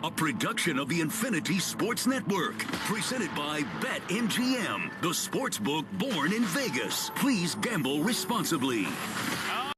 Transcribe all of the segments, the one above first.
a production of the Infinity Sports Network, presented by BetMGM, the sportsbook born in Vegas. Please gamble responsibly.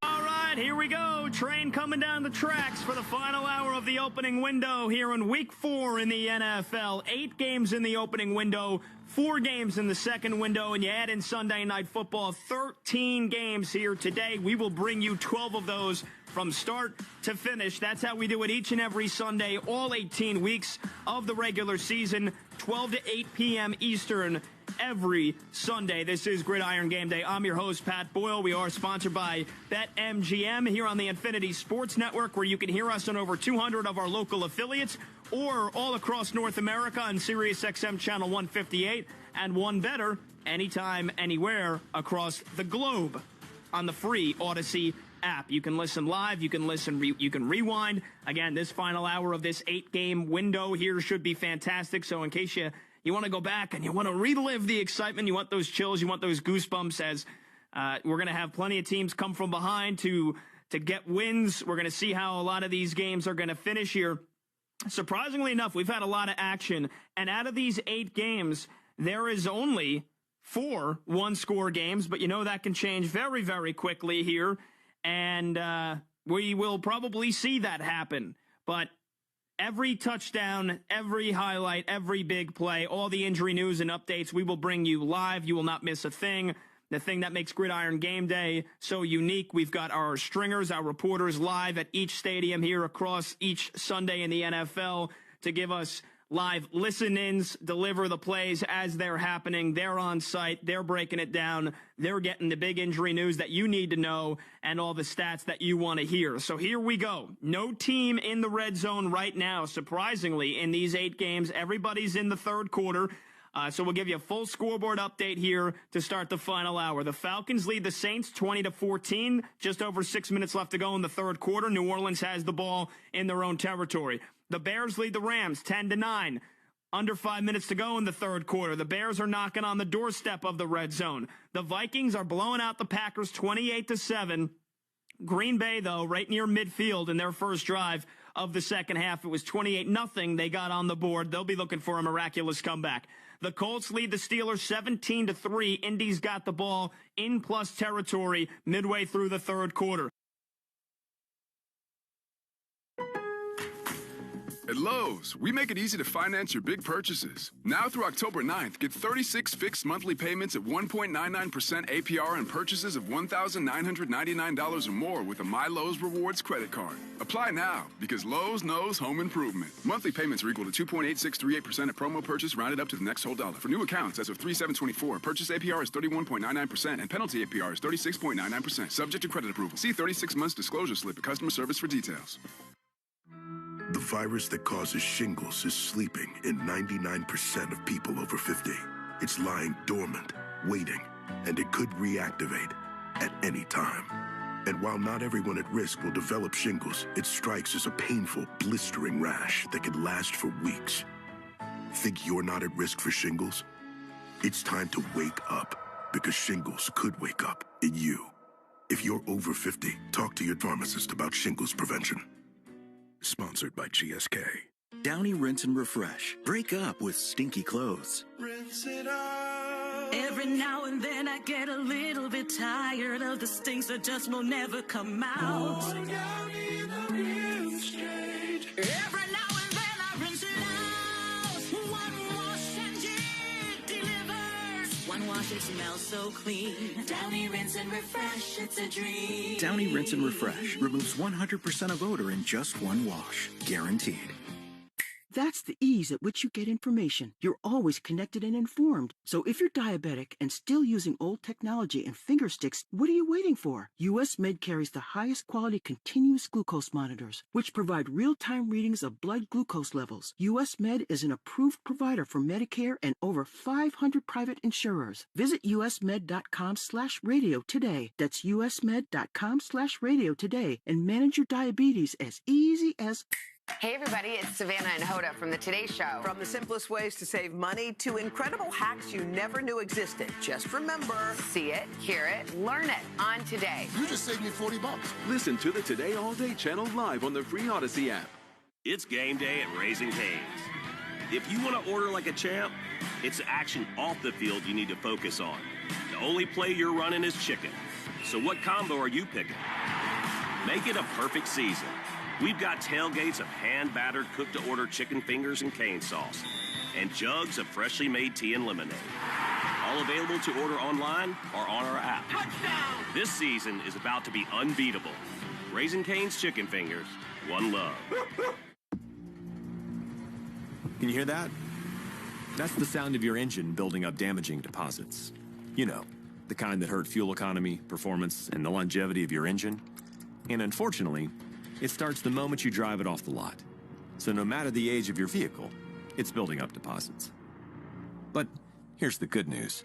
All right, here we go. Train coming down the tracks for the final hour of the opening window here in Week 4 in the NFL. 8 games in the opening window, 4 games in the second window, and you add in Sunday Night Football, 13 games here today. We will bring you 12 of those from start to finish. That's how we do it each and every Sunday, all 18 weeks of the regular season, 12 to 8 p.m. Eastern every Sunday. This is Gridiron Game Day. I'm your host, Pat Boyle. We are sponsored by BetMGM here on the Infinity Sports Network, where you can hear us on over 200 of our local affiliates or all across North America on SiriusXM Channel 158 and One Better anytime, anywhere across the globe on the free Odyssey app. You can listen live, you can listen, you can rewind. Again, this final hour of this 8-game window here should be fantastic. So in case you want to go back and you want to relive the excitement, you want those chills, you want those goosebumps, as we're going to have plenty of teams come from behind to get wins. We're going to see how a lot of these games are going to finish here. Surprisingly enough, we've had a lot of action, and out of these 8 games, there is only 4 one-score games, but you know that can change very, very quickly here. And we will probably see that happen. But every touchdown, every highlight, every big play, all the injury news and updates, we will bring you live. You will not miss a thing. The thing that makes Gridiron Game Day so unique, we've got our stringers, our reporters live at each stadium here across each Sunday in the NFL to give us live listen-ins, deliver the plays as they're happening. They're on site. They're breaking it down. They're getting the big injury news that you need to know and all the stats that you want to hear. So here we go. No team in the red zone right now, surprisingly, in these 8 games. Everybody's in the third quarter. So we'll give you a full scoreboard update here to start the final hour. The Falcons lead the Saints 20-14. Just over 6 minutes left to go in the third quarter. New Orleans has the ball in their own territory. The Bears lead the Rams 10-9. Under 5 minutes to go in the third quarter. The Bears are knocking on the doorstep of the red zone. The Vikings are blowing out the Packers 28-7. Green Bay, though, right near midfield in their first drive of the second half. It was 28-0. They got on the board. They'll be looking for a miraculous comeback. The Colts lead the Steelers 17-3. Indy's got the ball in plus territory midway through the third quarter. At Lowe's, we make it easy to finance your big purchases. Now through October 9th, get 36 fixed monthly payments at 1.99% APR on purchases of $1,999 or more with a My Lowe's Rewards credit card. Apply now, because Lowe's knows home improvement. Monthly payments are equal to 2.8638% at promo purchase, rounded up to the next whole dollar. For new accounts as of 3/7/24, purchase APR is 31.99% and penalty APR is 36.99%. Subject to credit approval. See 36 months disclosure slip at customer service for details. The virus that causes shingles is sleeping in 99% of people over 50. It's lying dormant, waiting, and it could reactivate at any time. And while not everyone at risk will develop shingles, it strikes as a painful, blistering rash that can last for weeks. Think you're not at risk for shingles? It's time to wake up, because shingles could wake up in you. If you're over 50, talk to your pharmacist about shingles prevention. Sponsored by GSK. Downy Rinse and Refresh. Break up with stinky clothes. Rinse it out. Every now and then I get a little bit tired of the stinks that just will never come out. Oh, Downy the rinse change. Every now and then I rinse it out. One wash and it delivers. One wash, it smells so clean. Downy Rinse and Refresh, it's a dream. Downy Rinse and Refresh removes 100% of odor in just one wash. Guaranteed. That's the ease at which you get information. You're always connected and informed. So if you're diabetic and still using old technology and finger sticks, what are you waiting for? US Med carries the highest quality continuous glucose monitors, which provide real-time readings of blood glucose levels. US Med is an approved provider for Medicare and over 500 private insurers. Visit usmed.com/radio today. That's usmed.com/radio today and manage your diabetes as easy as... Hey everybody, it's Savannah and Hoda from the Today Show. From the simplest ways to save money to incredible hacks you never knew existed. Just remember, see it, hear it, learn it on Today. You just saved me $40. Listen to the Today All Day channel live on the free Odyssey app. It's game day at Raising Cane's. If you want to order like a champ, it's the action off the field you need to focus on. The only play you're running is chicken. So what combo are you picking? Make it a perfect season. We've got tailgates of hand-battered, cooked-to-order chicken fingers and cane sauce, and jugs of freshly made tea and lemonade. All available to order online or on our app. Touchdown! This season is about to be unbeatable. Raising Cane's Chicken Fingers, one love. Can you hear that? That's the sound of your engine building up damaging deposits. You know, the kind that hurt fuel economy, performance, and the longevity of your engine. And unfortunately, it starts the moment you drive it off the lot. So no matter the age of your vehicle, it's building up deposits. But here's the good news.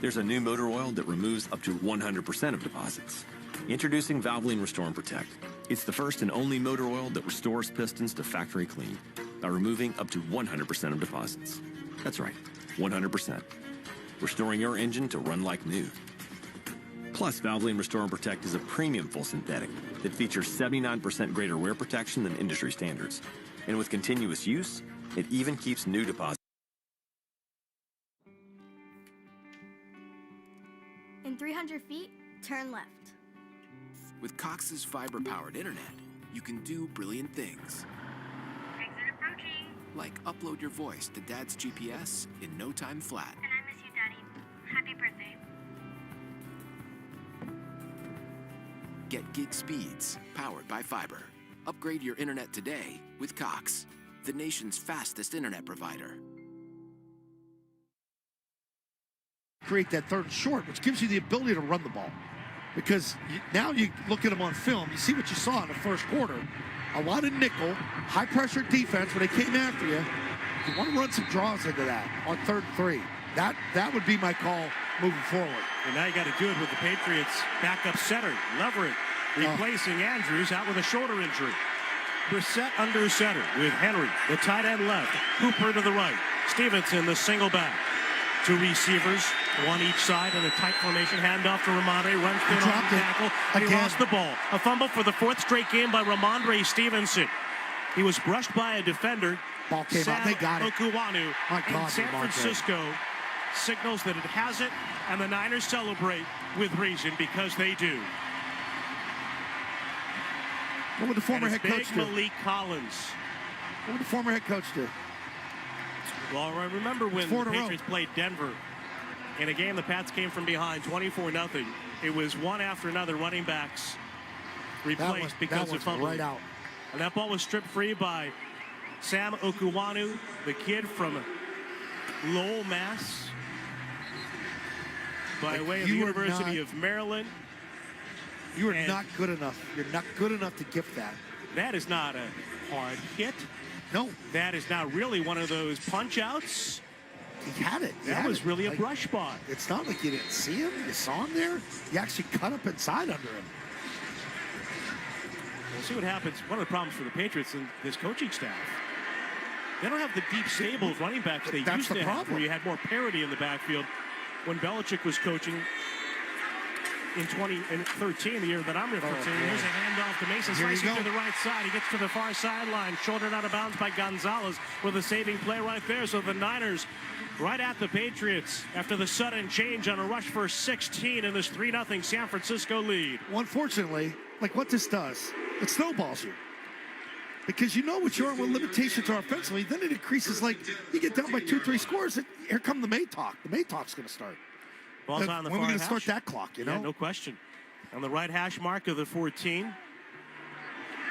There's a new motor oil that removes up to 100% of deposits. Introducing Valvoline Restore and Protect. It's the first and only motor oil that restores pistons to factory clean by removing up to 100% of deposits. That's right, 100%. Restoring your engine to run like new. Plus, Valvoline Restore and Protect is a premium full synthetic that features 79% greater wear protection than industry standards. And with continuous use, it even keeps new deposits. In 300 feet, turn left. With Cox's fiber-powered internet, you can do brilliant things. Exit approaching. Like upload your voice to Dad's GPS in no time flat. And I miss you, Daddy. Happy birthday. Get gig speeds powered by fiber. Upgrade your internet today with Cox, the nation's fastest internet provider. Create that third and short, which gives you the ability to run the ball. Because now you look at them on film, you see what you saw in the first quarter. A lot of nickel, high-pressure defense when they came after you. You want to run some draws into that on 3rd and 3. That would be my call moving forward. And now you got to do it with the Patriots backup center, Leverett, replacing Andrews out with a shoulder injury. Brissett under center with Henry, the tight end left, Hooper to the right, Stevenson, the single back. Two receivers, one each side in a tight formation. Handoff to Ramondre. Runs through on the tackle. And he lost the ball. A fumble for the 4th straight game by Ramondre Stevenson. He was brushed by a defender. Ball came out. They got it. Okuwanu in San Francisco signals that it has it, and the Niners celebrate with reason because they do. What would the former head coach do? Malik Collins. What would the former head coach do? Well, I remember when the Patriots played Denver in a game the Pats came from behind 24-0. It was one after another running backs replaced because of fumbling. Right out. And that ball was stripped free by Sam Okuwanu, the kid from Lowell, Mass. By way of the University of Maryland. You are not good enough. You're not good enough to gift that. That is not a hard hit. No. That is not really one of those punch-outs. He had it. That was really a brush spot. It's not like you didn't see him. You saw him there. You actually cut up inside under him. We'll see what happens. One of the problems for the Patriots and this coaching staff, they don't have the deep, stable running backs they used to have, where you had more parity in the backfield. When Belichick was coaching in 2013, the year that I'm referring to. Here's a handoff to Mason, slicing to the right side. He gets to the far sideline, shouldered out of bounds by Gonzalez with a saving play right there. So the Niners right at the Patriots after the sudden change on a rush for 16 in this 3-0 San Francisco lead. Well, unfortunately, like what this does, it snowballs you. Because you know what your limitations are offensively, then it increases. Like you get down by 2-3 scores, here come the May talk. The May talk's going to start. Ball's on the when far are we going to hash. start that clock, you know? Yeah, no question. On the right hash mark of the 14.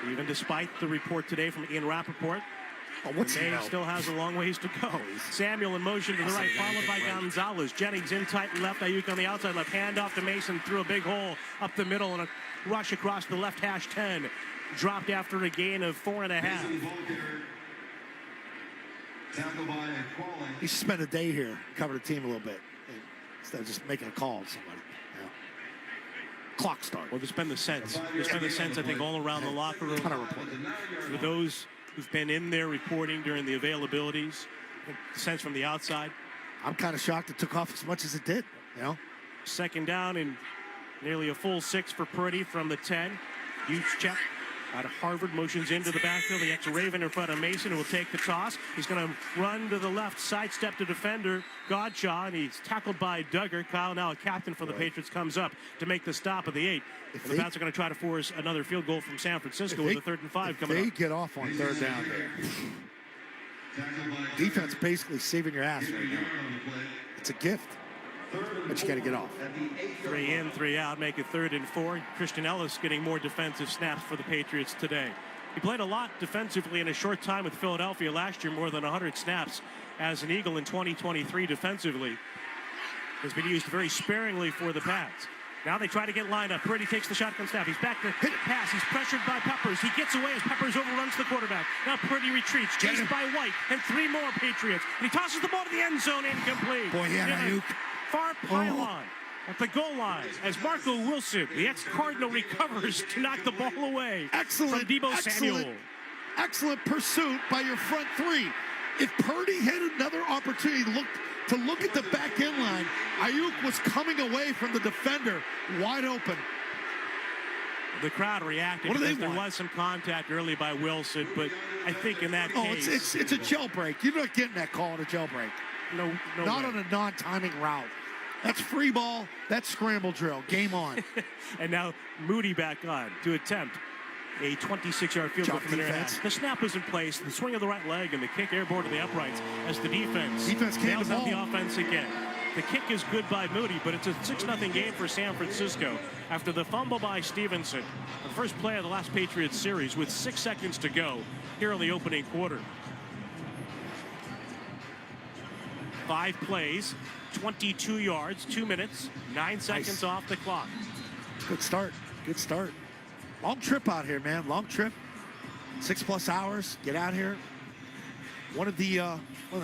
Even despite the report today from Ian Rappaport, May still has a long ways to go. Samuel in motion to the right, followed by Gonzalez. Jennings in tight left, Ayuk on the outside left. Handoff to Mason through a big hole up the middle and a rush across the left hash 10. Dropped after a gain of 4.5. He should spend a day here, cover the team a little bit, instead of just making a call to somebody. Yeah. Clock start. Well, there's been the sense. There's been the sense, I think, all around the locker room. For those who've been in there reporting during the availabilities, the sense from the outside. I'm kind of shocked it took off as much as it did, you know? Second down and nearly a full 6 for Purdy from the 10. Huge check. Out of Harvard, motions into the backfield. He gets Raven in front of Mason, who will take the toss. He's going to run to the left, sidestep to defender Godshaw, and he's tackled by Duggar. Kyle, now a captain for the Patriots, comes up to make the stop of the 8. The Pats are going to try to force another field goal from San Francisco with a 3rd and 5 coming up. They get off on 3rd down there. Defense basically saving your ass right now. It's a gift, but you got to get off. 3 in, 3 out, make it 3rd and 4. Christian Ellis getting more defensive snaps for the Patriots today. He played a lot defensively in a short time with Philadelphia last year, more than 100 snaps as an Eagle in 2023 defensively. Has been used very sparingly for the Pats. Now they try to get lined up. Purdy takes the shotgun snap. He's back to hit pass. He's pressured by Peppers. He gets away as Peppers overruns the quarterback. Now Purdy retreats, chased by White, and 3 more Patriots. And he tosses the ball to the end zone, incomplete. Boy, he had Ayuk. Far pylon at the goal line as Marco Wilson, the ex-Cardinal, recovers to knock the ball away. Excellent. From Deebo Samuel. Excellent pursuit by your front 3. If Purdy had another opportunity to look at the back end line, Ayuk was coming away from the defender wide open. The crowd reacted because there was some contact early by Wilson, but I think in that case... it's a jailbreak. You're not getting that call on a jailbreak. No not way. On a non-timing route. That's free ball. That's scramble drill. Game on. And now Moody back on to attempt a 26-yard field goal from the near half. The snap was in place, the swing of the right leg, and the kick airborne to the uprights as the defense nails out the offense again. The kick is good by Moody, but it's a 6-0 game for San Francisco after the fumble by Stevenson. The first play of the last Patriots series with 6 seconds to go here in the opening quarter. 5 plays, 22 yards, 2 minutes, 9 seconds off the clock. Good start. Good start. Long trip out here, man. Long trip. 6+ hours. Get out here. One of the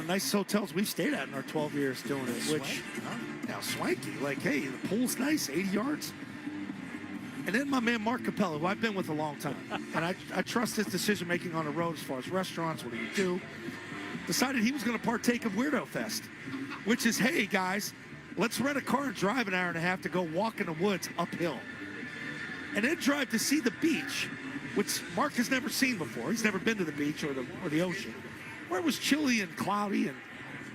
nicest hotels we've stayed at in our 12 years doing it. Which, now swanky. Like, hey, the pool's nice, 80 yards. And then my man Mark Capella, who I've been with a long time, and I trust his decision making on the road as far as restaurants, what do you do, decided he was going to partake of Weirdo Fest, which is, hey guys, let's rent a car and drive an hour and a half to go walk in the woods uphill. And then drive to see the beach, which Mark has never seen before. He's never been to the beach or the ocean, where it was chilly and cloudy and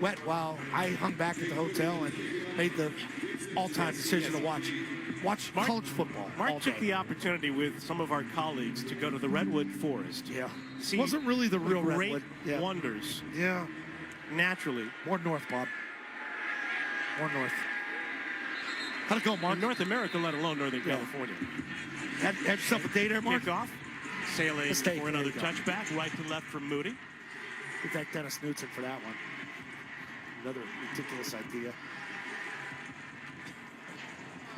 wet while I hung back at the hotel and made the all-time decision to watch college football. Mark took the opportunity with some of our colleagues to go to the Redwood Forest. Yeah. See, wasn't really the real great Redwood. Yeah. wonders. Yeah. Naturally. More north, Bob. More north. How'd it go, Mark? In North America, let alone Northern California. Had yourself a day there, Mark? Kickoff. Sailing for another touchback, right to left from Moody. We thank Dennis Knudsen for that one. Another ridiculous idea.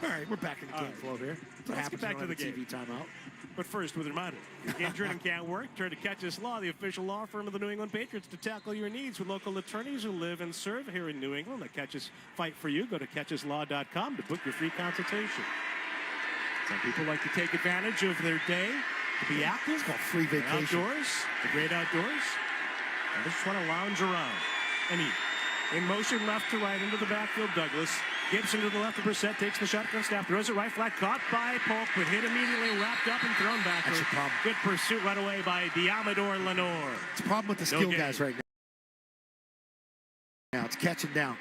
All right, we're back in the game flow here. Let's get back to the game. TV timeout. But first, with a reminder, if you're injured and can't work, turn to Catches Law, the official law firm of the New England Patriots, to tackle your needs with local attorneys who live and serve here in New England. Let Catches fight for you. Go to catcheslaw.com to book your free consultation. Some people like to take advantage of their day to be active. It's called free vacation. Outdoors, the great outdoors. And they just want to lounge around and eat. In motion, left to right into the backfield, Douglas. Gibson to the left of Brissett, takes the shotgun snap, throws it right flat, caught by Polk, but hit immediately, wrapped up and thrown backward. That's a problem. Good pursuit right away by Diamador Lenore. It's a problem with the skill guys right now. It's catching down.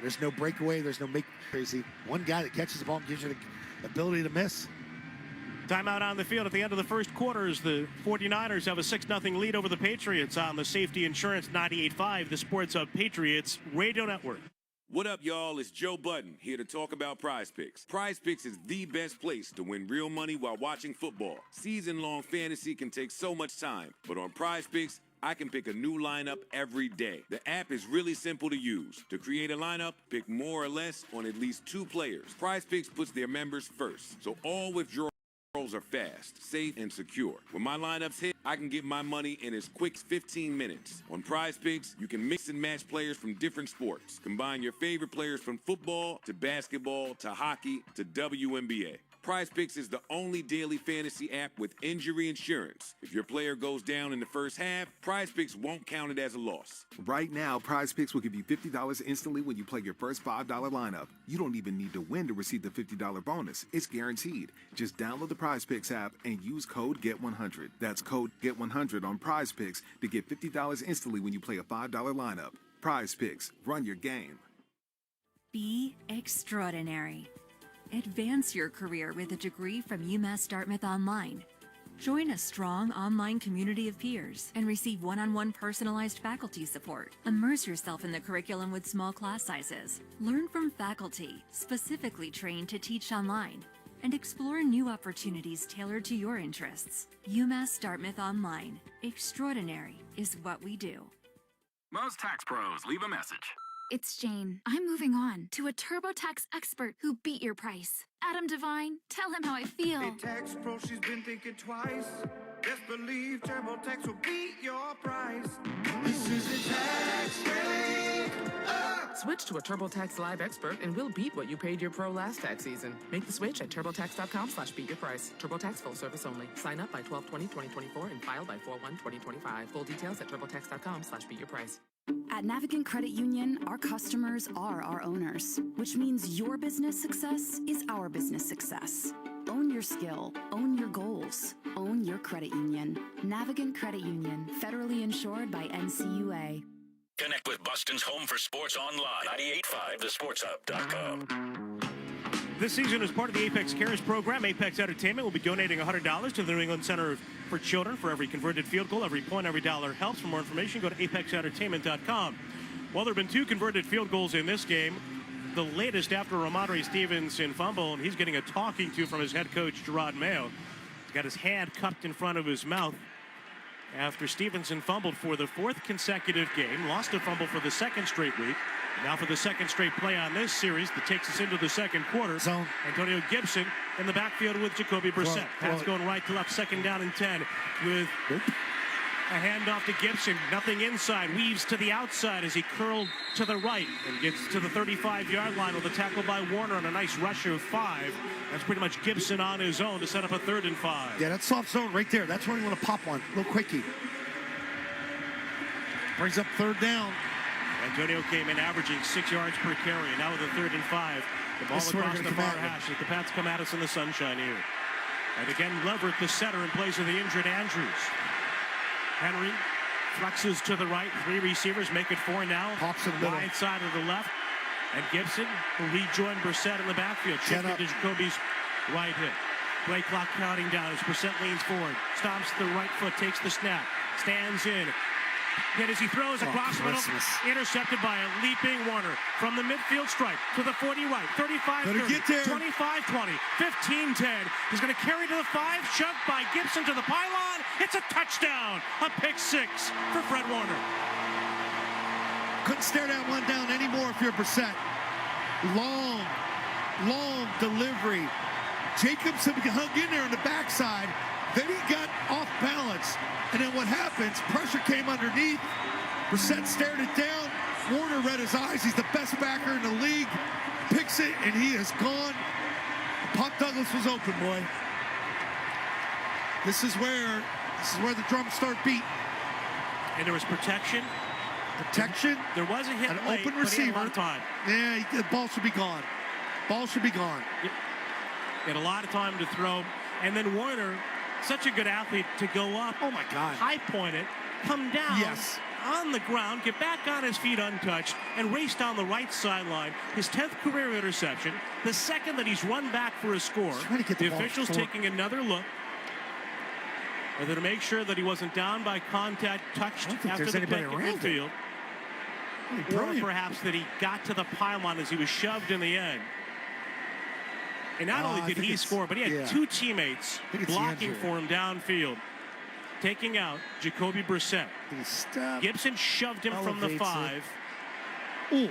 There's no breakaway, there's no make crazy. One guy that catches the ball and gives you the ability to miss. Timeout on the field at the end of the first quarter as the 49ers have a 6-0 lead over the Patriots on the Safety Insurance 98.5, the Sports Hub Patriots Radio Network. What up, y'all? It's Joe Budden here to talk about Prize Picks. Prize Picks is the best place to win real money while watching football. Season-long fantasy can take so much time, but on Prize Picks, I can pick a new lineup every day. The app is really simple to use. To create a lineup, pick more or less on at least 2 players. Prize Picks puts their members first, so all withdrawals are fast, safe, and secure. When my lineups hit, I can get my money in as quick as 15 minutes. On Prize Picks, you can mix and match players from different sports. Combine your favorite players from football to basketball to hockey to WNBA. Prize Picks is the only daily fantasy app with injury insurance. If your player goes down in the first half, Prize Picks won't count it as a loss. Right now, Prize Picks will give you $50 instantly when you play your first $5 lineup. You don't even need to win to receive the $50 bonus. It's guaranteed. Just download the Prize Picks app and use code GET100. That's code GET100 on Prize Picks to get $50 instantly when you play a $5 lineup. Prize Picks. Run your game. Be extraordinary. Advance your career with a degree from UMass Dartmouth Online. Join a strong online community of peers and receive one-on-one personalized faculty support. Immerse yourself in the curriculum with small class sizes. Learn from faculty specifically trained to teach online and explore new opportunities tailored to your interests. UMass Dartmouth Online. Extraordinary is what we do. Most tax pros leave a message. It's Jane. I'm moving on to a TurboTax expert who beat your price. Adam Devine, tell him how I feel. Hey, tax pro, she's been thinking twice. Best believe TurboTax will beat your price. This is a tax rate. Switch to a TurboTax Live expert and we'll beat what you paid your pro last tax season. Make the switch at turbotax.com/beatyourprice. TurboTax full service only. Sign up by 12/20/2024 and file by 4/1/2025. Full details at turbotax.com/beatyourprice. At Navigant Credit Union, our customers are our owners, which means your business success is our business success. Own your skill, own your goals, own your credit union. Navigant Credit Union, federally insured by NCUA. Connect with Boston's home for sports online. 98.5 thesportshub.com. This season, as part of the Apex Cares program, Apex Entertainment will be donating $100 to the New England Center for Children for every converted field goal. Every point, every dollar helps. For more information, go to apexentertainment.com. Well, there have been 2 converted field goals in this game. The latest after Ramondre Stevenson fumble, and he's getting a talking to from his head coach, Gerard Mayo. He's got his hand cupped in front of his mouth after Stevenson fumbled for the 4th consecutive game, lost a fumble for the 2nd straight week. Now for the 2nd straight play on this series that takes us into the 2nd quarter. Zone. Antonio Gibson in the backfield with Jacoby Brissett. That's going right to left, 2nd down and 10 with a handoff to Gibson. Nothing inside. Weaves to the outside as he curled to the right and gets to the 35-yard line with a tackle by Warner on a nice rush of 5. That's pretty much Gibson on his own to set up a 3rd and 5. Yeah, that's soft zone right there. That's where you want to pop one. A little quickie. Brings up 3rd down. Antonio came in averaging 6 yards per carry. Now with a 3rd and 5. The ball across the far hash as the Pats come at us in the sunshine here. And again, Leverett, the center, in place of the injured Andrews. Henry flexes to the right. 3 receivers make it 4 now. Pops in the middle. Wide side of the left. And Gibson will rejoin Brissett in the backfield. Shifted to Jacoby's right hip. Play clock counting down as Brissett leans forward. Stomps the right foot, takes the snap. Stands in. Yet as he throws across the middle, intercepted by a leaping Warner from the midfield stripe to the 40 right, 35-30, 25-20, 15-10. He's going to carry to the 5, shoved by Gibson to the pylon. It's a touchdown, a pick 6 for Fred Warner. Couldn't stare that one down anymore if you're Brissett. Long delivery. Jacobson hung in there on the backside. Then he got off balance. And then what happens, pressure came underneath. Brissett stared it down. Warner read his eyes. He's the best backer in the league. Picks it, and he is gone. Pop Douglas was open, boy. This is where the drums start beating. And there was protection. There was a hit an late, open but receiver. he had a lot of time. Yeah, the ball should be gone. Ball should be gone. He had a lot of time to throw. And then Warner, such a good athlete to go up. Oh, my God. High point it, come down. Yes. On the ground, get back on his feet untouched, and race down the right sideline. His 10th career interception, the 2nd that he's run back for a score. The officials taking another look, whether to make sure that he wasn't down by contact, touched after the pick in the field, or perhaps that he got to the pylon as he was shoved in the end. And not only did he score, but he had 2 teammates blocking for him downfield. Taking out Jacoby Brissett. Gibson shoved him from the 5. Ooh.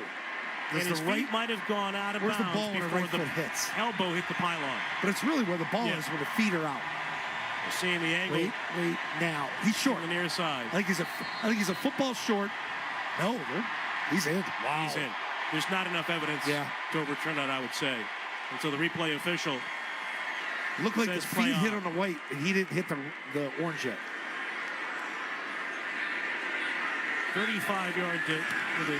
And his feet might have gone out of bounds the ball before right the hits? elbow hit the pylon. But it's really where the ball is, where the feet are out. We're seeing the angle. Wait, now. He's short. On the near side. I think he's a football short. No, he's in. Wow. He's in. There's not enough evidence to overturn that, I would say. And so the replay official Looked like his feet hit on the white, and he didn't hit the orange yet. 35-yard with a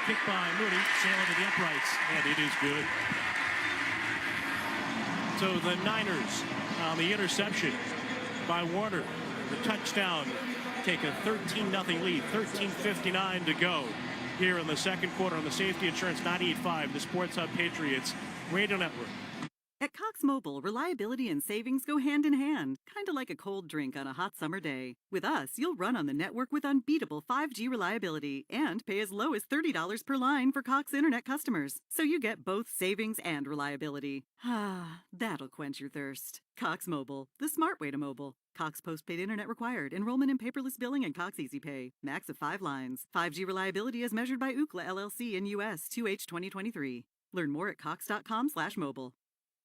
kick by Moody, sailing to the uprights, and it is good. So the Niners on the interception by Warner, the touchdown, take a 13-0 lead, 13:59 to go here in the second quarter on the Safety Insurance 98.5, the Sports Hub Patriots Radio Network. At Cox Mobile, reliability and savings go hand in hand, kind of like a cold drink on a hot summer day. With us, you'll run on the network with unbeatable 5G reliability and pay as low as $30 per line for Cox Internet customers. So you get both savings and reliability. Ah, that'll quench your thirst. Cox Mobile, the smart way to mobile. Cox postpaid internet required. Enrollment in paperless billing and Cox Easy Pay. Max of 5 lines. 5G reliability as measured by Ookla LLC in U.S. 2H 2023. Learn more at cox.com/mobile.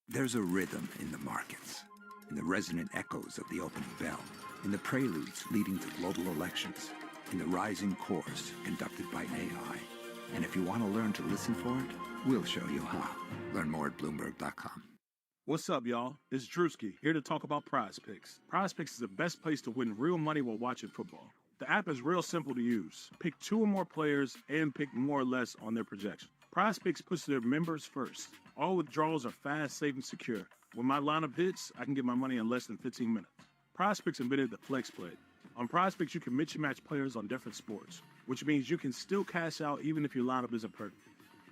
There's a rhythm in the markets, in the resonant echoes of the opening bell, in the preludes leading to global elections, in the rising chorus conducted by AI. And if you want to learn to listen for it, we'll show you how. Learn more at Bloomberg.com. What's up, y'all? It's Drewski, here to talk about Prize Picks. Prize Picks is the best place to win real money while watching football. The app is real simple to use. Pick 2 or more players and pick more or less on their projection. Prize Picks puts their members first. All withdrawals are fast, safe, and secure. When my lineup hits, I can get my money in less than 15 minutes. Prize Picks invented the Flex Play. On Prize Picks, you can mix and match players on different sports, which means you can still cash out even if your lineup isn't perfect.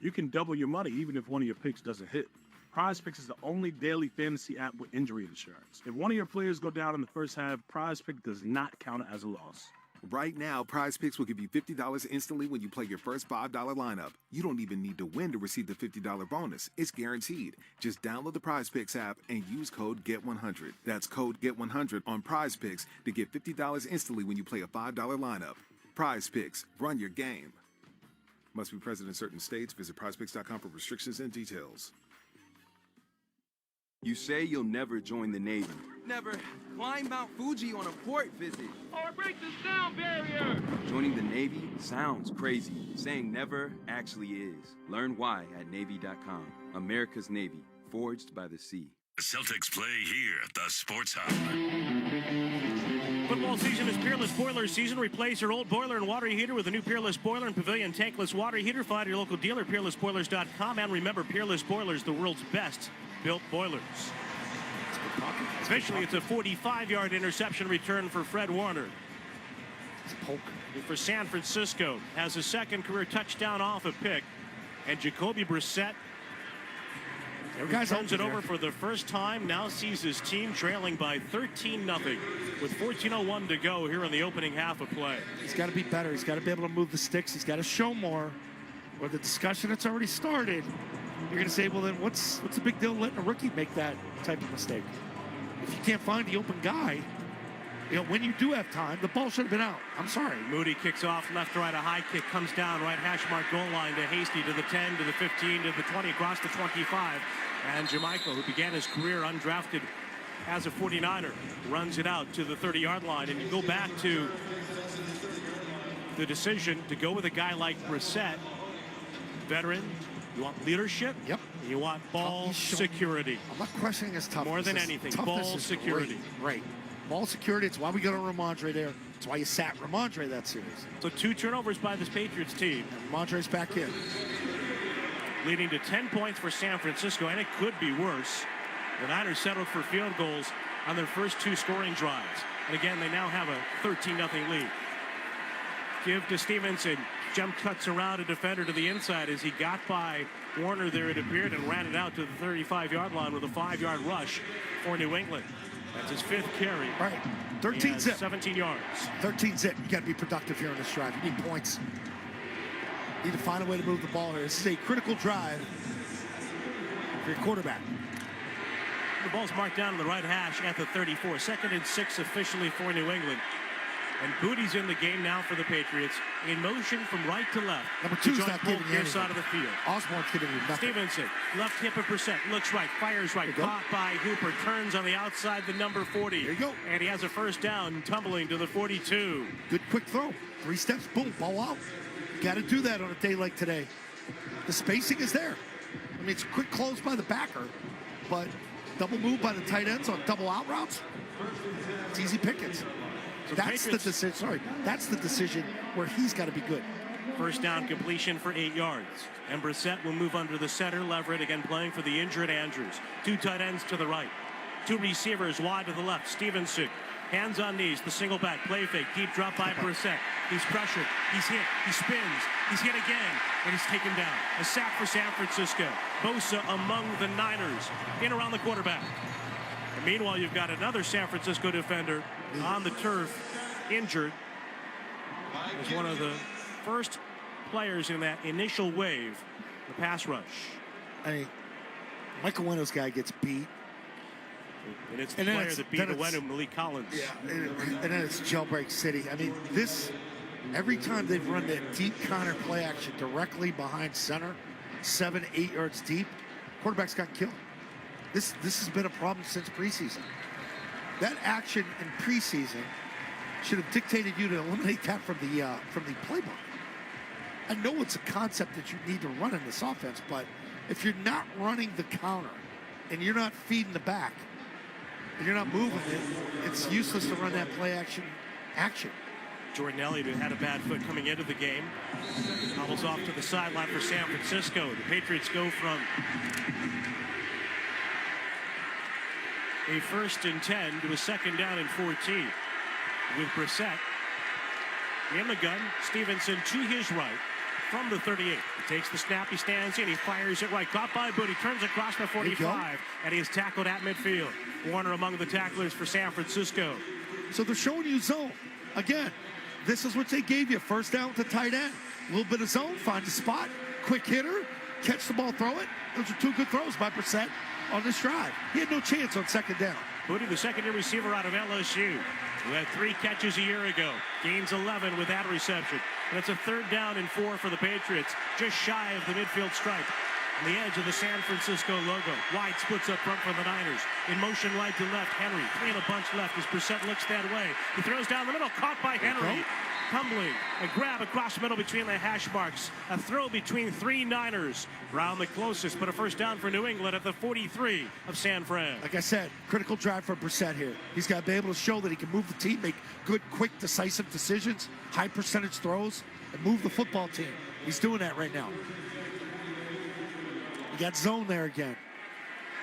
You can double your money even if one of your picks doesn't hit. Prize Picks is the only daily fantasy app with injury insurance. If one of your players go down in the first half, Prize Pick does not count as a loss. Right now, Prize Picks will give you $50 instantly when you play your first $5 lineup. You don't even need to win to receive the $50 bonus. It's guaranteed. Just download the Prize Picks app and use code GET100. That's code GET100 on Prize Picks to get $50 instantly when you play a $5 lineup. Prize Picks. Run your game. Must be present in certain states. Visit prizepicks.com for restrictions and details. You say you'll never join the Navy. Never climb Mount Fuji on a port visit. Or break the sound barrier. Joining the Navy sounds crazy. Saying never actually is. Learn why at Navy.com. America's Navy, forged by the sea. The Celtics play here at the Sports Hub. Football season is Peerless Boiler season. Replace your old boiler and water heater with a new Peerless Boiler and Pavilion tankless water heater. Find your local dealer, peerlessboilers.com. And remember, Peerless Boilers, the world's best built boilers. Officially, it's a 45-yard interception return for Fred Warner. For San Francisco, has a second career touchdown off a pick. And Jacoby Brissett turns it over for the first time. Now sees his team trailing by 13-0 with 14:01 to go here in the opening half of play. He's got to be better. He's got to be able to move the sticks. He's got to show more. Or the discussion that's already started, you're going to say, well, then what's the big deal letting a rookie make that type of mistake? If you can't find the open guy, when you do have time, the ball should have been out. I'm sorry. Moody kicks off left to right. A high kick comes down right hash mark goal line to Hasty to the 10, to the 15, to the 20, across the 25. And Jamichael, who began his career undrafted as a 49er, runs it out to the 30-yard line. And you go back to the decision to go with a guy like Brissett, veteran. You want leadership. Yep. You want ball security. I'm not questioning his toughness. More than anything, ball security. Right. Ball security. It's why we got on Ramondre there. It's why you sat Ramondre that series. So 2 turnovers by this Patriots team. And Ramondre's back in. Leading to 10 points for San Francisco, and it could be worse. The Niners settled for field goals on their first 2 scoring drives. And again, they now have a 13-0 lead. Give to Stevenson. Jump cuts around a defender to the inside as he got by Warner there, it appeared, and ran it out to the 35-yard line with a 5-yard rush for New England. That's his 5th carry. All right, 13 zip. 17 yards. 13 zip. You got to be productive here on this drive. You need points. You need to find a way to move the ball here. This is a critical drive for your quarterback. The ball's marked down on the right hash at the 34. 2nd and 6 officially for New England. And Booty's in the game now for the Patriots. In motion from right to left. Number 2's not giving you anything. Side of the field. Osborne's giving you nothing. Stevenson, left hip of percent, looks right, fires right, caught by Hooper, turns on the outside, the number 40. There you go. And he has a first down, tumbling to the 42. Good quick throw. 3 steps, boom, ball out. You got to do that on a day like today. The spacing is there. I mean, it's a quick close by the backer, but double move by the tight ends on double out routes. It's easy pickings. So that's the decision. Sorry, that's the decision where he's got to be good. First down completion for 8 yards. And Brissett will move under the center. Leverett again playing for the injured Andrews. 2 tight ends to the right. 2 receivers wide to the left. Stevenson, hands on knees, the single back, play fake, deep drop by Brissett. He's pressured, he's hit, he spins, he's hit again, and he's taken down. A sack for San Francisco. Bosa among the Niners, in around the quarterback. And meanwhile, you've got another San Francisco defender on the turf, injured. As one of the first players in that initial wave, the pass rush. I mean, Michael Weno's guy gets beat. And it's the player that beat Wenu, Malik Collins. Yeah, and then it's jailbreak city. I mean, every time they've run that deep counter play action directly behind center, 7, 8 yards deep, quarterbacks got killed. This has been a problem since preseason. That action in preseason should have dictated you to eliminate that from the playbook. I know it's a concept that you need to run in this offense, but if you're not running the counter and you're not feeding the back and you're not moving it, it's useless to run that play action. Jordan Elliott, who had a bad foot coming into the game, hobbles off to the sideline for San Francisco. The Patriots go from a 1st and 10 to a 2nd down and 14 with Brissett in the gun. Stevenson to his right from the 38. He takes the snap, he stands in, he fires it right. Caught by Booty, turns across the 45, and he is tackled at midfield. Warner among the tacklers for San Francisco. So they're showing you zone. Again, this is what they gave you. First down with the tight end. A little bit of zone, find a spot, quick hitter, catch the ball, throw it. Those are 2 good throws by Brissett on this drive. He had no chance on 2nd down. Booty, the second-year receiver out of LSU, who had 3 catches a year ago, gains 11 with that reception. And it's a 3rd down and 4 for the Patriots, just shy of the midfield stripe. On the edge of the San Francisco logo. Wide splits up front for the Niners. In motion right to left, Henry. 3 in a bunch left as Brissett looks that way. He throws down the middle, caught by Henry. Tumbling, a grab across the middle between the hash marks. A throw between 3 Niners. Brown the closest, but a 1st down for New England at the 43 of San Fran. Like I said, critical drive for Brissett here. He's got to be able to show that he can move the team, make good, quick, decisive decisions, high percentage throws, and move the football team. He's doing that right now. You got zone there again.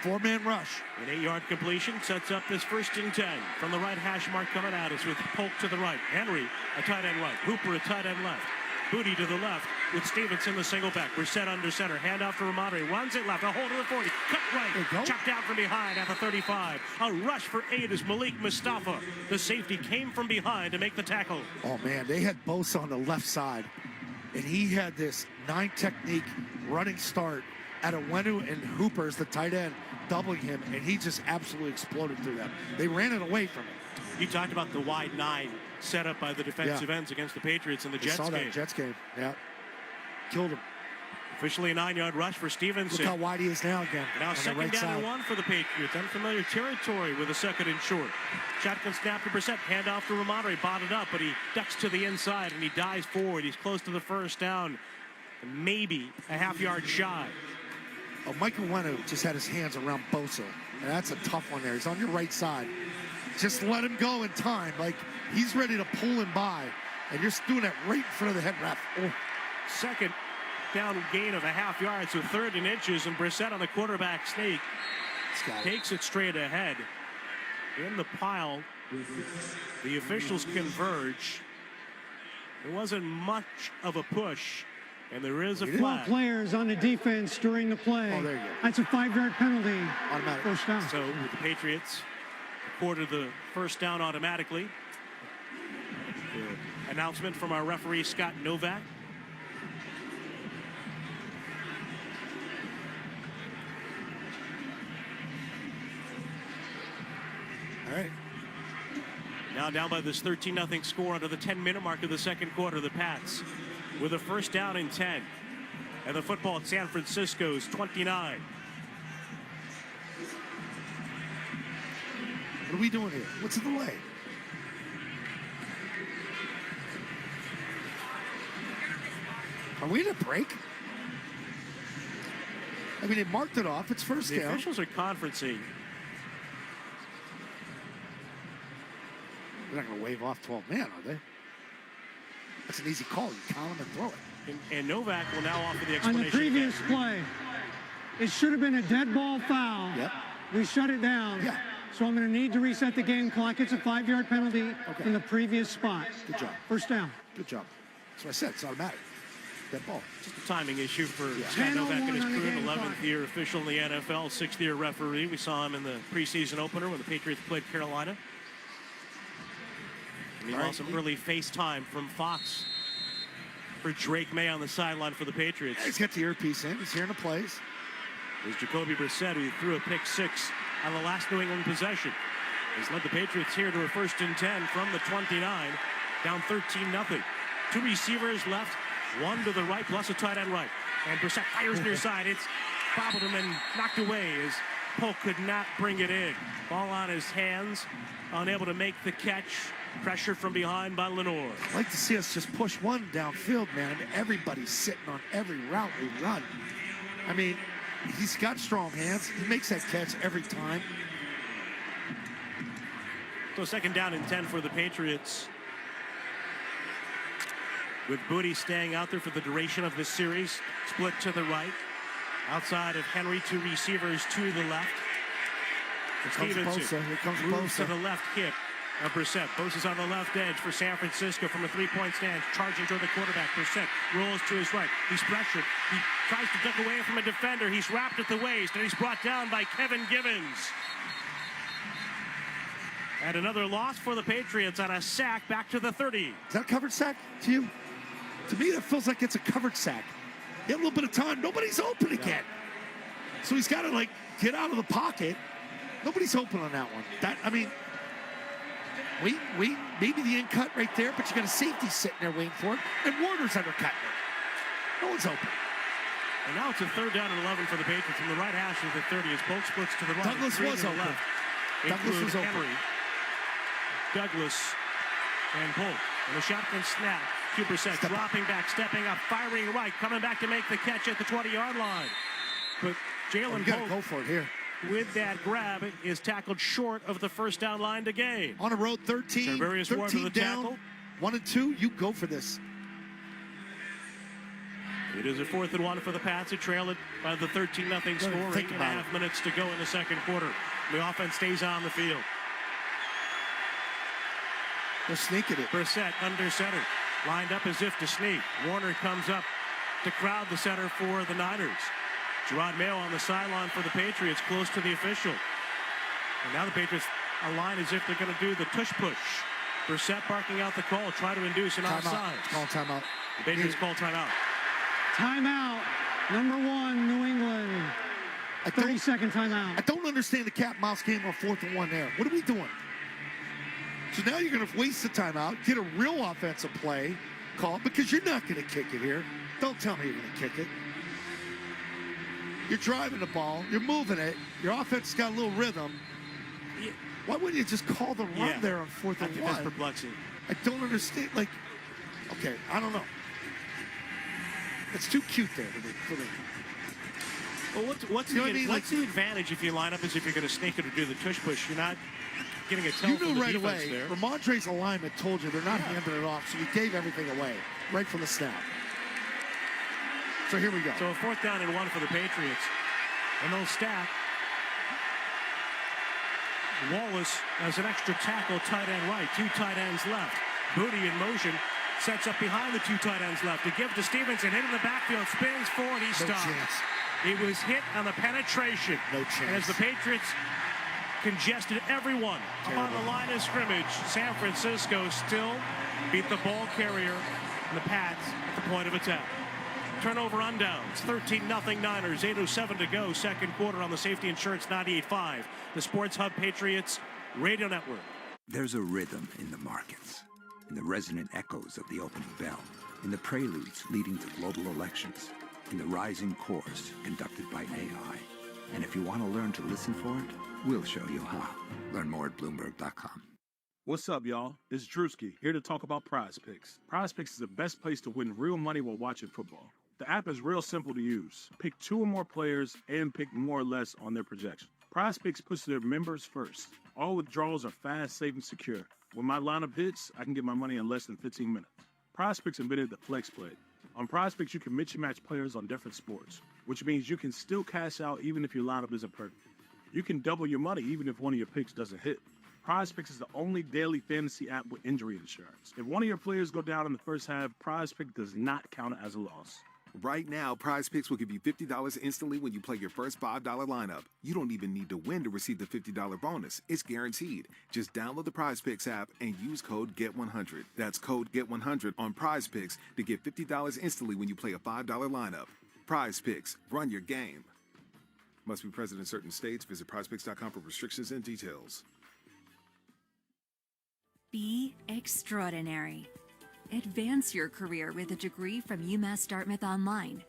4-man rush. An 8-yard completion sets up this 1st and 10 from the right hash mark coming at us with Polk to the right. Henry, a tight end right. Hooper, a tight end left. Booty to the left with Stevenson, the single back. Brissett under center. Handoff to Ramondre. Runs it left. A hold of the 40. Cut right. Chucked out from behind at the 35. A rush for 8 as Malik Mustafa, the safety, came from behind to make the tackle. Oh, man. They had Bosa on the left side, and he had this 9 technique running start at Wenu and Hooper's the tight end, doubling him, and he just absolutely exploded through them. They ran it away from him. You talked about the wide 9 set up by the defensive ends against the Patriots in the Jets game. That Jets game, yeah. Killed him. Officially a 9-yard rush for Stevenson. Look how wide he is now again. Now 2nd down and 1 for the Patriots. Unfamiliar territory with a 2nd and short. Shotgun snap to Brissett. Handoff to Ramondre. Botted up, but he ducks to the inside and he dives forward. He's close to the 1st down. Maybe a half-yard shy. Oh, Michael Wenu just had his hands around Bosa, and that's a tough one there. He's on your right side. Just let him go in time. Like, he's ready to pull him by, and you're doing that right in front of the head ref. Oh. 2nd down gain of a half yard, so 3rd and inches, and Brissett on the quarterback sneak takes it straight ahead. In the pile, the officials converge. There wasn't much of a push. And there is a flag. 12 players on the defense during the play. Oh, there you go. That's a 5-yard penalty. Automatic. 1st down. So with the Patriots, recorded the 1st down automatically. The announcement from our referee, Scott Novak. All right. Now down by this 13-0 score under the 10-minute mark of the 2nd quarter, the Pats with a 1st down and 10. And the football at San Francisco's 29. What are we doing here? What's the delay? Are we in a break? I mean, they marked it off. It's 1st down. The officials are conferencing. They're not going to wave off 12 man, are they? That's an easy call. You count them and throw it. And Novak will now offer the On explanation. the previous play, it should have been a dead ball foul. Yep. We shut it down. Yeah. So I'm going to need to reset the game clock. It's a 5-yard penalty from the previous spot. Good job. First down. Good job. That's what I said. It's automatic. Dead ball. Just a timing issue for Yeah. Scott Novak and his 10-01 on the career, game 11th clock. year official in the NFL, 6th year referee. We saw him in the preseason opener when the Patriots played Carolina. And he All right. lost some early FaceTime from Fox for Drake May on the sideline for the Patriots. He's got the earpiece in. He's hearing the plays. It was Jacoby Brissett who threw a pick 6 on the last New England possession. He's led the Patriots here to a 1st and 10 from the 29, down 13-0. 2 receivers left, one to the right, plus a tight end right. And Brissett fires near side. It's bobbled him and knocked away as Polk could not bring it in. Ball on his hands, unable to make the catch. Pressure from behind by Lenore. I'd like to see us just push one downfield, man. I mean, everybody's sitting on every route we run. I mean, he's got strong hands. He makes that catch every time. So 2nd down and 10 for the Patriots. With Booty staying out there for the duration of this series. Split to the right. Outside of Henry, 2 receivers to the left. Here comes Bosa. Here comes moves to Bosa. the left hip of Brissett. Bosa's on the left edge for San Francisco from a 3-point stand. Charging toward the quarterback. Brissett rolls to his right. He's pressured. He tries to duck away from a defender. He's wrapped at the waist, and he's brought down by Kevin Givens. And another loss for the Patriots on a sack back to the 30. Is that a covered sack to you? To me, that feels like it's a covered sack. He had a little bit of time. Nobody's open again. So he's got to, like, get out of the pocket. Nobody's open on that one. I mean, maybe the in cut right there, but you got a safety sitting there waiting for it, and Warner's undercutting it. No one's open. And now it's a 3rd down and 11 for the Patriots from the right hash of the 30 as Polk splits to the right. Douglas 3 was to the open. left. Douglas was open. Henry, Douglas, and Polk. And a shotgun snap. Brissett dropping back, stepping up, firing right, coming back to make the catch at the 20-yard line. But Jalen Polk, go for it here. With that grab, is tackled short of the 1st down line to gain. On a road, 13 13 down, tackle. 1 and 2, you go for this. It is a 4th and 1 for the Pats. It trailed it by the 13-0 score. 8.5 minutes to go in the 2nd quarter. The offense stays on the field. They're sneaking it. Brissett under center. Lined up as if to sneak. Warner comes up to crowd the center for the Niners. Gerard Mayo on the sideline for the Patriots, close to the official. And now the Patriots align as if they're going to do the tush-push. Brissett barking out the call, try to induce an offside. Call timeout. The Patriots call timeout. Timeout. Number 1, New England. 30-second timeout. I don't understand the cat mouse game on 4th and 1 there. What are we doing? So now you're going to waste the timeout, get a real offensive play call, because you're not going to kick it here. Don't tell me you're going to kick it. You're driving the ball. You're moving it. Your offense has got a little rhythm. Why wouldn't you just call the run there on 4th and 1? That's perplexing. I don't understand. Like, okay, I don't know. It's too cute there for me. Well, what's the advantage if you line up as if you're going to snake it or do the tush push? You're not getting a tell You from knew the right defense away. there. Ramondre's alignment told you they're not handing it off, so you gave everything away right from the snap. So here we go. So a 4th down and 1 for the Patriots. And they'll stack. Wallace as an extra tackle, tight end right. 2 tight ends left. Booty in motion. Sets up behind the 2 tight ends left. To give to Stevenson. Hit in the backfield. Spins forward. He stopped. He was hit on the penetration. No chance. And as the Patriots congested everyone on the line of scrimmage, San Francisco still beat the ball carrier and the Pats at the point of attack. Turnover on downs. 13-0 Niners. 8:07 to go. 2nd quarter on the Safety Insurance 98.5. The Sports Hub Patriots Radio Network. There's a rhythm in the markets, in the resonant echoes of the opening bell, in the preludes leading to global elections, in the rising chorus conducted by AI. And if you want to learn to listen for it, we'll show you how. Learn more at Bloomberg.com. What's up, y'all? It's Drewski, here to talk about Prize Picks. Prize Picks is the best place to win real money while watching football. The app is real simple to use. Pick 2 or more players and pick more or less on their projection. Prize Picks puts their members first. All withdrawals are fast, safe, and secure. When my lineup hits, I can get my money in less than 15 minutes. PrizePicks invented the flex play. On PrizePicks, you can mix and match players on different sports, which means you can still cash out even if your lineup isn't perfect. You can double your money even if one of your picks doesn't hit. PrizePicks is the only daily fantasy app with injury insurance. If one of your players go down in the first half, PrizePicks does not count as a loss. Right now, PrizePicks will give you $50 instantly when you play your first $5 lineup. You don't even need to win to receive the $50 bonus. It's guaranteed. Just download the PrizePicks app and use code GET100. That's code GET100 on PrizePicks to get $50 instantly when you play a $5 lineup. PrizePicks, run your game. Must be present in certain states. Visit prizepicks.com for restrictions and details. Be extraordinary. Advance your career with a degree from UMass Dartmouth Online.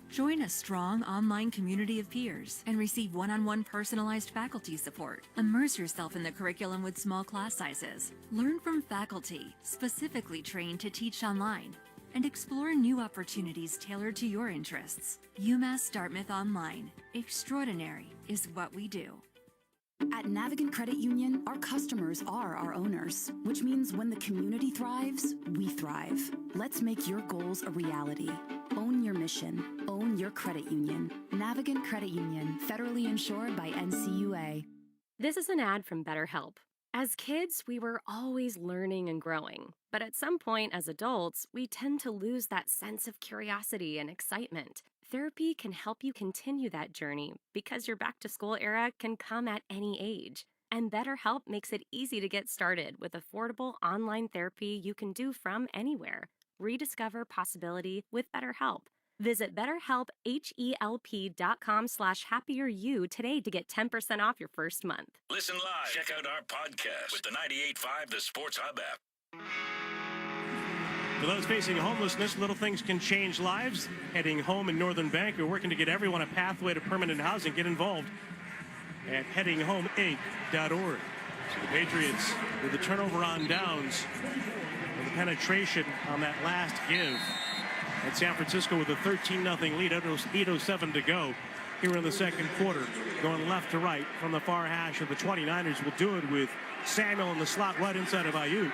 Join a strong online community of peers and receive one-on-one personalized faculty support. Immerse yourself in the curriculum with small class sizes. Learn from faculty specifically trained to teach online and explore new opportunities tailored to your interests. UMass Dartmouth Online. Extraordinary is what we do. At Navigant Credit Union, our customers are our owners, which means when the community thrives, we thrive. Let's make your goals a reality. Own your mission. Own your credit union. Navigant Credit Union, federally insured by NCUA. This is an ad from BetterHelp. As kids, we were always learning and growing. But at some point as adults, we tend to lose that sense of curiosity and excitement. Therapy can help you continue that journey because your back-to-school era can come at any age. And BetterHelp makes it easy to get started with affordable online therapy you can do from anywhere. Rediscover possibility with BetterHelp. Visit BetterHelp.com/happieryou today to get 10% off your first month. Listen live. Check out our podcast with the 98.5 The Sports Hub app. For those facing homelessness, little things can change lives. Heading Home in Northern Bank are working to get everyone a pathway to permanent housing. Get involved at headinghomeinc.org. So the Patriots with the turnover on downs and the penetration on that last give. And San Francisco with a 13-0 lead. 8:07 to go here in the second quarter. Going left to right from the far hash of the 29ers will do it with Samuel in the slot right inside of Ayuk.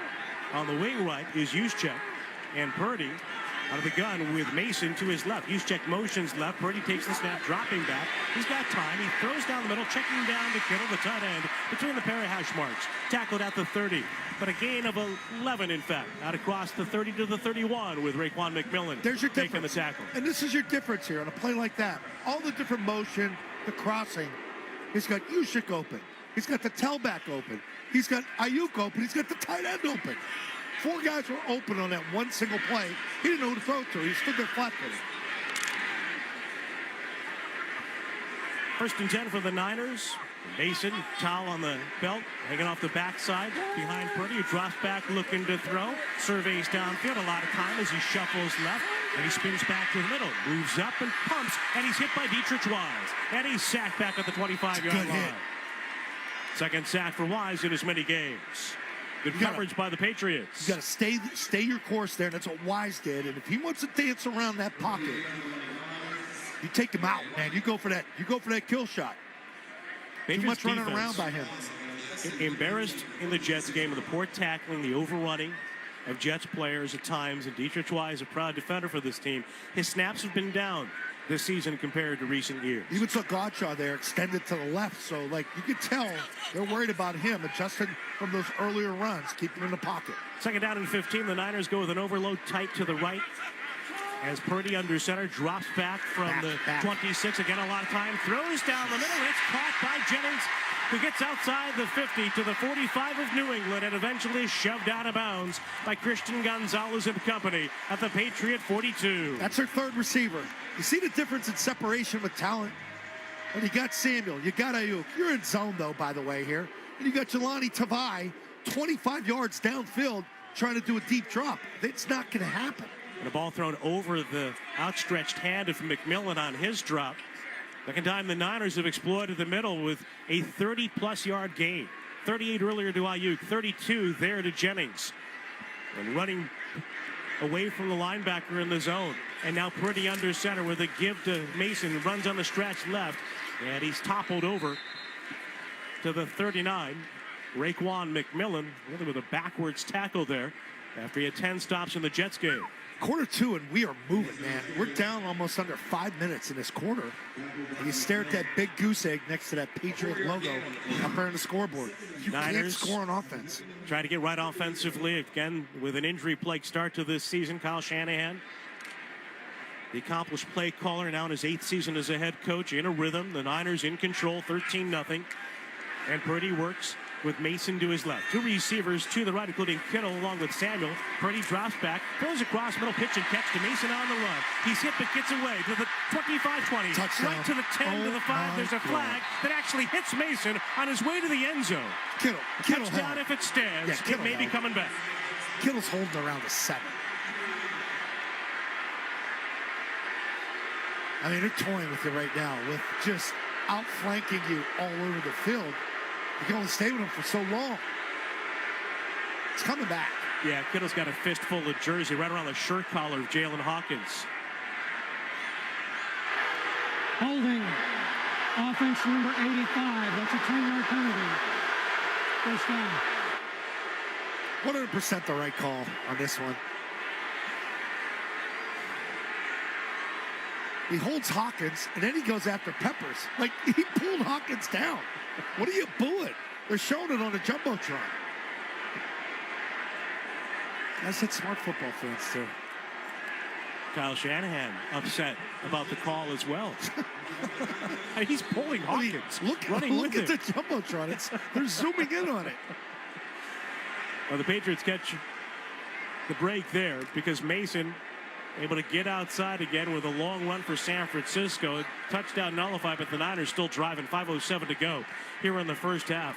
On the wing right is Juszczyk. And Purdy out of the gun with Mason to his left. Juszczyk motions left. Purdy takes the snap, dropping back. He's got time. He throws down the middle, checking down to Kittle, the tight end, between the pair of hash marks. Tackled at the 30. But a gain of 11, in fact, out across the 30 to the 31 with Raekwon McMillan. There's your taking difference. The tackle. And this is your difference here on a play like that. All the different motion, the crossing. He's got Juszczyk open. He's got the tailback open. He's got Ayuk open. He's got the tight end open. 4 guys were open on that one single play. He didn't know who to throw to. He stood there flat-footed. 1st and 10 for the Niners. Mason, towel on the belt, hanging off the backside behind Purdy, who drops back looking to throw. Surveys downfield a lot of time as he shuffles left, and he spins back to the middle. Moves up and pumps, and he's hit by Dietrich Wise. And he's sacked back at the 25-yard line. Second sack for Wise in as many games. Good coverage by the Patriots. You got to stay your course there, and that's what Wise did. And if he wants to dance around that pocket, you take him out, man. You go for that. You go for that kill shot. Patriots Too much running defense around by him. Embarrassed in the Jets game with the poor tackling, the overrunning of Jets players at times. And Dietrich Wise, a proud defender for this team. His snaps have been down this season compared to recent years. Even saw Godshaw there extended to the left, so like you could tell they're worried about him adjusting from those earlier runs, keeping him in the pocket. Second down and 15, the Niners go with an overload tight to the right as Purdy under center drops back from the 26. Again, a lot of time, throws down the middle. It's caught by Jennings, who gets outside the 50 to the 45 of New England and eventually shoved out of bounds by Christian Gonzalez and company at the Patriot 42. That's their third receiver. You see the difference in separation with talent? When you got Samuel, you got Ayuk. You're in zone, though, by the way, here. And you got Jelani Tavai, 25 yards downfield, trying to do a deep drop. It's not going to happen. And a ball thrown over the outstretched hand of McMillan on his drop. Second time the Niners have exploited the middle with a 30-plus yard gain. 38 earlier to Ayuk, 32 there to Jennings. And running away from the linebacker in the zone. And now Purdy under center with a give to Mason. Runs on the stretch left. And he's toppled over to the 39. Raekwon McMillan really with a backwards tackle there after he had 10 stops in the Jets game. Quarter 2, and we are moving, man. We're down almost under 5 minutes in this quarter. And you stare at that big goose egg next to that Patriot logo up there on the scoreboard. You can't score on offense. Trying to get right offensively, again, with an injury-plagued start to this season. Kyle Shanahan, the accomplished play caller, now in his 8th season as a head coach, in a rhythm. The Niners in control, 13-0. And Purdy works with Mason to his left. 2 receivers to the right, including Kittle along with Samuel. Purdy drops back, throws across, middle pitch and catch to Mason on the run. He's hit but gets away to the 25-20. Touchdown. Right to the 10 to the 5. There's a flag that actually hits Mason on his way to the end zone. Kittle Touchdown if it stands. Yeah, it may be coming back. Kittle's holding around the 7. I mean, they're toying with you right now with just outflanking you all over the field. You can only stay with him for so long. It's coming back. Yeah, Kittle's got a fistful of jersey right around the shirt collar of Jalen Hawkins. Holding. Offense number 85. That's a 10-yard penalty. First down. 100% the right call on this one. He holds Hawkins, and then he goes after Peppers. Like, he pulled Hawkins down. What are you booing? They're showing it on the Jumbotron. I said smart football fans, too. Kyle Shanahan upset about the call as well. He's pulling Hawkins. Look at the Jumbotron. They're zooming in on it. Well, the Patriots catch the break there because Mason able to get outside again with a long run for San Francisco. Touchdown nullified, but the Niners still driving. 5:07 to go here in the first half.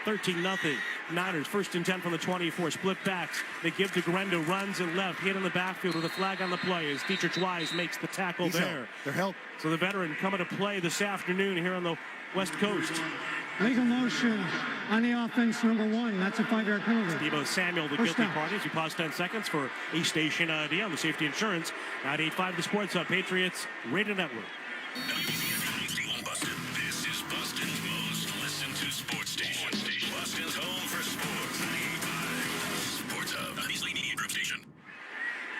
13-0. Niners first and 10 from the 24. Split backs. They give to Guerrero. Runs and left. Hit in the backfield with a flag on the play as Dietrich Wise makes the tackle there. They're help. So the veteran coming to play this afternoon here on the West Coast. Legal motion on the offense, number 1. That's a 5-yard penalty. Deebo Samuel, the First guilty down. party, as you pause 10 seconds for a station ID on the Safety Insurance. 98.5 The Sports Hub, Patriots Radio Network. This is Boston's most listened to sports station. Boston's home for sports. 98.5 Sports Hub, Beasley Media Group station.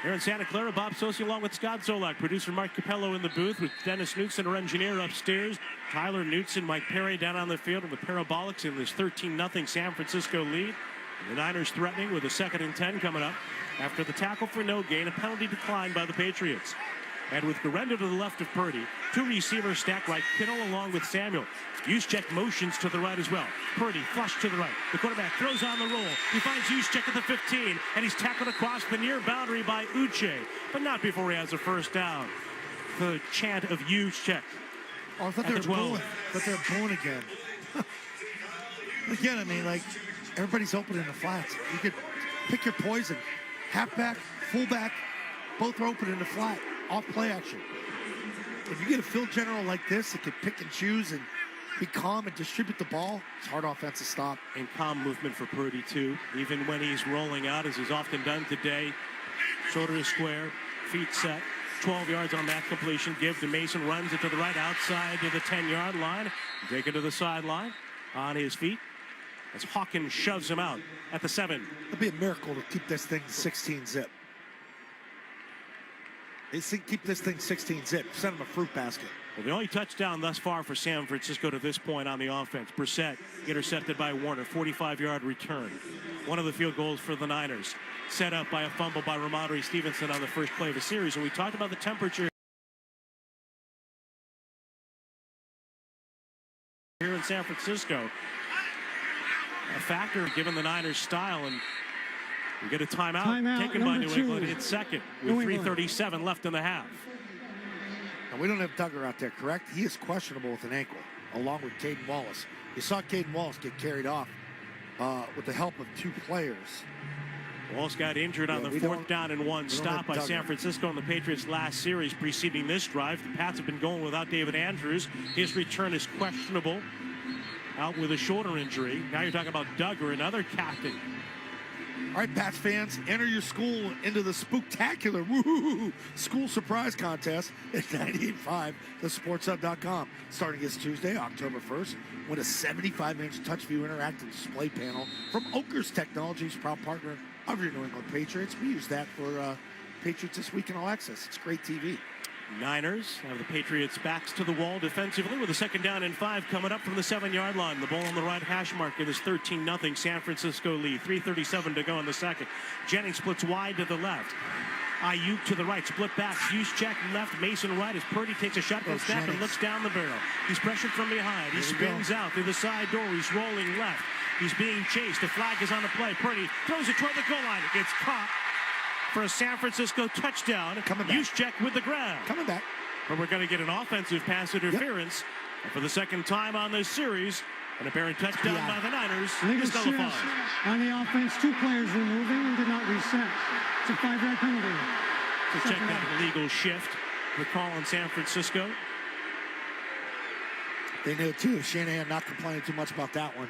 Here in Santa Clara, Bob Sosi along with Scott Zolak. Producer Mark Capello in the booth with Dennis Knutson, our engineer, upstairs. Tyler Knutson, Mike Perry down on the field with the Parabolics in this 13-0 San Francisco lead. The Niners threatening with a 2nd and 10 coming up after the tackle for no gain, a penalty declined by the Patriots. And with Guerrero to the left of Purdy, 2 receivers stacked right, Kittle along with Samuel. Juszczyk motions to the right as well. Purdy flush to the right. The quarterback throws on the roll. He finds Juszczyk at the 15, and he's tackled across the near boundary by Uche, but not before he has a first down. The chant of Juszczyk. Oh, I thought they were booing. But they're booing again. Again, I mean, like, everybody's open in the flats. You could pick your poison. Halfback, fullback, both are open in the flat. Off play action. If you get a field general like this that can pick and choose and be calm and distribute the ball, it's hard offensive stop. And calm movement for Purdy, too. Even when he's rolling out, as he's often done today. Shoulder is square, feet set. 12 yards on that completion. Give to Mason, runs it to the right, outside to the 10-yard line. Take it to the sideline on his feet as Hawkins shoves him out at the 7. It'd be a miracle to keep this thing 16 zip. They keep this thing 16 zip. Send him a fruit basket. Well, the only touchdown thus far for San Francisco to this point on the offense. Brissett intercepted by Warner, 45-yard return. One of the field goals for the Niners. Set up by a fumble by Ramondre Stevenson on the first play of the series. And we talked about the temperature here in San Francisco. A factor given the Niners' style, and we get a timeout taken by New England in second with 3:37 left in the half. Now, we don't have Duggar out there, correct? He is questionable with an ankle, along with Caden Wallace. You saw Caden Wallace get carried off with the help of 2 players. Wallace got injured on the 4th down and 1 stop by San Francisco in the Patriots' last series preceding this drive. The Pats have been going without David Andrews. His return is questionable, out with a shoulder injury. Now you're talking about Duggar, another captain All right, Pats fans, enter your school into the spooktacular school surprise contest at 98.5, thesportshub.com. Starting this Tuesday, October 1st, win a 75-inch TouchView interactive display panel from Oakers Technologies, proud partner of your New England Patriots. We use that for Patriots This Week in All Access. It's great TV. Niners have the Patriots' backs to the wall defensively with a 2nd down and 5 coming up from the 7-yard line. The ball on the right hash mark. It is 13-0 San Francisco lead. 3:37 to go in the second. Jennings splits wide to the left. Ayuk to the right. Split back. Juszczyk left. Mason right as Purdy takes a shotgun snap and looks down the barrel. He's pressured from behind. He spins out through the side door. He's rolling left. He's being chased. The flag is on the play. Purdy throws it toward the goal line. It's caught for a San Francisco touchdown. Juszczyk with the grab. Coming back. But we're going to get an offensive pass interference. And for the second time on this series, an apparent touchdown by the Niners is nullified. On the offense, 2 players were moving and did not reset. It's a 5-yard penalty. To check that illegal shift. The call on San Francisco. They knew too. Shanahan not complaining too much about that one.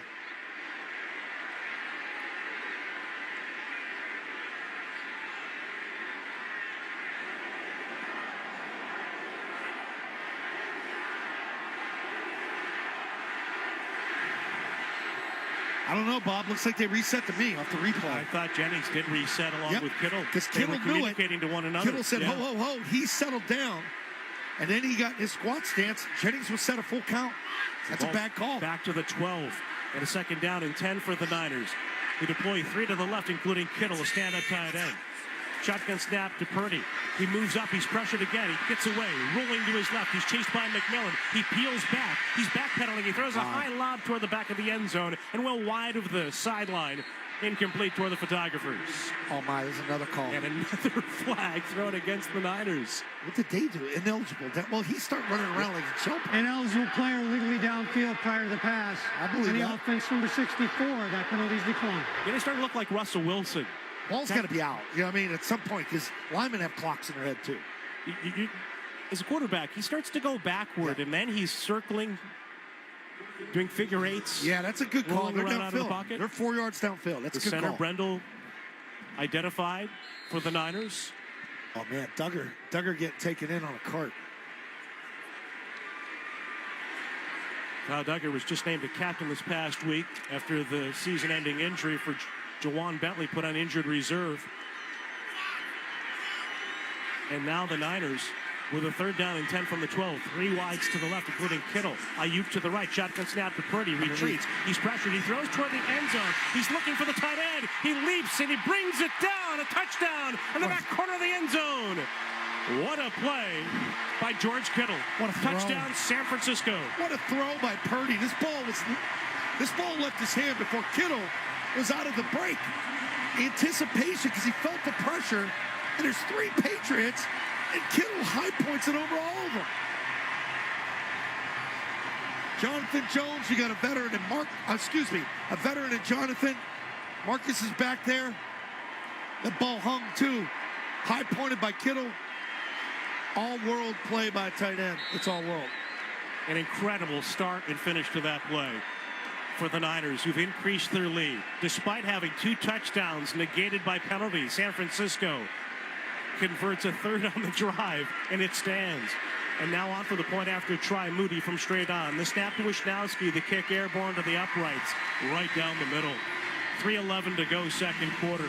I don't know, Bob. Looks like they reset to me off the replay. I thought Jennings did reset along with Kittle. Because They Kittle were knew it. communicating to one another. Kittle said, ho, ho, ho. He settled down. And then he got in his squat stance. Jennings was set a full count. That's a bad call. Back to the 12. And a 2nd down and 10 for the Niners. We deploy 3 to the left, including Kittle, a stand-up tight end. Shotgun snap to Purdy. He moves up. He's pressured again. He gets away. Rolling to his left. He's chased by McMillan. He peels back. He's backpedaling. He throws a high lob toward the back of the end zone and well wide of the sideline. Incomplete toward the photographers. Oh, my. There's another call. And another flag thrown against the Niners. What did they do? Ineligible. Well, he started running around like a chump. Ineligible player legally downfield prior to the pass. I believe and the that. offense, number 64, that penalty's declined. Yeah, they started to look like Russell Wilson. Ball's got to be out. You know what I mean? At some point, because linemen have clocks in their head, too. As a quarterback, he starts to go backward, and then he's circling, doing figure eights. Yeah, that's a good call. They're out of the downfield. pocket. They're 4 yards downfield. That's the a good center, call. Brendel, identified for the Niners. Oh, man, Duggar getting taken in on a cart. Kyle Duggar was just named a captain this past week after the season-ending injury for Jawan Bentley, put on injured reserve. And now the Niners with a 3rd down and 10 from the 12. 3 wides to the left, including Kittle. Ayuk to the right. Shotgun snap to Purdy. Retreats. He's pressured. He throws toward the end zone. He's looking for the tight end. He leaps and he brings it down. A touchdown in the back corner of the end zone. What a play by George Kittle. What a throw. Touchdown, San Francisco. What a throw by Purdy. This ball left his hand before Kittle was out of the break. Anticipation, because he felt the pressure. And there's 3 Patriots, and Kittle high points it over all of them. Jonathan Jones, you got a veteran in Jonathan. Marcus is back there. The ball hung too. High pointed by Kittle. All-world play by tight end. It's all world. An incredible start and finish to that play for the Niners, who've increased their lead. Despite having 2 touchdowns negated by penalties, San Francisco converts a 3rd on the drive, and it stands. And now on for the point after try, Moody from straight on. The snap to Wisnowski, the kick airborne to the uprights, right down the middle. 3:11 to go, second quarter.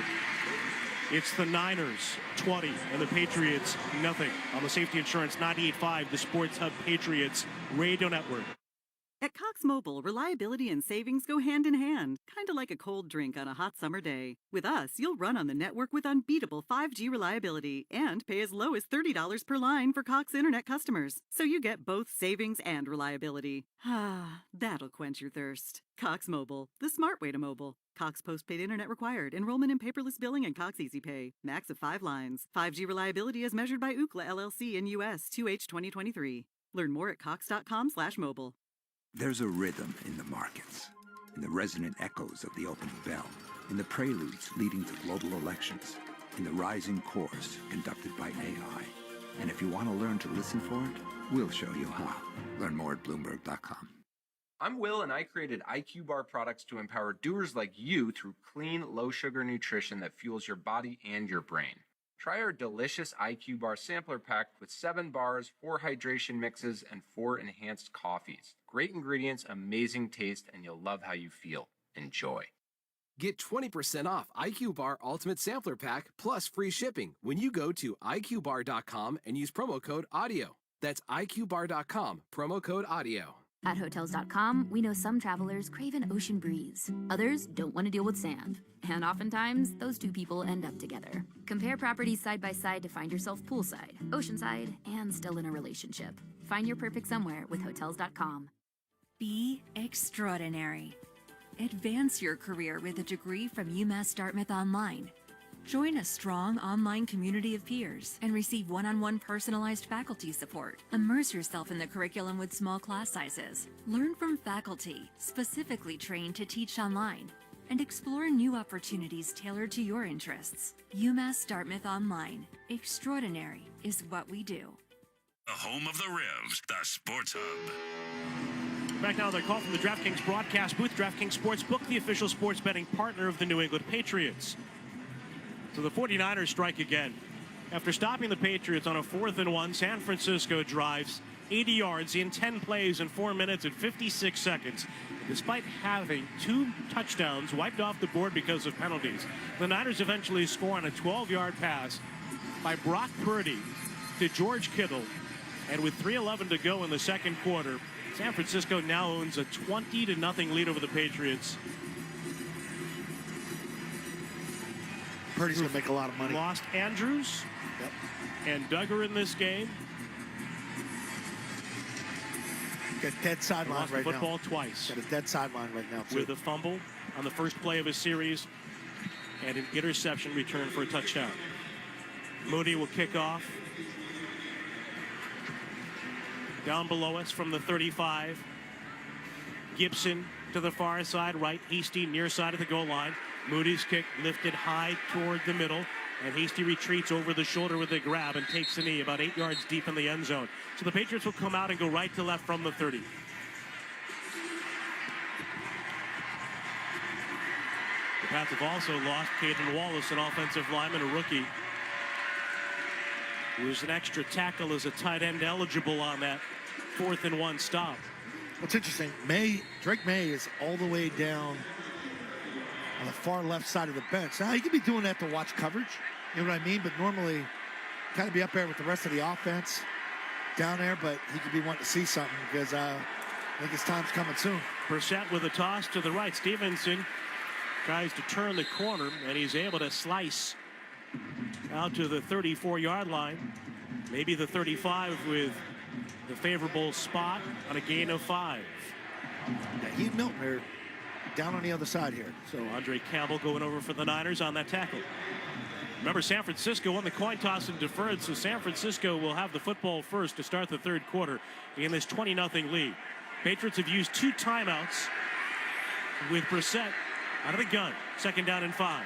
It's the Niners 20 and the Patriots nothing on the Safety Insurance 98.5, the Sports Hub Patriots Radio Network. At Cox Mobile, reliability and savings go hand in hand, kind of like a cold drink on a hot summer day. With us, you'll run on the network with unbeatable 5G reliability and pay as low as $30 per line for Cox Internet customers. So you get both savings and reliability. Ah, that'll quench your thirst. Cox Mobile, the smart way to mobile. Cox postpaid internet required. Enrollment in paperless billing and Cox Easy Pay. Max of 5 lines. 5G reliability as measured by Ookla LLC in U.S. 2H 2023. Learn more at cox.com/mobile. There's a rhythm in the markets, in the resonant echoes of the opening bell, in the preludes leading to global elections, in the rising chorus conducted by AI. And if you want to learn to listen for it, we'll show you how. Learn more at Bloomberg.com. I'm Will, and I created IQ Bar products to empower doers like you through clean, low-sugar nutrition that fuels your body and your brain. Try our delicious IQ Bar sampler pack with 7 bars, 4 hydration mixes, and 4 enhanced coffees. Great ingredients, amazing taste, and you'll love how you feel. Enjoy. Get 20% off IQ Bar Ultimate Sampler Pack plus free shipping when you go to iqbar.com and use promo code AUDIO. That's iqbar.com, promo code AUDIO. At Hotels.com, we know some travelers crave an ocean breeze. Others don't want to deal with sand. And oftentimes, those two people end up together. Compare properties side by side to find yourself poolside, oceanside, and still in a relationship. Find your perfect somewhere with Hotels.com. Be extraordinary. Advance your career with a degree from UMass Dartmouth Online. Join a strong online community of peers and receive one-on-one personalized faculty support. Immerse yourself in the curriculum with small class sizes. Learn from faculty specifically trained to teach online and explore new opportunities tailored to your interests. UMass Dartmouth Online. Extraordinary is what we do. The home of the Revs, the Sports Hub. Back now, the call from the DraftKings broadcast booth. DraftKings Sportsbook, the official sports betting partner of the New England Patriots. So the 49ers strike again. After stopping the Patriots on a 4th and 1, San Francisco drives 80 yards in 10 plays in 4 minutes and 56 seconds. Despite having 2 touchdowns wiped off the board because of penalties, the Niners eventually score on a 12-yard pass by Brock Purdy to George Kittle. And with 3:11 to go in the second quarter, San Francisco now owns a 20-0 lead over the Patriots. Purdy's going to make a lot of money. Lost Andrews and Duggar in this game. Got a dead sideline Lost right the football now. twice. Got a dead sideline right now, too. With a fumble on the first play of his series and an interception return for a touchdown. Moody will kick off. Down below us from the 35. Gibson to the far side, right. Hasty near side of the goal line. Moody's kick lifted high toward the middle, and Hasty retreats over the shoulder with a grab and takes a knee about 8 yards deep in the end zone. So the Patriots will come out and go right to left from the 30. The Pats have also lost Caden Wallace, an offensive lineman, a rookie, who was an extra tackle as a tight end eligible on that 4th and 1 stop. What's interesting, Drake May is all the way down on the far left side of the bench. Now, he could be doing that to watch coverage, you know what I mean? But normally, kind of be up there with the rest of the offense down there, but he could be wanting to see something because I think his time's coming soon. Brissett with a toss to the right. Stevenson tries to turn the corner, and he's able to slice out to the 34-yard line. Maybe the 35 with the favorable spot on a gain of 5. Yeah, he and Milton are down on the other side here. So Andre Campbell going over for the Niners on that tackle. Remember, San Francisco won the coin toss and deferred, so San Francisco will have the football first to start the third quarter in this 20-0 lead. Patriots have used 2 timeouts with Brissett out of the gun. 2nd down and 5.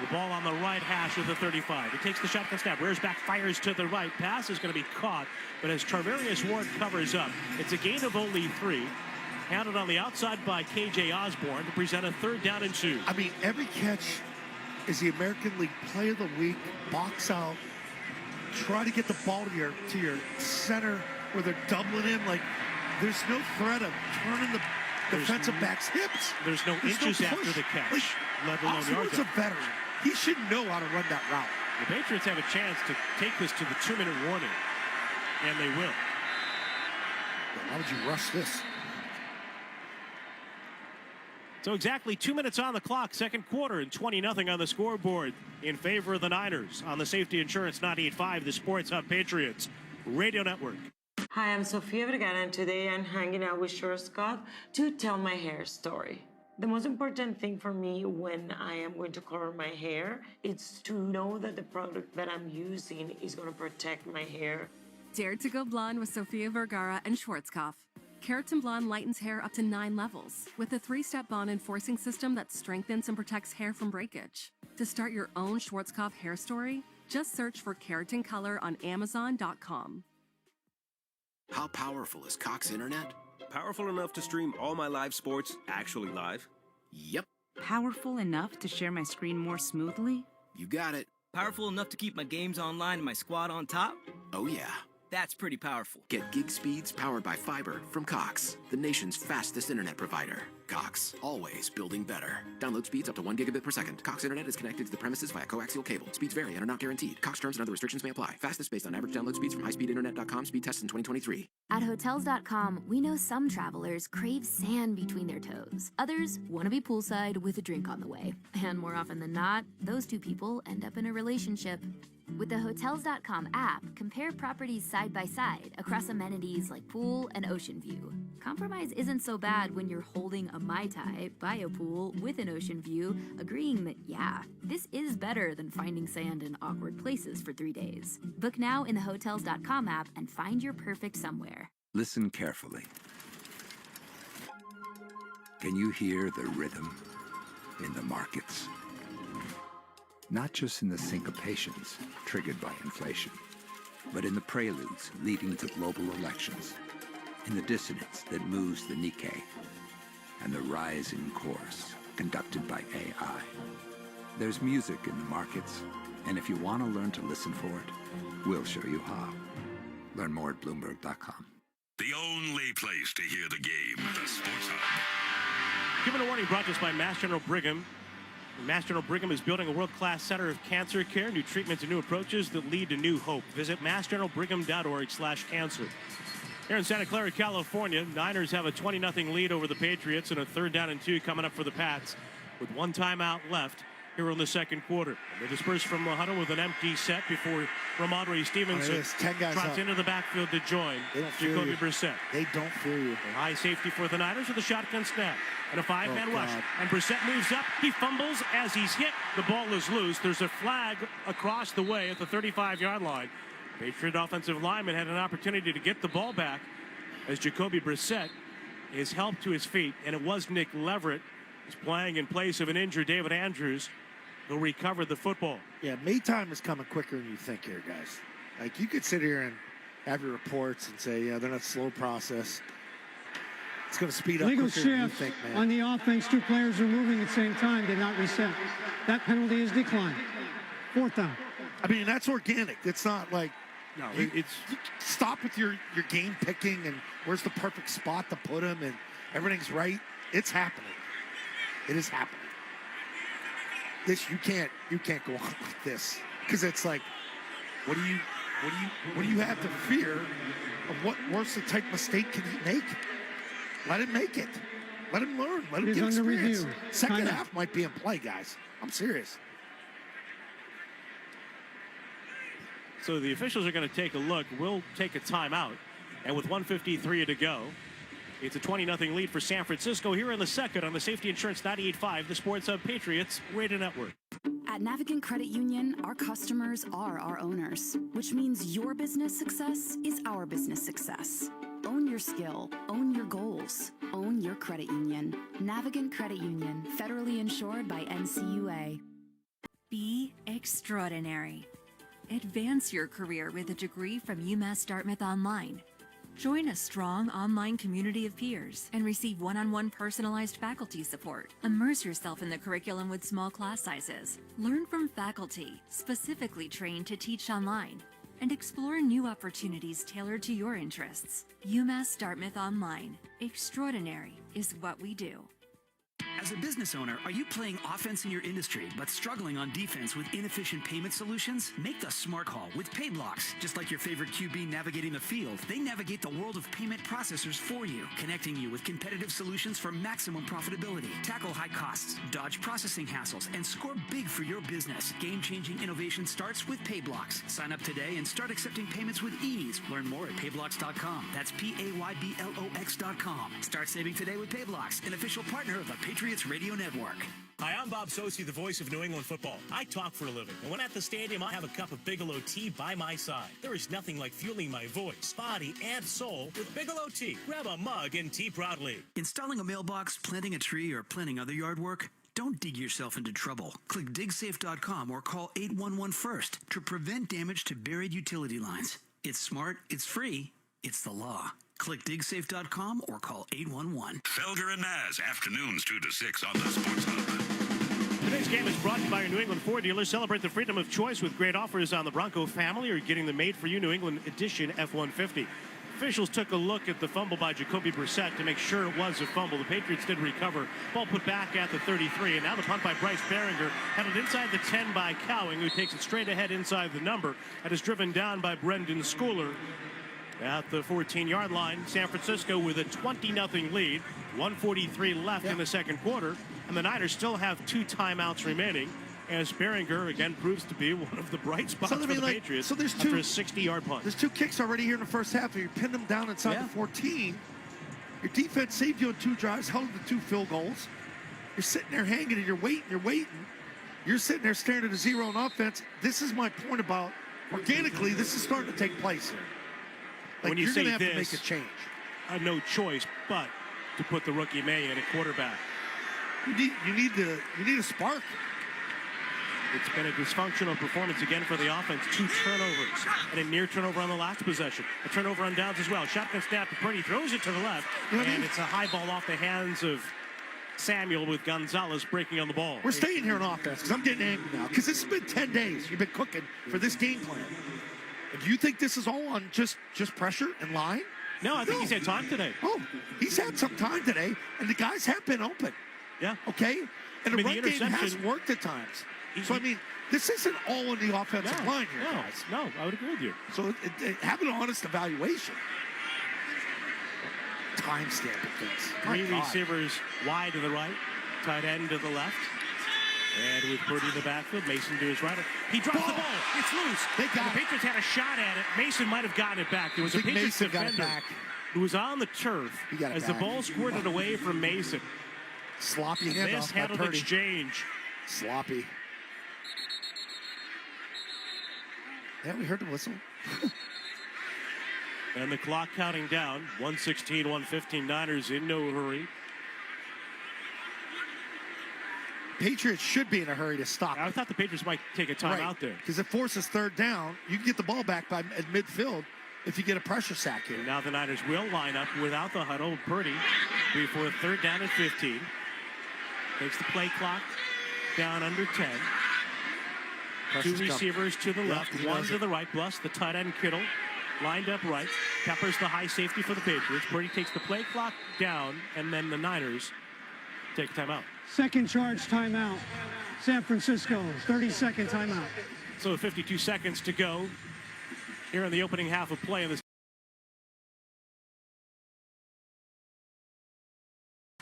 The ball on the right hash of the 35. He takes the shotgun snap, rears back, fires to the right. Pass is going to be caught, but as Charvarius Ward covers up, it's a gain of only 3. Handled on the outside by K.J. Osborne to present a 3rd down and 2. I mean, every catch is the American League Play of the Week. Box out. Try to get the ball to your center where they're doubling in. Like, there's no threat of turning the defensive back's hips. There's no inches after the catch, let alone yards. Osborne's a veteran. He should know how to run that route. The Patriots have a chance to take this to the 2-minute warning, and they will. Why would you rush this? So exactly 2 minutes on the clock, second quarter, and 20-0 on the scoreboard in favor of the Niners on the Safety Insurance 98.5, the Sports Hub Patriots Radio Network. Hi, I'm Sofia Vergara, and today I'm hanging out with Short Scott to tell my hair story. The most important thing for me when I am going to color my hair is to know that the product that I'm using is going to protect my hair. Dare to go blonde with Sofia Vergara and Schwarzkopf. Keratin Blonde lightens hair up to 9 levels with a 3-step bond enforcing system that strengthens and protects hair from breakage. To start your own Schwarzkopf hair story, just search for Keratin Color on Amazon.com. How powerful is Cox Internet? Powerful enough to stream all my live sports actually live? Yep. Powerful enough to share my screen more smoothly? You got it. Powerful enough to keep my games online and my squad on top? Oh, yeah. That's pretty powerful. Get gig speeds powered by fiber from Cox, the nation's fastest internet provider. Cox, always building better. Download speeds up to 1 gigabit per second. Cox internet is connected to the premises via coaxial cable. Speeds vary and are not guaranteed. Cox terms and other restrictions may apply. Fastest based on average download speeds from highspeedinternet.com. Speed tests in 2023. At Hotels.com, we know some travelers crave sand between their toes. Others want to be poolside with a drink on the way. And more often than not, those two people end up in a relationship. With the Hotels.com app, compare properties side by side across amenities like pool and ocean view. Compromise isn't so bad when you're holding a Mai Tai by a pool with an ocean view, agreeing that, yeah, this is better than finding sand in awkward places for 3 days. Book now in the Hotels.com app and find your perfect somewhere. Listen carefully. Can you hear the rhythm in the markets? Not just in the syncopations triggered by inflation, but in the preludes leading to global elections, in the dissonance that moves the Nikkei, and the rising chorus conducted by AI. There's music in the markets, and if you want to learn to listen for it, we'll show you how. Learn more at Bloomberg.com. The only place to hear the game, the Sports Hub. Given a warning brought to us by Mass General Brigham. Mass General Brigham is building a world-class center of cancer care, new treatments and new approaches that lead to new hope. Visit massgeneralbrigham.org/cancer. Here in Santa Clara, California, Niners have a 20-0 lead over the Patriots and a 3rd down and 2 coming up for the Pats with 1 timeout left here in the second quarter. And they disperse from the huddle with an empty set before Ramondre Stevenson trots into the backfield to join Jacoby Brissett. They don't fear you. A high safety for the Niners with a shotgun snap and a 5-man rush. And Brissett moves up. He fumbles as he's hit. The ball is loose. There's a flag across the way at the 35-yard line. Patriot offensive lineman had an opportunity to get the ball back as Jacoby Brissett is helped to his feet. And it was Nick Leverett who's playing in place of an injured David Andrews who recovered the football. Yeah, May time is coming quicker than you think here, guys. Like, you could sit here and have your reports and say, yeah, they're not slow process. It's going to speed up Legal quicker than you shift think, man. on the offense. 2 players are moving at the same time, did not reset. That penalty is declined. 4th down. I mean, that's organic. It's not like, no, you stop with your game picking and where's the perfect spot to put him and everything's right. It's happening. It is happening. This you can't go on like this because it's like, what do you have to fear? Of what worse type mistake can he make? Let him make it. Let him learn. Let him get experience. Review. Second half might be in play, guys. I'm serious. So the officials are going to take a look. We'll take a timeout. And with 1:53 to go, it's a 20-0 lead for San Francisco here in the second on the Safety Insurance 98.5, the Sports Hub Patriots Radio Network. At Navigant Credit Union, our customers are our owners, which means your business success is our business success. Own your skill, own your goals, own your credit union. Navigant Credit Union, federally insured by NCUA. Be extraordinary. Advance your career with a degree from UMass Dartmouth Online. Join a strong online community of peers and receive one-on-one personalized faculty support. Immerse yourself in the curriculum with small class sizes. Learn from faculty specifically trained to teach online and explore new opportunities tailored to your interests. UMass Dartmouth Online. Extraordinary is what we do. As a business owner, are you playing offense in your industry but struggling on defense with inefficient payment solutions? Make the smart call with PayBlocks. Just like your favorite QB navigating the field, they navigate the world of payment processors for you, connecting you with competitive solutions for maximum profitability. Tackle high costs, dodge processing hassles, and score big for your business. Game-changing innovation starts with PayBlocks. Sign up today and start accepting payments with ease. Learn more at payblocks.com. That's PAYBLOX.com. Start saving today with PayBlocks, an official partner of the Patriots Radio Network. Hi, I'm Bob Sosi, the voice of New England football. I talk for a living, and when at the stadium, I have a cup of Bigelow tea by my side. There is nothing like fueling my voice, body, and soul with Bigelow tea. Grab a mug and tea proudly. Installing a mailbox, planting a tree, or planning other yard work? Don't dig yourself into trouble. Click digsafe.com or call 811 first to prevent damage to buried utility lines. It's smart, it's free, it's the law. Click digsafe.com or call 811. Felger and Naz, afternoons 2 to 6 on the Sports Hub. Today's game is brought to you by your New England Ford dealers. Celebrate the freedom of choice with great offers on the Bronco family or getting the made-for-you New England Edition F-150. Officials took a look at the fumble by Jacoby Brissett to make sure it was a fumble. The Patriots did recover. Ball put back at the 33, and now the punt by Bryce Behringer, headed inside the 10 by Cowing, who takes it straight ahead inside the number, and is driven down by Brendan Schooler. At the 14-yard line, San Francisco with a 20-0 lead. 1:43 left in the second quarter, and the Niners still have 2 timeouts remaining, as Behringer again proves to be one of the bright spots for the Patriots there's after a 60-yard punt. There's 2 kicks already here in the first half. You pinned them down inside the 14. Your defense saved you on 2 drives, held the 2 field goals. You're sitting there hanging and you're waiting. You're sitting there staring at a 0 on offense. This is my point about organically, this is starting to take place here. Like, when you you're say going to have to this, make a change. No choice but to put the rookie May in at quarterback. You need a spark. It's been a dysfunctional performance again for the offense. 2 turnovers and a near turnover on the last possession. A turnover on downs as well. Shotgun snap to Purdy, throws it to the left, and it's a high ball off the hands of Samuel with Gonzalez breaking on the ball. We're staying here on offense because I'm getting angry now because this has been 10 days. You've been cooking for this game plan. And do you think this is all on just pressure and line? No, I think he's had time today. Oh, he's had some time today, and the guys have been open. Yeah. Okay? And the run game interception has worked at times. So, I mean, this isn't all on the offensive line here, guys. No, I would agree with you. So have an honest evaluation. Time-stamping things. 3 receivers wide to the right, tight end to the left. And with Purdy in the backfield, Mason to his right. He drops the ball. It's loose. The Patriots had a shot at it. Mason might have gotten it back. There was a Patriots defender who was on the turf as the ball squirted away from Mason. Sloppy handoff. Mishandled exchange. Sloppy. Yeah, we heard the whistle. And the clock counting down. 1:16, 1:15. Niners in no hurry. Patriots should be in a hurry to stop. I thought the Patriots might take a time out there. Because it forces 3rd down. You can get the ball back at midfield if you get a pressure sack here. And now the Niners will line up without the huddle. Purdy before 3rd down and 15. Takes the play clock down under 10. Two receivers to the left, one to the right, plus the tight end Kittle lined up right. Peppers the high safety for the Patriots. Purdy takes the play clock down, and then the Niners take a timeout. Second charge timeout. San Francisco, 30-second timeout. So 52 seconds to go here in the opening half of play in this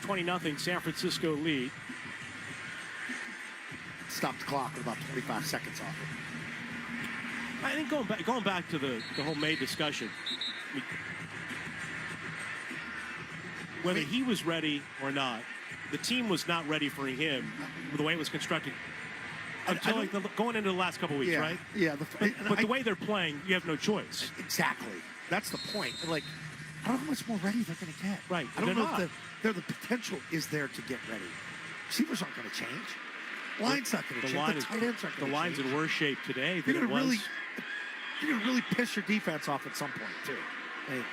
20-0 San Francisco lead. Stop the clock with about 25 seconds off it. I think going back to the whole May discussion, whether he was ready or not, the team was not ready for him the way it was constructed until going into the last couple weeks, right? Yeah. But the way they're playing, you have no choice. Exactly. That's the point. Like, I don't know how much more ready they're going to get. Right. I don't know if the potential is there to get ready. Receivers aren't going to change. Line's not going to change. The tight ends aren't going to change. The line's in worse shape today than You're it was. You're going to really piss your defense off at some point, too. Hey.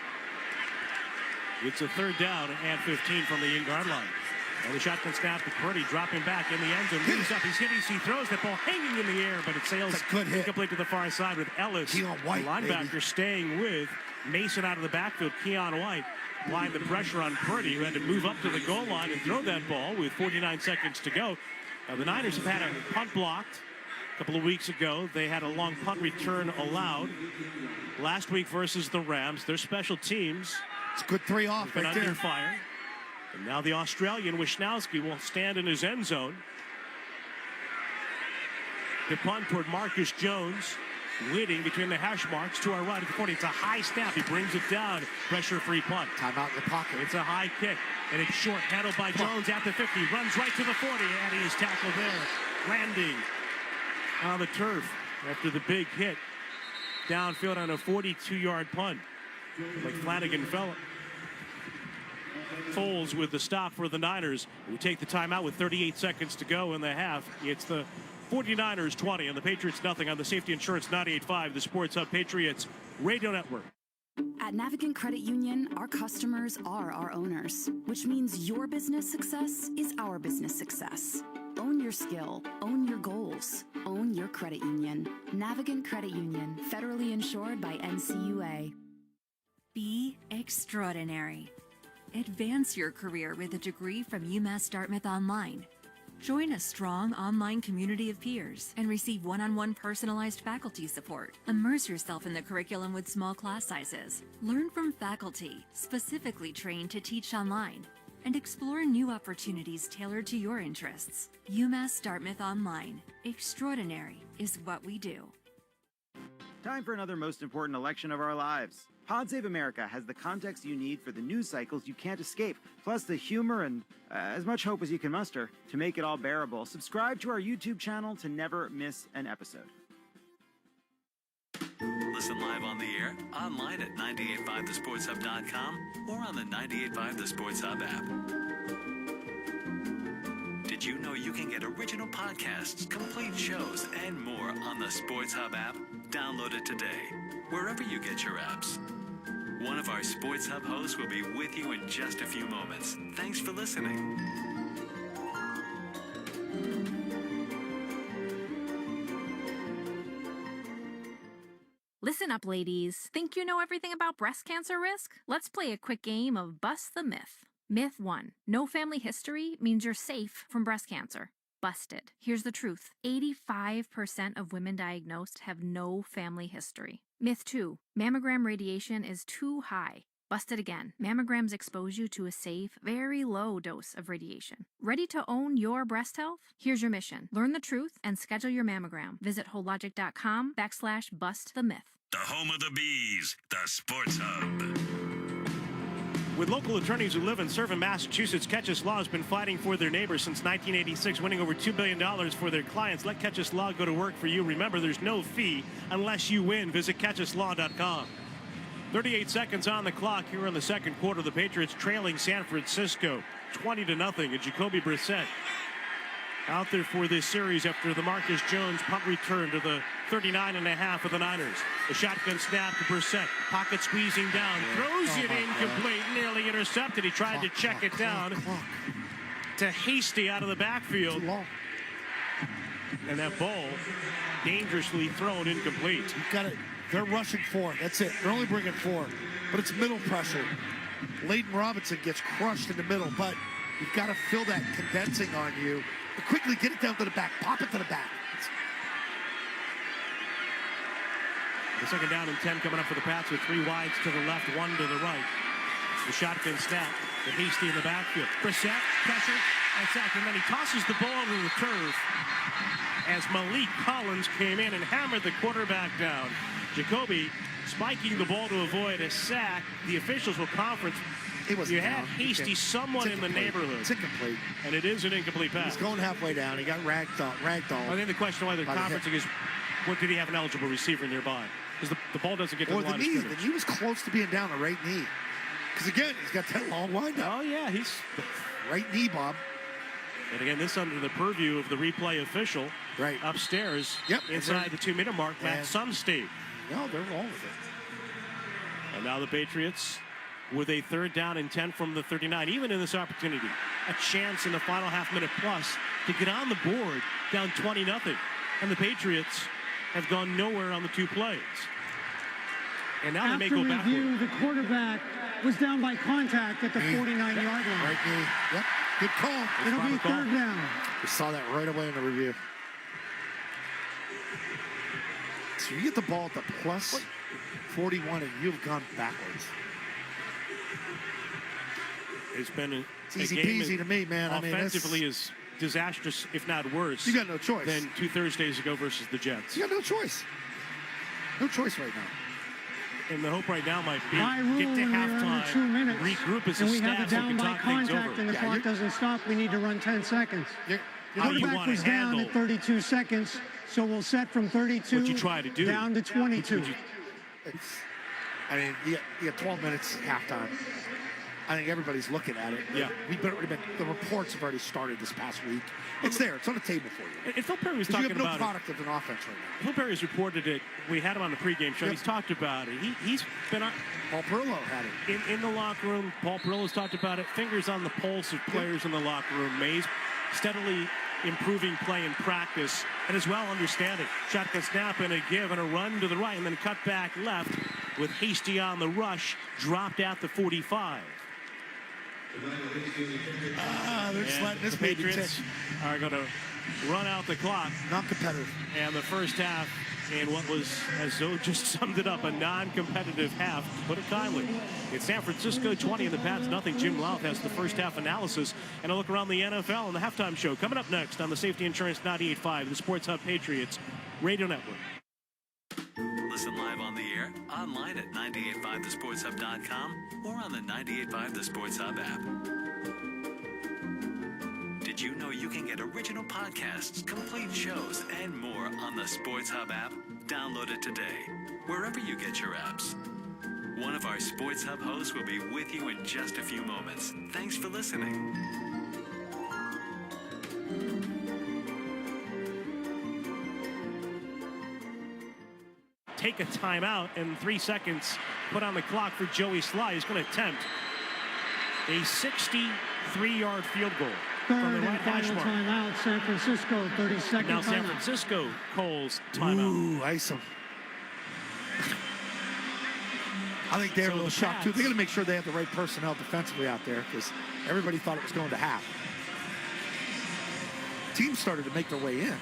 It's a 3rd down and 15 from the in-guard line. And the shotgun snap to Purdy, dropping back in the end zone. Moves up, he's hitting, he throws that ball hanging in the air, but it sails incomplete to the far side with Ellis, White, the linebacker, baby. staying with Mason out of the backfield. Keon White applying the pressure on Purdy, who had to move up to the goal line and throw that ball with 49 seconds to go. The Niners have had a punt blocked a couple of weeks ago. They had a long punt return allowed last week versus the Rams. Their special teams. It's a good 3 off been right under there. fire. And now the Australian Wisnowski will stand in his end zone. The punt toward Marcus Jones. Waiting between the hash marks to our right at the 40. It's a high snap. He brings it down. Pressure-free punt. Timeout in the pocket. It's a high kick. And it's short. Handled by Jones at the 50. Runs right to the 40. And he is tackled there. Landing on the turf after the big hit. Downfield on a 42-yard punt. Like Flanagan fell. Foles with the stop for the Niners, who take the timeout with 38 seconds to go in the half. It's the 49ers 20 and the Patriots nothing on the Safety Insurance 98.5, the Sports Hub Patriots Radio Network. At Navigant Credit Union, our customers are our owners, which means your business success is our business success. Own your skill, own your goals, own your credit union. Navigant Credit Union, federally insured by NCUA. Be extraordinary. Advance your career with a degree from UMass Dartmouth Online. Join a strong online community of peers and receive one-on-one personalized faculty support. Immerse yourself in the curriculum with small class sizes. Learn from faculty specifically trained to teach online and explore new opportunities tailored to your interests. UMass Dartmouth Online. Extraordinary is what we do. Time for another most important election of our lives. Pod Save America has the context you need for the news cycles you can't escape, plus the humor and as much hope as you can muster to make it all bearable. Subscribe to our YouTube channel to never miss an episode. Listen live on the air, online at 985thesportshub.com or on the 985 The Sports Hub app. Did you know you can get original podcasts, complete shows, and more on the Sports Hub app? Download it today, wherever you get your apps. One of our Sports Hub hosts will be with you in just a few moments. Thanks for listening. Listen up, ladies. Think you know everything about breast cancer risk? Let's play a quick game of Bust the Myth. Myth 1. No family history means you're safe from breast cancer. Busted. Here's the truth. 85% of women diagnosed have no family history. Myth 2. Mammogram radiation is too high. Busted again. Mammograms expose you to a safe, very low dose of radiation. Ready to own your breast health? Here's your mission. Learn the truth and schedule your mammogram. Visit wholelogic.com/bust-the-myth. The home of the bees, the Sports Hub. With local attorneys who live and serve in Massachusetts, Ketchus Law has been fighting for their neighbors since 1986, winning over $2 billion for their clients. Let Ketchus Law go to work for you. Remember, there's no fee unless you win. Visit KetchusLaw.com. 38 seconds on the clock here in the second quarter. The Patriots trailing San Francisco 20-0. And Jacoby Brissett out there for this series after the Marcus Jones punt return to the 39.5 of the Niners. The shotgun snap to Brissett. Pocket squeezing down. Throws it incomplete. Nearly intercepted. He tried to check it down to Hasty out of the backfield. And that ball dangerously thrown incomplete. You've got it. They're rushing 4. That's it. They're only bringing 4. But it's middle pressure. Leighton Robinson gets crushed in the middle, but you've got to feel that condensing on you. But quickly get it down to the back. Pop it to the back. The second down and 10 coming up for the Pats with 3 wides to the left, 1 to the right. The shotgun snap. The Hasty in the backfield. Brissett, pressure, and sacked. And then he tosses the ball to the turf as Malik Collins came in and hammered the quarterback down. Jacoby spiking the ball to avoid a sack. The officials will conference. You had Hasty somewhat in the neighborhood. It's incomplete. And it is an incomplete pass. He's going halfway down. He got ragdoll. I think the question why they're conferencing is, what did he have an eligible receiver nearby? Because the ball doesn't get to the line of scrimmage. The knee was close to being down the right knee. Because again, he's got that long windup. Oh yeah, he's right knee, Bob. And again, this under the purview of the replay official. Right. Upstairs. Yep. Inside the 2-minute mark at some stage. No, they're wrong with it. And now the Patriots with a 3rd down and 10 from the 39. Even in this opportunity, a chance in the final half-minute plus to get on the board down 20-0. And the Patriots have gone nowhere on the 2 plays. And now they may go backward. After review, the quarterback was down by contact at the 49-yard line. Right knee. Yep. Good call. It'll be 3rd down. We saw that right away in the review. So you get the ball at the plus 41 and you've gone backwards. It's been it's easy peasy to me, man. Offensively is disastrous, if not worse. You got no choice. Than 2 Thursdays ago versus the Jets. You got no choice. No choice right now. And the hope right now might be get to halftime, 2 minutes, regroup as a and we staff have it so we down can by talk things contact, over. and the clock doesn't stop. We need to run 10 seconds. The quarterback was down at 32 seconds, so we'll set from 32 what you try to do. down to 22. I mean, you got 12 minutes halftime. I think everybody's looking at it. Yeah. The reports have already started this past week. It's there. It's on the table for you. And Phil Perry was 'Cause talking you have no about product of an offense right now. Phil Perry's reported it. We had him on the pregame show. Yep. He's talked about it. He's been on. Paul Perillo had it. In the locker room, Paul Perillo's talked about it. Fingers on the pulse of players in the locker room. Mays steadily improving play in practice, and as well understanding. Shotgun snap and a give and a run to the right, and then cut back left with Hasty on the rush, dropped at the 45. They're just letting this the baby Patriots are going to run out the clock. Not competitive. And the first half, in what was, as Zoe just summed it up, a non-competitive half, to put it kindly. It's San Francisco 20 and the Pats nothing. Jim Louth has the first half analysis and a look around the NFL and the halftime show coming up next on the Safety Insurance 98.5, the Sports Hub Patriots Radio Network. Listen live on the air, online at 985thesportshub.com or on the 98.5 The Sports Hub app. Did you know you can get original podcasts, complete shows, and more on the Sports Hub app? Download it today, wherever you get your apps. One of our Sports Hub hosts will be with you in just a few moments. Thanks for listening. Take a timeout and 3 seconds put on the clock for Joey Sly. He's going to attempt a 63-yard field goal from the right hash mark. Timeout, San Francisco, 30 seconds. Now San Francisco calls timeout. Ooh, ice them. I think they're a little shocked, too. They got to make sure they have the right personnel defensively out there because everybody thought it was going to half. Teams started to make their way in.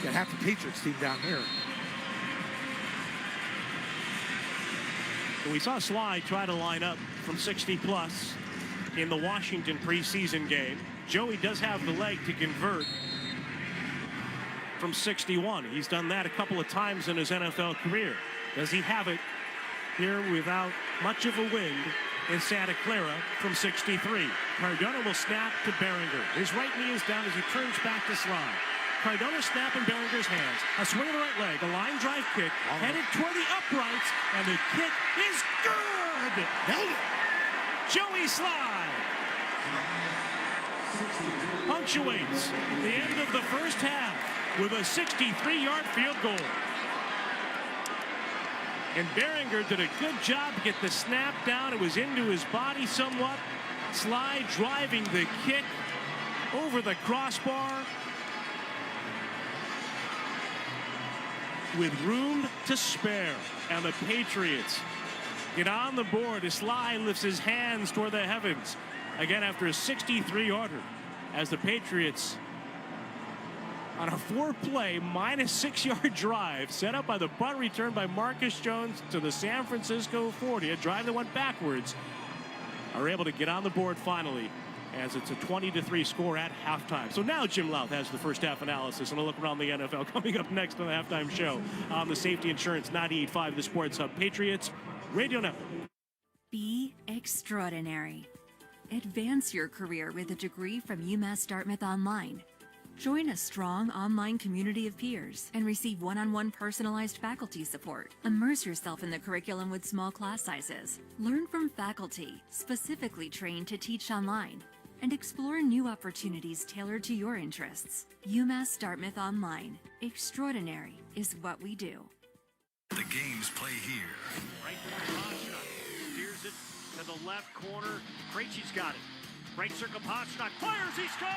Got half the Patriots team down here. We saw Sly try to line up from 60-plus in the Washington preseason game. Joey does have the leg to convert from 61. He's done that a couple of times in his NFL career. Does he have it here without much of a wind in Santa Clara from 63? Cardona will snap to Behringer. His right knee is down as he turns back to Sly. Cardona snap in Behringer's hands. A swing of the right leg, a line drive kick, headed toward the uprights, and the kick is good! Held it! Joey Sly punctuates the end of the first half with a 63-yard field goal. And Behringer did a good job to get the snap down. It was into his body somewhat. Sly driving the kick over the crossbar with room to spare. And the Patriots get on the board as Sly lifts his hands toward the heavens. Again, after a 63-yarder, as the Patriots on a 4-play, -6-yard drive set up by the punt return by Marcus Jones to the San Francisco 40, a drive that went backwards, are able to get on the board finally as it's a 20-3 score at halftime. So now Jim Louth has the first half analysis and a look around the NFL coming up next on the halftime show on the Safety Insurance 98.5 The Sports Hub Patriots Radio Network. Be extraordinary. Advance your career with a degree from UMass Dartmouth Online. Join a strong online community of peers and receive one-on-one personalized faculty support. Immerse yourself in the curriculum with small class sizes. Learn from faculty specifically trained to teach online and explore new opportunities tailored to your interests. UMass Dartmouth Online. Extraordinary is what we do. The games play here. Right Pasternak steers it to the left corner. Krejci's got it. Right circle, Pasternak fires, he scores!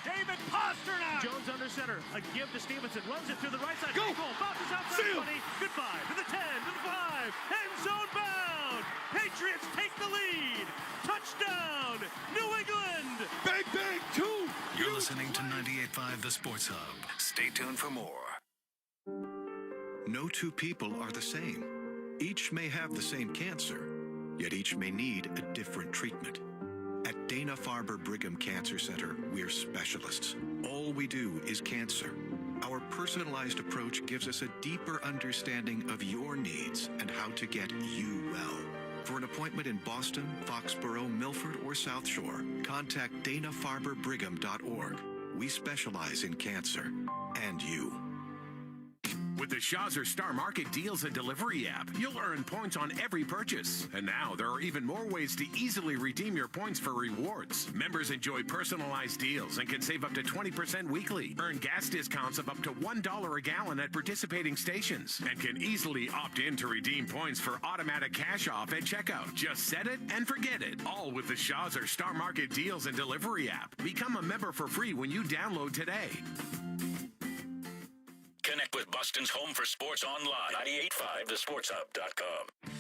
David Pasternak! Jones under center. A give to Stevenson. Runs it through the right side. Go! Goal. Bounces outside 20. Goodbye to the 10, to the 5. End zone bound. Patriots take the lead. Touchdown, New England! Bang, bang, 2! You're listening to 98.5 The Sports Hub. Stay tuned for more. No two people are the same. Each may have the same cancer, yet each may need a different treatment. At Dana-Farber Brigham Cancer Center, we're specialists. All we do is cancer. Our personalized approach gives us a deeper understanding of your needs and how to get you well. For an appointment in Boston, Foxborough, Milford, or South Shore, contact danafarberbrigham.org. We specialize in cancer and you. With the Shawzer Star Market Deals and Delivery app, you'll earn points on every purchase. And now there are even more ways to easily redeem your points for rewards. Members enjoy personalized deals and can save up to 20% weekly. Earn gas discounts of up to $1 a gallon at participating stations. And can easily opt in to redeem points for automatic cash off at checkout. Just set it and forget it. All with the Shawzer Star Market Deals and Delivery app. Become a member for free when you download today. Connect with Boston's home for sports online. 98.5thesportshub.com.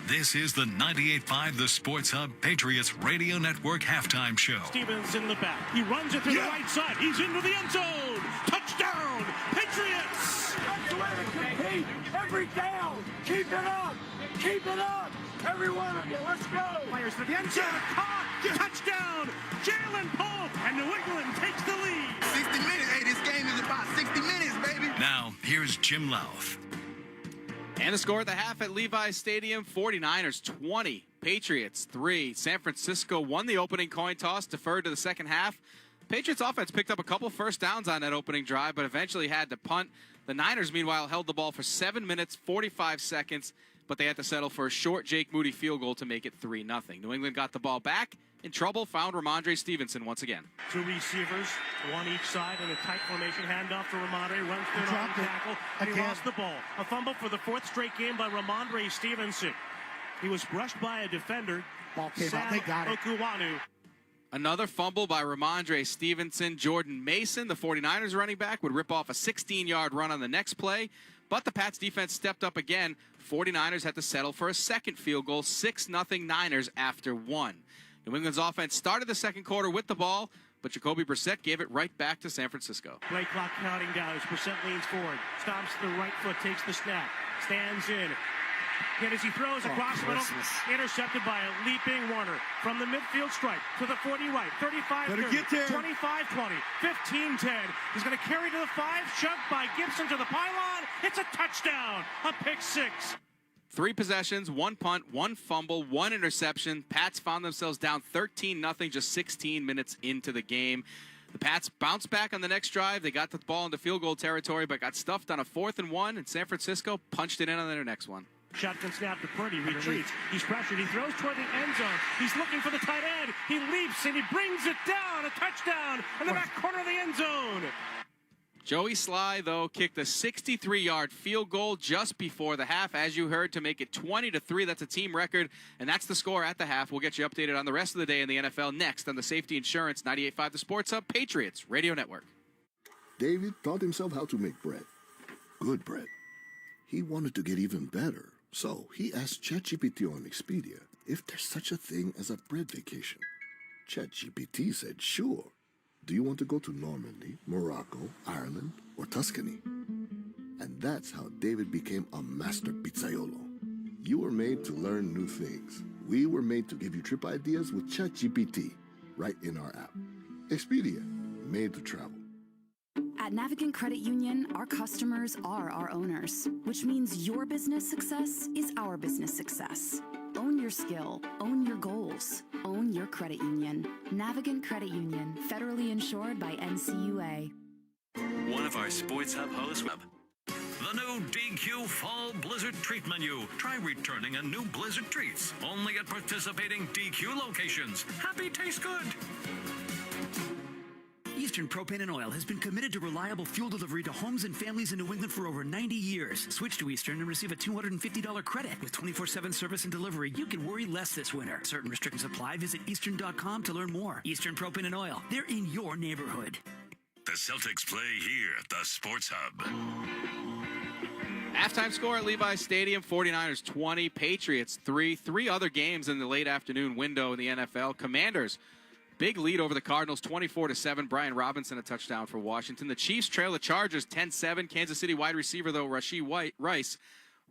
This is the 98.5 The Sports Hub Patriots Radio Network halftime show. Stevens in the back. He runs it to the right side. He's into the end zone. Touchdown, Patriots! That's the way to compete. Every down. Keep it up. Keep it up. Every one of you. Let's go. Fires to the end zone. Caught. Touchdown, Jalen Pope. And New England takes the lead. 60 minutes. Hey, this game is about 60 minutes, baby. Now, here's Jim Louth. And the score at the half at Levi's Stadium, 49ers 20, Patriots 3. San Francisco won the opening coin toss, deferred to the second half. Patriots offense picked up a couple first downs on that opening drive, but eventually had to punt. The Niners, meanwhile, held the ball for 7 minutes, 45 seconds, but they had to settle for a short Jake Moody field goal to make it 3-0. New England got the ball back. In trouble, found Ramondre Stevenson once again. Two receivers, one each side, and a tight formation handoff to Ramondre. Runs through an arm tackle, and he lost the ball. A fumble for the fourth straight game by Ramondre Stevenson. He was brushed by a defender. Ball came out. They got it. Okuwanu. Another fumble by Ramondre Stevenson. Jordan Mason, the 49ers running back, would rip off a 16-yard run on the next play, but the Pats defense stepped up again. 49ers had to settle for a second field goal, 6-0 Niners after one. New England's offense started the second quarter with the ball, but Jacoby Brissett gave it right back to San Francisco. Play clock counting down as Brissett leans forward. Stomps the right foot, takes the snap, stands in. Yet as he throws across the middle, intercepted by a leaping Warner. From the midfield stripe to the 40 right, 35-30, 25-20, 15-10. He's going to carry to the 5, shoved by Gibson to the pylon. It's a touchdown, a pick 6. 3 possessions, 1 punt, 1 fumble, 1 interception. Pats found themselves down 13-0 just 16 minutes into the game. The Pats bounced back on the next drive. They got the ball into field goal territory, but got stuffed on a 4th and 1, and San Francisco punched it in on their next one. Shotgun snap to Purdy, retreats. He's pressured. He throws toward the end zone. He's looking for the tight end. He leaps and he brings it down. A touchdown in the back corner of the end zone. Joey Sly, though, kicked a 63-yard field goal just before the half, as you heard, to make it 20-3. That's a team record, and that's the score at the half. We'll get you updated on the rest of the day in the NFL next on the Safety Insurance 98.5 The Sports Hub Patriots Radio Network. David taught himself how to make bread. Good bread. He wanted to get even better, so he asked ChatGPT on Expedia if there's such a thing as a bread vacation. ChatGPT said, sure. Do you want to go to Normandy, Morocco, Ireland, or Tuscany? And that's how David became a master pizzaiolo. You were made to learn new things. We were made to give you trip ideas with ChatGPT, right in our app. Expedia, made to travel. At Navigant Credit Union, our customers are our owners, which means your business success is our business success. Own your skill, own your goals, own your credit union. Navigant Credit Union, federally insured by NCUA. One of our Sports Hub hosts. The new DQ Fall Blizzard Treat Menu. Try returning a new Blizzard Treats. Only at participating DQ locations. Happy tastes good. Eastern Propane and Oil has been committed to reliable fuel delivery to homes and families in New England for over 90 years. Switch to Eastern and receive a $250 credit. With 24/7 service and delivery, you can worry less this winter. Certain restrictions apply. Visit Eastern.com to learn more. Eastern Propane and Oil. They're in your neighborhood. The Celtics play here at the Sports Hub. Halftime score at Levi's Stadium, 49ers 20, Patriots 3. 3 other games in the late afternoon window in the NFL. Commanders, big lead over the Cardinals, 24-7. Brian Robinson, a touchdown for Washington. The Chiefs trail the Chargers 10-7. Kansas City wide receiver, though, Rashee Rice,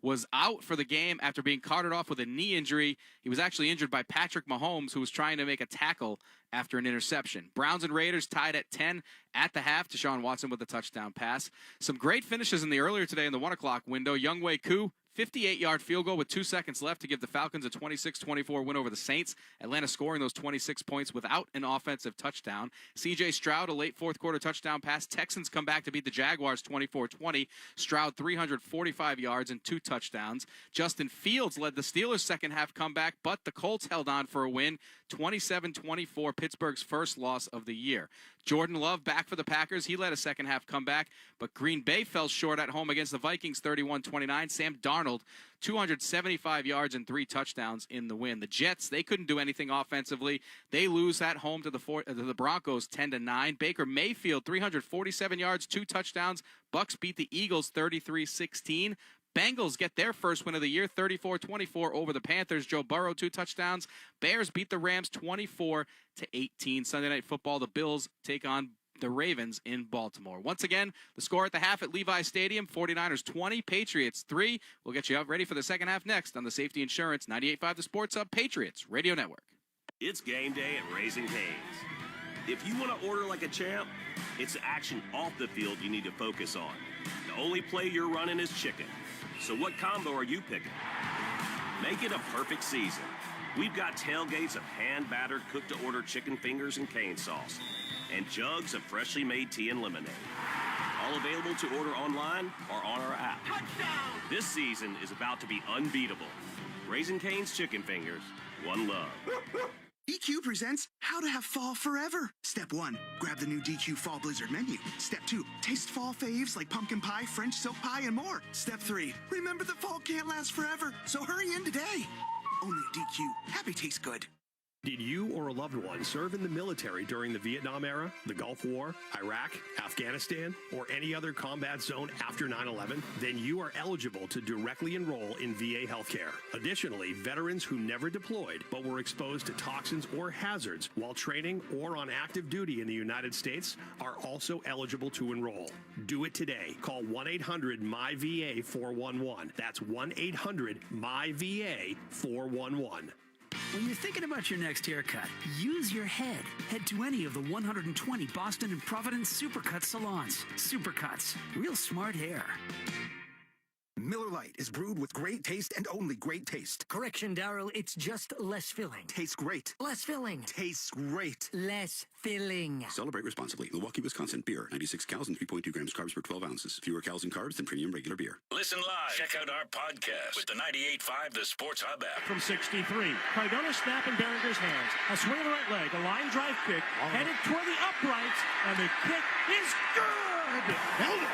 was out for the game after being carted off with a knee injury. He was actually injured by Patrick Mahomes, who was trying to make a tackle after an interception. Browns and Raiders tied at 10 at the half. Deshaun Watson with a touchdown pass. Some great finishes in the earlier today in the 1 o'clock window. Younghoe Koo, 58-yard field goal with 2 seconds left to give the Falcons a 26-24 win over the Saints. Atlanta scoring those 26 points without an offensive touchdown. C.J. Stroud, a late fourth-quarter touchdown pass. Texans come back to beat the Jaguars 24-20. Stroud, 345 yards and 2 touchdowns. Justin Fields led the Steelers' second-half comeback, but the Colts held on for a win, 27-24, Pittsburgh's first loss of the year. Jordan Love back for the Packers. He led a second-half comeback, but Green Bay fell short at home against the Vikings, 31-29. Sam Darnold, 275 yards and 3 touchdowns in the win. The Jets, they couldn't do anything offensively. They lose at home to the Broncos, 10-9. Baker Mayfield, 347 yards, 2 touchdowns. Bucks beat the Eagles, 33-16. Bengals get their first win of the year, 34-24 over the Panthers. Joe Burrow, 2 touchdowns. Bears beat the Rams 24-18. Sunday Night Football, the Bills take on the Ravens in Baltimore. Once again, the score at the half at Levi Stadium, 49ers 20, Patriots 3. We'll get you up ready for the second half next on the Safety Insurance 98.5 The Sports Hub Patriots Radio Network. It's game day at Raising Cane's. If you want to order like a champ, it's the action off the field you need to focus on. The only play you're running is chicken. So what combo are you picking? Make it a perfect season. We've got tailgates of hand-battered, cooked-to-order chicken fingers and cane sauce, and jugs of freshly made tea and lemonade. All available to order online or on our app. Touchdown! This season is about to be unbeatable. Raising Cane's Chicken Fingers, one love. DQ presents How to Have Fall Forever. Step 1, grab the new DQ Fall Blizzard menu. Step 2, taste fall faves like pumpkin pie, French silk pie, and more. Step 3, remember the fall can't last forever, so hurry in today. Only DQ. Happy tastes good. Did you or a loved one serve in the military during the Vietnam era, the Gulf War, Iraq, Afghanistan, or any other combat zone after 9/11? Then you are eligible to directly enroll in VA healthcare. Additionally, veterans who never deployed but were exposed to toxins or hazards while training or on active duty in the United States are also eligible to enroll. Do it today. Call 1-800-MY-VA-411. That's 1-800-MY-VA-411. When you're thinking about your next haircut, use your head. Head to any of the 120 Boston and Providence Supercut salons. Supercuts. Real smart hair. Miller Lite is brewed with great taste and only great taste. Correction, Darryl, it's just less filling. Tastes great. Less filling. Tastes great. Less filling. Celebrate responsibly. Milwaukee, Wisconsin. Beer. 96 calories and 3.2 grams carbs per 12 ounces. Fewer calories and carbs than premium regular beer. Listen live. Check out our podcast with the 98.5 The Sports Hub app. From 63, Cardona snap in Behringer's hands. A swing of the right leg, a line drive kick, headed toward the uprights, and the kick is good! Held it!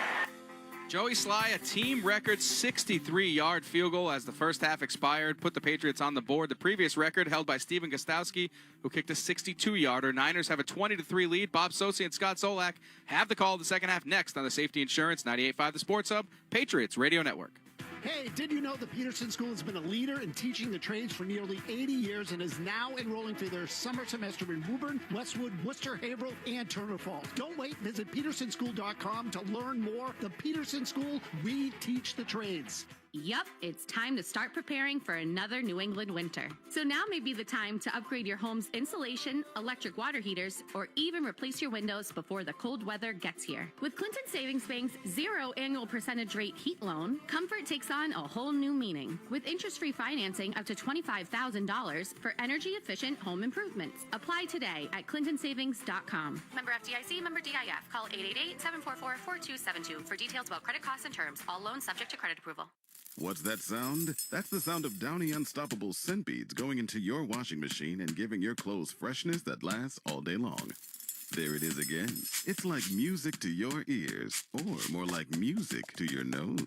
Joey Sly, a team record 63-yard field goal as the first half expired, put the Patriots on the board. The previous record held by Steven Gostowski, who kicked a 62-yarder. Niners have a 20-3 lead. Bob Sosi and Scott Zolak have the call of the second half next on the Safety Insurance 98.5 The Sports Hub Patriots Radio Network. Hey, did you know the Peterson School has been a leader in teaching the trades for nearly 80 years and is now enrolling for their summer semester in Woburn, Westwood, Worcester, Haverhill, and Turner Falls? Don't wait. Visit petersonschool.com to learn more. The Peterson School, we teach the trades. Yup, it's time to start preparing for another New England winter. So now may be the time to upgrade your home's insulation, electric water heaters, or even replace your windows before the cold weather gets here. With Clinton Savings Bank's 0 annual percentage rate heat loan, comfort takes on a whole new meaning. With interest-free financing up to $25,000 for energy-efficient home improvements. Apply today at clintonsavings.com. Member FDIC, member DIF. Call 888-744-4272 for details about credit costs and terms. All loans subject to credit approval. What's that sound? That's the sound of Downy Unstoppable scent beads going into your washing machine and giving your clothes freshness that lasts all day long. There it is again. It's like music to your ears, or more like music to your nose.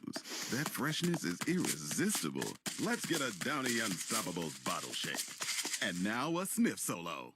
That freshness is irresistible. Let's get a Downy Unstoppable bottle shake. And now a sniff solo.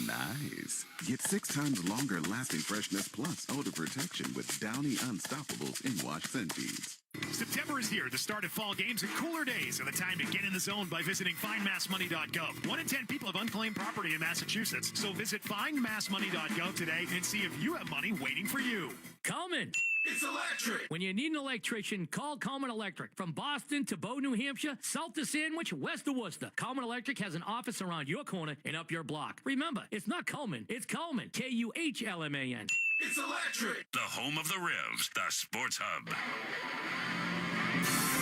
Nice. Get 6 times longer lasting freshness plus odor protection with Downy Unstoppables in-wash scent beads. September is here, the start of fall games and cooler days, and the time to get in the zone by visiting findmassmoney.gov. 1 in 10 people have unclaimed property in Massachusetts, so visit findmassmoney.gov today and see if you have money waiting for you. Coleman. It's electric. When you need an electrician, call Coleman Electric. From Boston to Bow, New Hampshire, south to Sandwich, west to Worcester, Coleman Electric has an office around your corner and up your block. Remember, it's not Coleman, it's Coleman. Kuhlman. It's electric. The home of the Revs, the Sports Hub.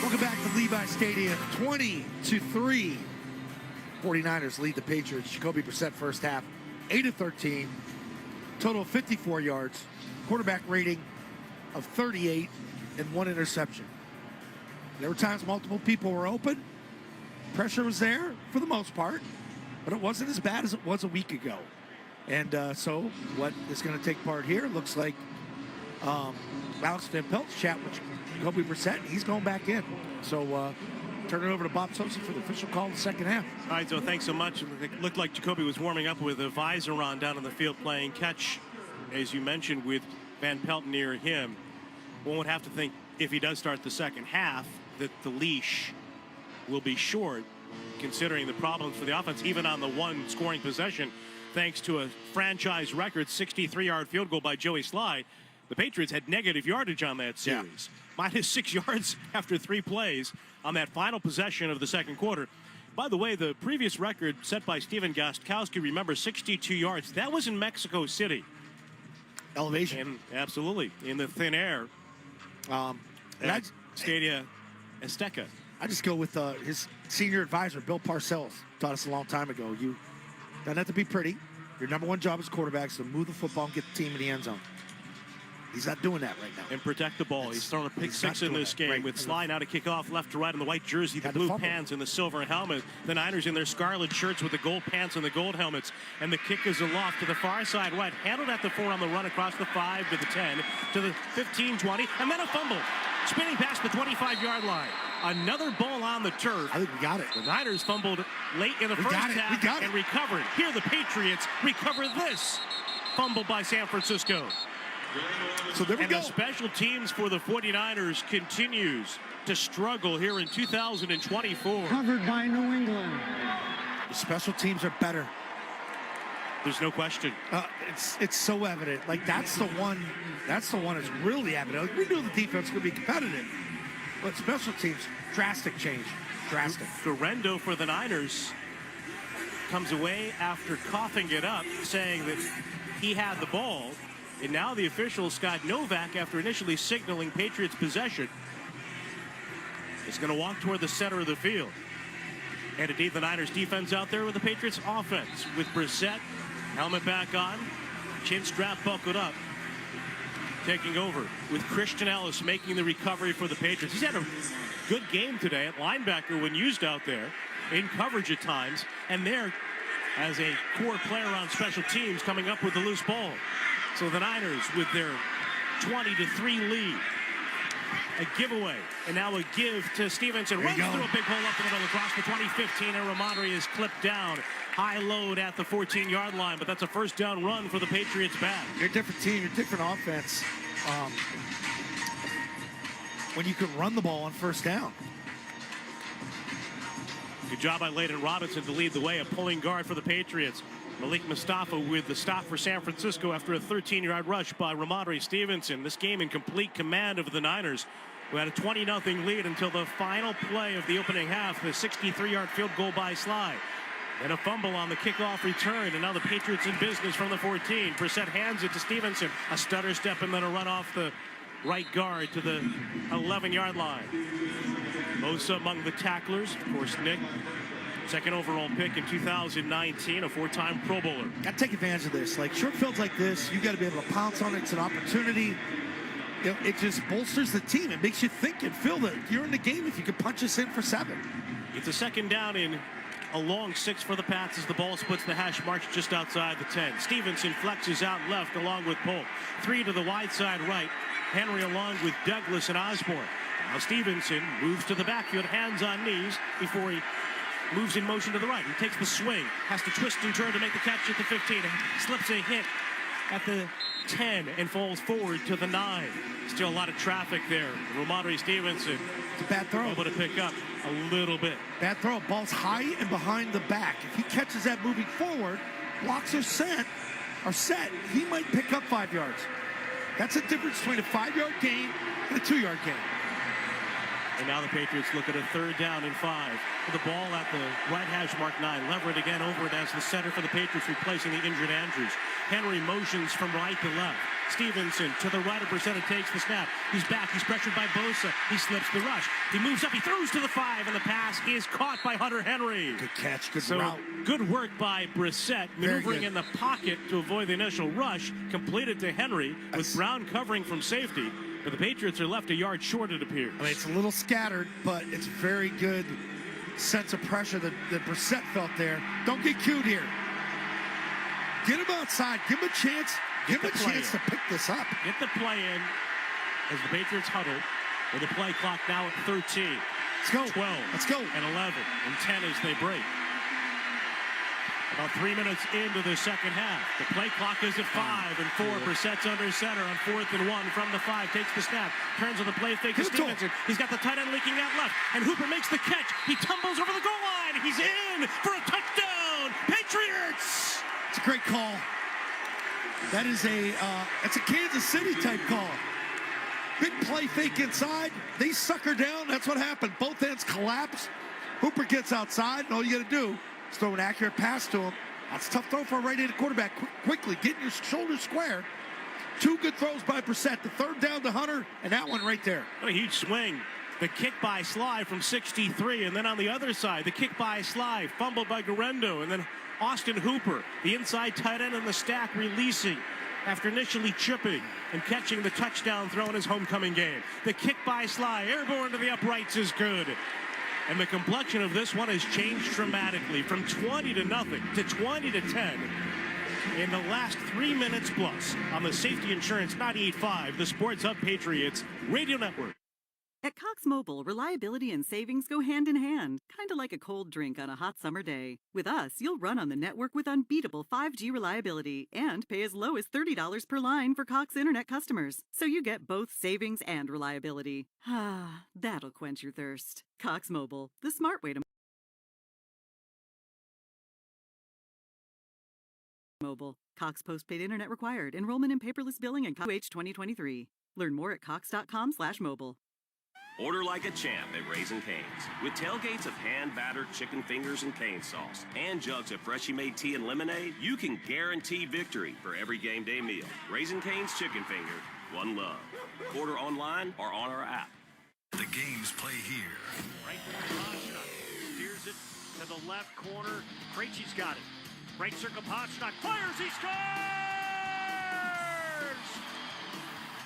Welcome back to Levi Stadium. 20-3. 49ers lead the Patriots. Jacoby Brissett first half, 8 of 13. Total of 54 yards. Quarterback rating of 38 and 1 interception. There were times multiple people were open. Pressure was there for the most part, but it wasn't as bad as it was a week ago. And so what is going to take part here looks like Alex Van Pelt's chat with Jacoby Brissett, and he's going back in. So turn it over to Bob Sosa for the official call in the second half. All right, so thanks so much. It looked like Jacoby was warming up with a visor on down on the field playing catch, as you mentioned, with Van Pelt near him. One would have to think if he does start the second half that the leash will be short, considering the problems for the offense, even on the one scoring possession, thanks to a franchise record 63-yard field goal by Joey Slye. The Patriots had negative yardage on that series. Minus 6 yards after 3 plays on that final possession of the second quarter. By the way, the previous record set by Steven Gostkowski, remember, 62 yards. That was in Mexico City. Elevation. And absolutely, in the thin air. At Stadia Azteca. I just go with his senior advisor, Bill Parcells, taught us a long time ago. You don't have to be pretty. Your number one job as quarterback is to move the football and get the team in the end zone. He's not doing that right now. And protect the ball. He's thrown a pick six in this game with Slye now to kick off left to right in the white jersey, the blue pants and the silver helmet. The Niners in their scarlet shirts with the gold pants and the gold helmets. And the kick is aloft to the far side right. Handled at the 4 on the run across the 5 to the 10 to the 15, 20. And then a fumble. Spinning past the 25-yard line. Another ball on the turf. I think we got it. The Niners fumbled late in the first half and recovered. Here the Patriots recover this. Fumble by San Francisco. So there we go. The special teams for the 49ers continues to struggle here in 2024. Covered by New England. The special teams are better. There's no question. It's so evident. Like that's the one that's really evident. Like, we knew the defense could be competitive. But special teams, drastic change. Drastic. Durendo for the Niners comes away after coughing it up, saying that he had the ball. And now the official, Scott Novak, after initially signaling Patriots possession, is going to walk toward the center of the field. And indeed, the Niners defense out there with the Patriots offense. With Brissett, helmet back on, chin strap buckled up, taking over. With Christian Ellis making the recovery for the Patriots. He's had a good game today at linebacker when used out there, in coverage at times. And there, as a core player on special teams, coming up with the loose ball. So the Niners with their 20-3 lead. A giveaway, and now a give to Stevenson. Runs through a big hole up the middle across the 20-15, and Ramondre is clipped down. High load at the 14-yard line, but that's a first down run for the Patriots back. You're a different team, you're a different offense. When you can run the ball on first down. Good job by Layden Robinson to lead the way, a pulling guard for the Patriots. Malik Mustafa with the stop for San Francisco after a 13-yard rush by Ramondre Stevenson. This game in complete command of the Niners, who had a 20-0 lead until the final play of the opening half, the 63-yard field goal by Slye. Then a fumble on the kickoff return, and now the Patriots in business from the 14. Brissett hands it to Stevenson. A stutter step and then a run off the right guard to the 11-yard line. Bosa among the tacklers. Of course, Nick, second overall pick in 2019, a 4-time Pro Bowler. Got to take advantage of this. Like short fields like this, you got to be able to pounce on it. It's an opportunity. You know, it just bolsters the team. It makes you think and feel that you're in the game if you could punch us in for 7. It's a second down in a long 6 for the Pats as the ball splits the hash marks just outside the 10. Stevenson flexes out left along with Polk. 3 to the wide side right. Henry along with Douglas and Osborne. Now Stevenson moves to the backfield, hands on knees before he moves in motion to the right. He takes the swing, has to twist and turn to make the catch at the 15, and slips a hit at the 10 and falls forward to the 9. Still a lot of traffic there. Ramondre Stevenson. It's a bad throw. Able to pick up a little bit. Bad throw. Ball's high and behind the back. If he catches that moving forward, blocks are set, he might pick up 5 yards. That's the difference between a 5-yard gain and a 2-yard gain. And now the Patriots look at a 3rd down and 5. With the ball at the right hash mark 9. Leverett again over it as the center for the Patriots, replacing the injured Andrews. Henry motions from right to left. Stevenson to the right of Brissett, takes the snap. He's back. He's pressured by Bosa. He slips the rush. He moves up. He throws to the 5, and the pass is caught by Hunter Henry. Good catch. Good so route. Good work by Brissett, maneuvering in the pocket to avoid the initial rush. Completed to Henry with Brown covering from safety. But the Patriots are left a yard short, it appears. I mean, it's a little scattered, but it's very good sense of pressure that Brissett felt there. Don't get cute here. Get him outside. Give him a chance. Give him a chance to pick this up. Get the play in as the Patriots huddle with the play clock now at 13. Let's go. 12. Let's go. And 11 and 10 as they break. About 3 minutes into the second half. The play clock is at 5 and 4. Brissett's under center on 4th and 1 from the 5. Takes the snap. Turns on the play fake to Stevenson. He's got the tight end leaking out left. And Hooper makes the catch. He tumbles over the goal line. He's in for a touchdown. Patriots! It's a great call. That is it's a Kansas City type call. Big play fake inside. They sucker down. That's what happened. Both ends collapse. Hooper gets outside, and all you got to do is throw an accurate pass to him. That's a tough throw for a right-handed quarterback. Quickly, getting your shoulders square. 2 good throws by Brissett. The third down to Hunter, and that one right there. What a huge swing. The kick by Sly from 63, and then on the other side, the kick by Sly, fumbled by Garendo, and then Austin Hooper, the inside tight end in the stack, releasing after initially tripping and catching the touchdown throw in his homecoming game. The kick by Sly, airborne to the uprights, is good. And the complexion of this one has changed dramatically from 20-0 to 20-10 in the last 3 minutes plus on the Safety Insurance 98.5, the Sports Hub Patriots Radio Network. At Cox Mobile, reliability and savings go hand in hand, kind of like a cold drink on a hot summer day. With us, you'll run on the network with unbeatable 5G reliability and pay as low as $30 per line for Cox Internet customers. So you get both savings and reliability. Ah, that'll quench your thirst. Cox Mobile, the smart way to mobile. Cox postpaid internet required. Enrollment in paperless billing and Cox 2023. Learn more at cox.com/mobile. Order like a champ at Raising Cane's. With tailgates of hand-battered chicken fingers and cane sauce and jugs of freshly made tea and lemonade, you can guarantee victory for every game day meal. Raising Cane's Chicken Finger, one love. Order online or on our app. The games play here. Right Pastrnak steers it to the left corner. Krejci's got it. Right circle, Pastrnak fires, he scores!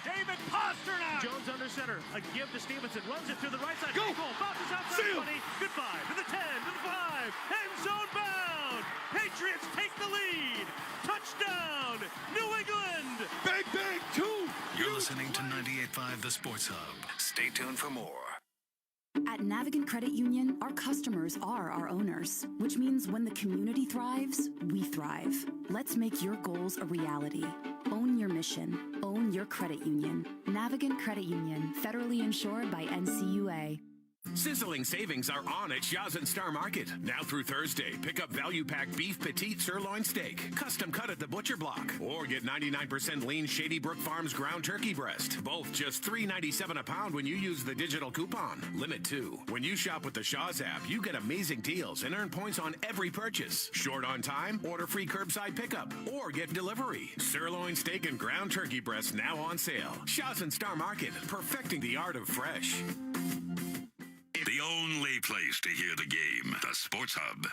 David Pastrnak! Jones under center, a give to Stevenson, runs it to the right side. Go! Goal, bounces outside 20, goodbye, to the 10, to the 5, end zone bound! Patriots take the lead! Touchdown, New England! Bang, bang, 2! You're listening to 98.5 The Sports Hub. Stay tuned for more. At Navigant Credit Union, our customers are our owners, which means when the community thrives, we thrive. Let's make your goals a reality. Own your mission. Own your credit union. Navigant Credit Union, federally insured by NCUA. Sizzling savings are on at Shaw's and Star Market. Now through Thursday, pick up value pack beef petite sirloin steak, custom cut at the butcher block, or get 99% lean Shady Brook Farms ground turkey breast. Both just $3.97 a pound when you use the digital coupon. Limit 2. When you shop with the Shaw's app, you get amazing deals and earn points on every purchase. Short on time? Order free curbside pickup or get delivery. Sirloin steak and ground turkey breast now on sale. Shaw's and Star Market, perfecting the art of fresh. The only place to hear the game, the Sports Hub.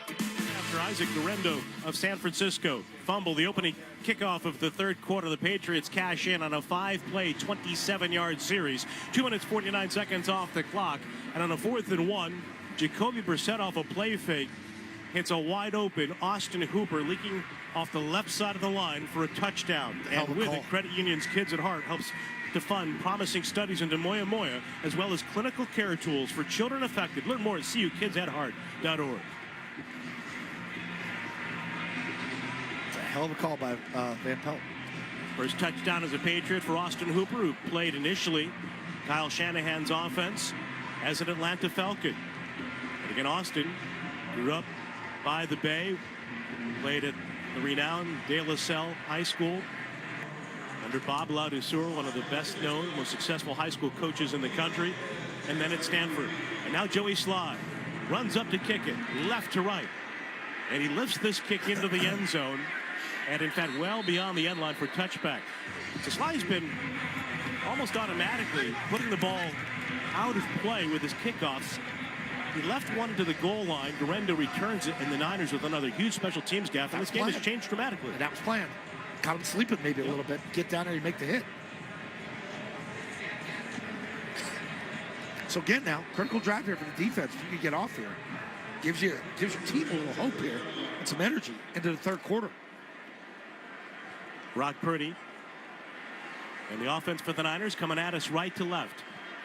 After Isaac Garendo of San Francisco fumble the opening kickoff of the third quarter, the Patriots cash in on a 5-play, 27-yard series. 2 minutes, 49 seconds off the clock. And on a 4th and 1, Jacoby Brissett off a play fake hits a wide-open Austin Hooper leaking off the left side of the line for a touchdown. And with it, Credit Union's Kids at Heart helps to fund promising studies into Moya Moya, as well as clinical care tools for children affected. Learn more at cukidsatheart.org. It's a hell of a call by Van Pelt. First touchdown as a Patriot for Austin Hooper, who played initially Kyle Shanahan's offense as an Atlanta Falcon. And again, Austin grew up by the Bay, played at the renowned De La Salle High School under Bob Ladouceur, one of the best-known, most successful high school coaches in the country, and then at Stanford. And now Joey Sly runs up to kick it, left to right. And he lifts this kick into the end zone. and in fact well beyond the end line for touchback. Saslai's been almost automatically putting the ball out of play with his kickoffs. He left one to the goal line. Durendo returns it, and the Niners with another huge special teams gaffe. And this game has changed dramatically. And that was planned. Got him sleeping maybe a little bit. Get down there and make the hit. So again now, critical drive here for the defense. If you can get off here, gives your team a little hope here and some energy into the third quarter. Brock Purdy. And the offense for the Niners coming at us right to left.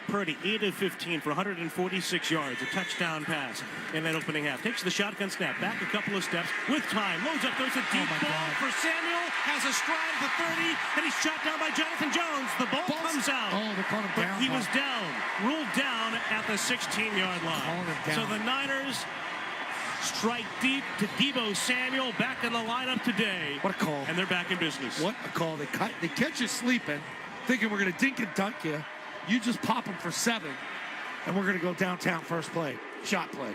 Purdy, 8 of 15 for 146 yards, a touchdown pass in that opening half. Takes the shotgun snap, back a couple of steps with time, loads up, there's a deep ball for Samuel, has a stride at the 30, and he's shot down by Jonathan Jones. The ball comes out. Oh, they called him but down. He was down, ruled down at the 16-yard line. So the Niners strike deep to Deebo Samuel back in the lineup today. What a call. And they're back in business. What a call. They catch you sleeping, thinking we're going to dink and dunk you. You just pop them for 7, and we're going to go downtown first play. Shot play.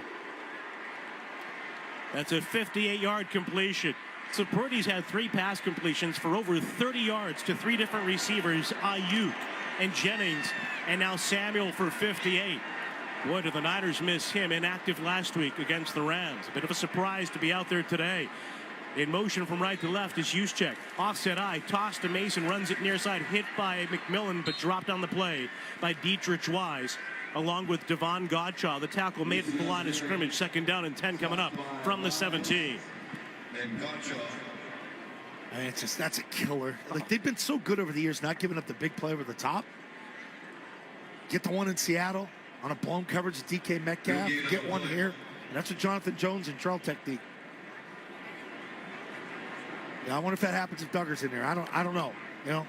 That's a 58-yard completion. So Purdy's had 3 pass completions for over 30 yards to 3 different receivers, Ayuk and Jennings, and now Samuel for 58. Boy, did the Niners miss him, inactive last week against the Rams. A bit of a surprise to be out there today. In motion from right to left is Juszczyk. Offset eye, toss to Mason, runs it near side, hit by McMillan, but dropped on the play by Dietrich Wise, along with Devon Godshaw. The tackle made it to the line of scrimmage. 2nd down and 10 coming up from the 17. I mean, that's a killer. Like, they've been so good over the years, not giving up the big play over the top. Get the one in Seattle on a blown coverage of DK Metcalf. Get one here. And that's what Jonathan Jones and trail technique. Yeah, I wonder if that happens if Duggar's in there. I don't know. You know.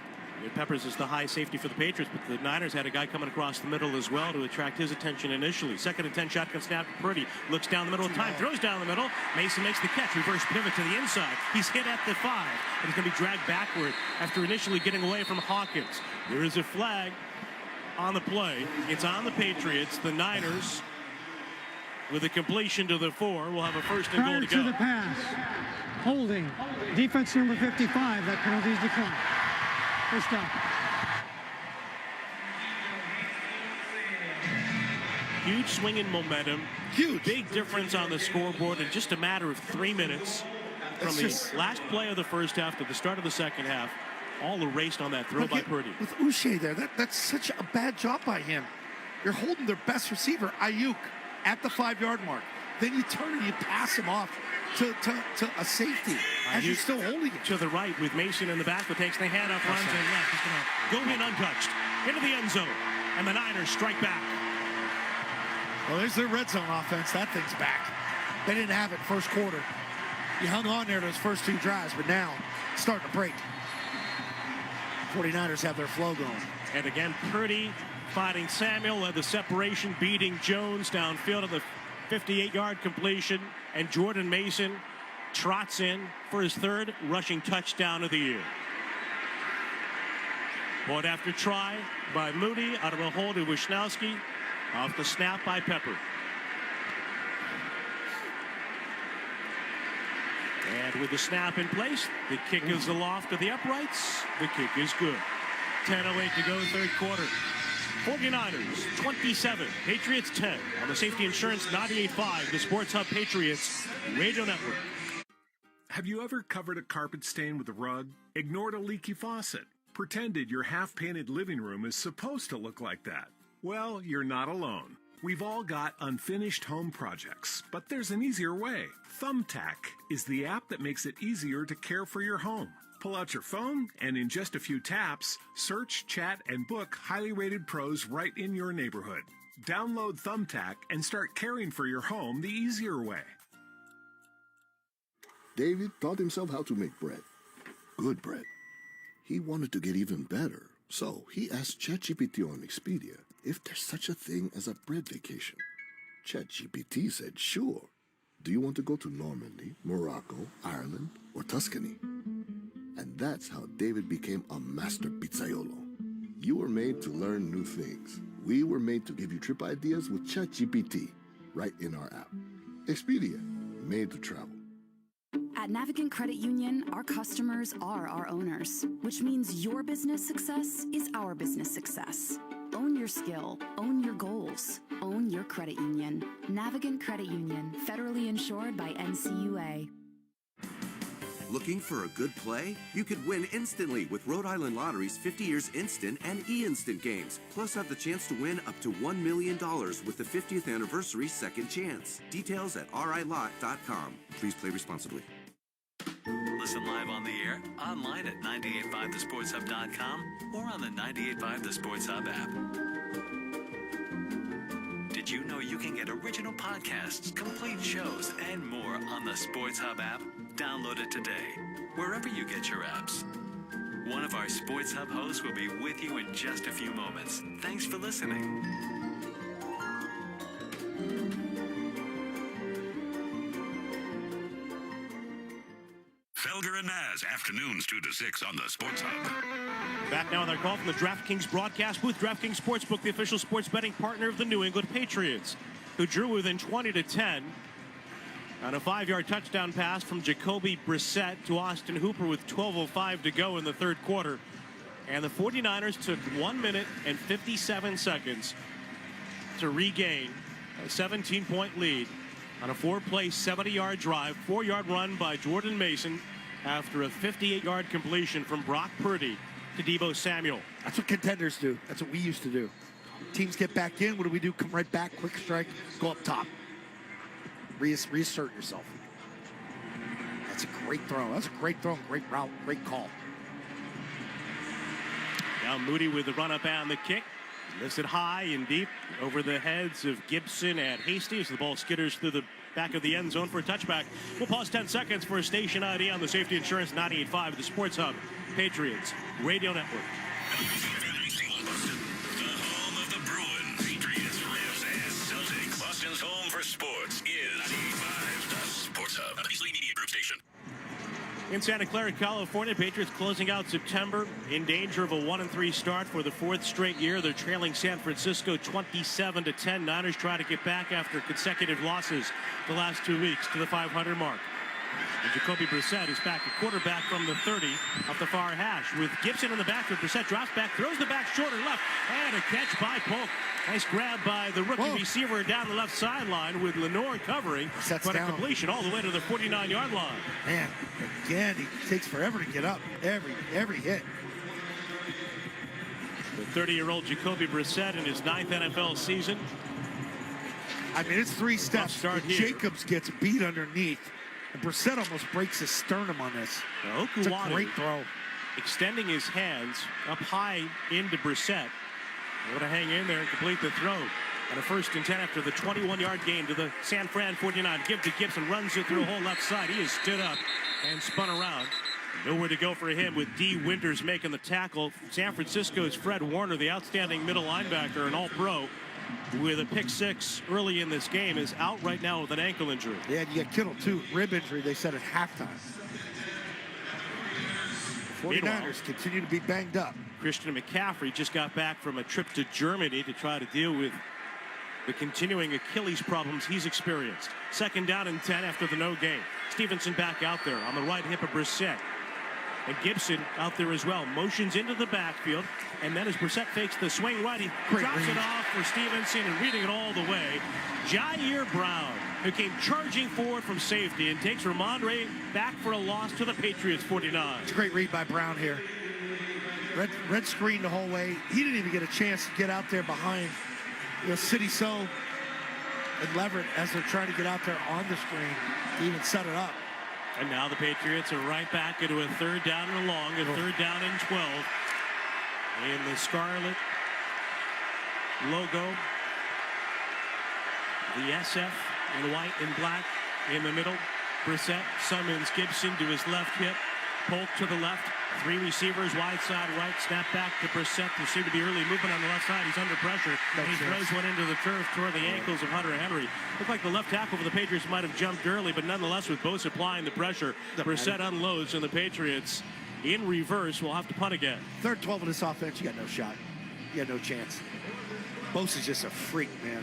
Peppers is the high safety for the Patriots, but the Niners had a guy coming across the middle as well to attract his attention initially. 2nd and 10 shotgun snap. Purdy looks down the middle of time, throws down the middle. Mason makes the catch, reverse pivot to the inside. He's hit at the 5, and he's going to be dragged backward after initially getting away from Hawkins. There is a flag on the play. It's on the Patriots. The Niners, with a completion to the 4, will have a 1st and goal to go. Prior to the pass, holding, defense number 55, that penalty is declined. First down. Huge swing in momentum. Huge. Big difference on the scoreboard in just a matter of 3 minutes. From the last play of the first half to the start of the second half, all erased on that throw by Purdy. With Uche there, that's such a bad job by him. You're holding their best receiver, Ayuk, at the 5-yard mark. Then you turn and you pass him off to a safety as you're still holding it. To the right with Mason in the back, but takes the hand up, runs in left. He's going to go in untouched into the end zone, and the Niners strike back. Well, there's their red zone offense. That thing's back. They didn't have it first quarter. You hung on there those first 2 drives, but now it's starting to break. 49ers have their flow going. And again, Purdy fighting Samuel, led the separation, beating Jones downfield of the 58-yard completion, and Jordan Mason trots in for his 3rd rushing touchdown of the year. Point after try by Moody, out of a hold to Wisnowski, off the snap by Pepper. And with the snap in place, the kick is aloft to the uprights. The kick is good. 10:08 to go, 3rd quarter. 49ers 27, Patriots 10 on the Safety Insurance 98.5, the Sports Hub Patriots Radio Network. Have you ever covered a carpet stain with a rug? Ignored a leaky faucet? Pretended your half-painted living room is supposed to look like that? Well, you're not alone. We've all got unfinished home projects, but there's an easier way. Thumbtack is the app that makes it easier to care for your home. Pull out your phone, and in just a few taps, search, chat, and book highly rated pros right in your neighborhood. Download Thumbtack and start caring for your home the easier way. David taught himself how to make bread. Good bread. He wanted to get even better, so he asked ChatGPT on Expedia if there's such a thing as a bread vacation. ChatGPT said, sure. Do you want to go to Normandy, Morocco, Ireland, or Tuscany? And that's how David became a master pizzaiolo. You were made to learn new things. We were made to give you trip ideas with ChatGPT right in our app. Expedia, made to travel. At Navigant Credit Union, our customers are our owners, which means your business success is our business success. Own your skill, own your goals, own your credit union. Navigant Credit Union, federally insured by NCUA. Looking for a good play? You could win instantly with Rhode Island Lottery's 50 Years Instant and E-Instant games. Plus have the chance to win up to $1 million with the 50th Anniversary Second Chance. Details at RILot.com. Please play responsibly. Listen live on the air, online at 985thesportshub.com or on the 985 The Sports Hub app. Did you know you can get original podcasts, complete shows, and more on the Sports Hub app? Download it today, wherever you get your apps. One of our Sports Hub hosts will be with you in just a few moments. Thanks for listening. Felger and Naz, afternoons 2 to 6 on the Sports Hub. Back now on their call from the DraftKings broadcast booth. DraftKings Sportsbook, the official sports betting partner of the New England Patriots, who drew within 20-10 on a 5-yard touchdown pass from Jacoby Brissett to Austin Hooper with 12:05 to go in the third quarter. And the 49ers took 1 minute and 57 seconds to regain a 17-point lead on a 4-play, 70-yard drive, 4-yard run by Jordan Mason after a 58-yard completion from Brock Purdy to Deebo Samuel. That's what contenders do. That's what we used to do. Teams get back in. What do? Come right back, quick strike, go up top. Reassert yourself. That's a great throw. That's a great throw, great route, great call. Now Moody with the run-up and the kick. Lifts it high and deep over the heads of Gibson and Hasty as the ball skitters through the back of the end zone for a touchback. We'll pause 10 seconds for a station ID on the Safety Insurance 98.5, the Sports Hub, Patriots Radio Network. The home of the Bruins, Patriots, Rams, and Celtics. Boston's home for sports is 95, the Sports Hub, a Beasley Media Group station. In Santa Clara, California, Patriots closing out September in danger of a 1-3 start for the 4th straight year. They're trailing San Francisco 27-10. Niners try to get back after consecutive losses the last 2 weeks to the 500 mark. And Jacoby Brissett is back at quarterback from the 30 off the far hash with Gibson in the backfield. Brissett drops back, throws the back shorter left, and a catch by Polk. Nice grab by the rookie receiver down the left sideline with Lenore covering, but a completion all the way to the 49-yard line. Man, again, he takes forever to get up every hit. The 30-year-old Jacoby Brissett in his 9th NFL season. I mean, it's 3 steps. Start here. Jacobs gets beat underneath. And Brissett almost breaks his sternum on this. It's a great throw. Extending his hands up high into Brissett. Able to hang in there and complete the throw. And a 1st and 10 after the 21-yard gain to the San Fran 49. Give to Gibson, runs it through a whole left side. He is stood up and spun around. Nowhere to go for him with D. Winters making the tackle. San Francisco's Fred Warner, the outstanding middle linebacker and all-pro, with a pick 6 early in this game, is out right now with an ankle injury. Yeah, you got Kittle too. Rib injury, they said at halftime. 49ers continue to be banged up. Christian McCaffrey just got back from a trip to Germany to try to deal with the continuing Achilles problems he's experienced. 2nd down and 10 after the no gain. Stevenson back out there on the right hip of Brissett. And Gibson out there as well. Motions into the backfield. And then as Brissett fakes the swing right, he drops it off for Stevenson and reading it all the way. Jair Brown, who came charging forward from safety and takes Ramondre back for a loss to the Patriots 49. It's a great read by Brown here. Red screen the whole way. He didn't even get a chance to get out there behind City So and Leverett as they're trying to get out there on the screen to even set it up. And now the Patriots are right back into a 3rd down and long, a 3rd down and 12. In the scarlet logo, the SF in white and black in the middle. Brissett summons Gibson to his left hip. Polk to the left. 3 receivers, wide side right. Snap back to Brissett. There seemed to be early movement on the left side. He's under pressure. And he throws one into the turf toward the ankles of Hunter Henry. Looked like the left tackle for the Patriots might have jumped early, but nonetheless, with both applying the pressure, Brissett unloads, and the Patriots in reverse will have to punt again. 3rd 12 in this offense, you got no shot. You got no chance. Bosa's just a freak, man.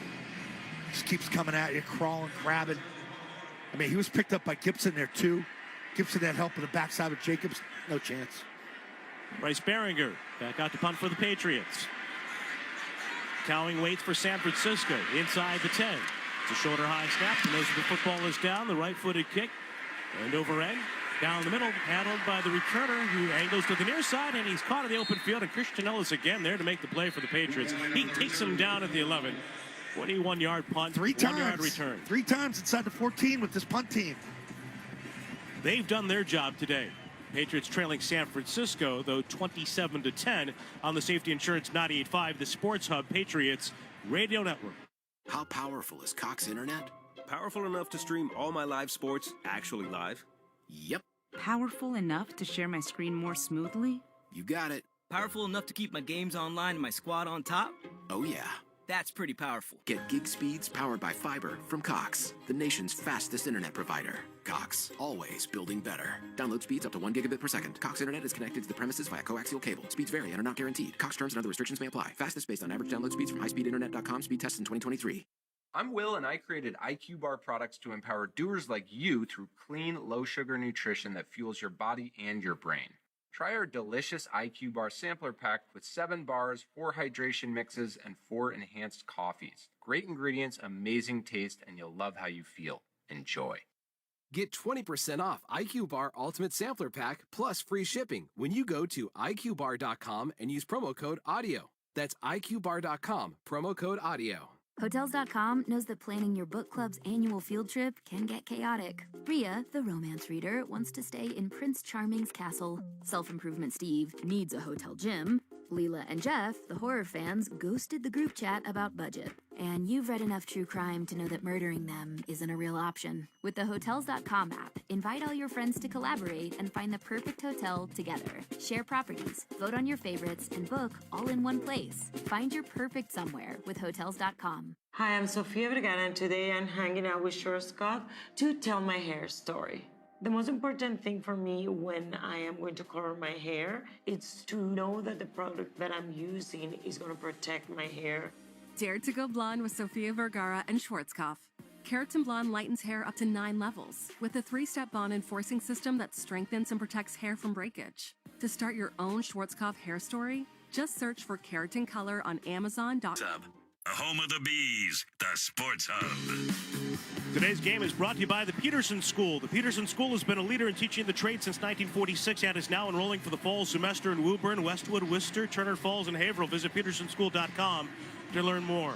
Just keeps coming at you, crawling, grabbing. I mean, he was picked up by Gibson there, too. Gibson had help in the backside with Jacobs. No chance. Bryce Behringer back out to punt for the Patriots. Cowing waits for San Francisco inside the 10. It's a shorter high snap. He knows the football is down. The right-footed kick. End over end. Down the middle. Handled by the returner who angles to the near side. And he's caught in the open field. And Christian Ellis again there to make the play for the Patriots. He takes him down at the 11. 21-yard punt. 3 times. 1-yard return. 3 times inside the 14 with this punt team. They've done their job today. Patriots trailing San Francisco, though, 27-10 on the Safety Insurance 98.5, the Sports Hub Patriots Radio Network. How powerful is Cox Internet? Powerful enough to stream all my live sports actually live? Yep. Powerful enough to share my screen more smoothly? You got it. Powerful enough to keep my games online and my squad on top? Oh, yeah. That's pretty powerful. Get gig speeds powered by fiber from Cox, the nation's fastest internet provider. Cox, always building better. Download speeds up to 1 gigabit per second. Cox Internet is connected to the premises via coaxial cable. Speeds vary and are not guaranteed. Cox terms and other restrictions may apply. Fastest based on average download speeds from highspeedinternet.com. Speed test in 2023. I'm Will, and I created IQ Bar products to empower doers like you through clean, low-sugar nutrition that fuels your body and your brain. Try our delicious IQ Bar sampler pack with 7 bars, 4 hydration mixes, and 4 enhanced coffees. Great ingredients, amazing taste, and you'll love how you feel. Enjoy. Get 20% off IQ Bar Ultimate Sampler Pack plus free shipping when you go to iqbar.com and use promo code AUDIO. That's iqbar.com, promo code AUDIO. Hotels.com knows that planning your book club's annual field trip can get chaotic. Rhea, the romance reader, wants to stay in Prince Charming's castle. Self-improvement Steve needs a hotel gym. Leela and Jeff, the horror fans, ghosted the group chat about budget. And you've read enough true crime to know that murdering them isn't a real option. With the Hotels.com app, invite all your friends to collaborate and find the perfect hotel together. Share properties, vote on your favorites, and book all in one place. Find your perfect somewhere with Hotels.com. Hi, I'm Sofia Vergara, and today I'm hanging out with Short Scott to tell my hair story. The most important thing for me when I am going to color my hair is to know that the product that I'm using is going to protect my hair. Dare to go blonde with Sofia Vergara and Schwarzkopf. Keratin Blonde lightens hair up to 9 levels with a 3-step bond enforcing system that strengthens and protects hair from breakage. To start your own Schwarzkopf hair story, just search for Keratin Color on Amazon.com. The home of the bees, the Sports Hub. Today's game is brought to you by the Peterson School. The Peterson School has been a leader in teaching the trade since 1946 and is now enrolling for the fall semester in Woburn, Westwood, Worcester, Turner Falls, and Haverhill. Visit petersonschool.com to learn more.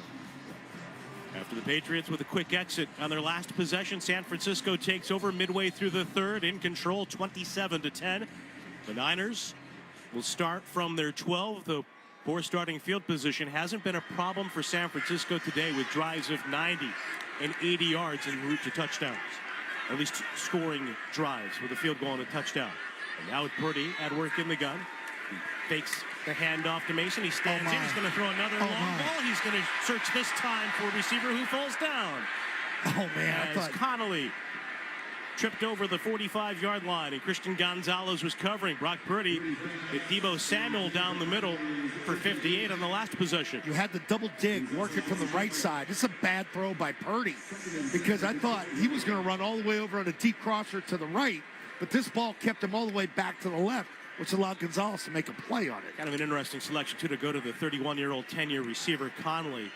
After the Patriots with a quick exit on their last possession, San Francisco takes over midway through the third, in control 27-10. The Niners will start from their 12. The poor starting field position hasn't been a problem for San Francisco today with drives of 90 and 80 yards en route to touchdowns. Or at least scoring drives with a field goal and a touchdown. And now with Purdy at work in the gun. He fakes the handoff to Mason. He stands in. He's going to throw another long ball. He's going to search this time for a receiver who falls down. Oh, man. As Connolly tripped over the 45-yard line, and Christian Gonzalez was covering. Brock Purdy hit Deebo Samuel down the middle for 58 on the last possession. You had the double dig working from the right side. This is a bad throw by Purdy because I thought he was going to run all the way over on a deep crosser to the right, but this ball kept him all the way back to the left, which allowed Gonzalez to make a play on it. Kind of an interesting selection, too, to go to the 31-year-old 10-year receiver, Connolly,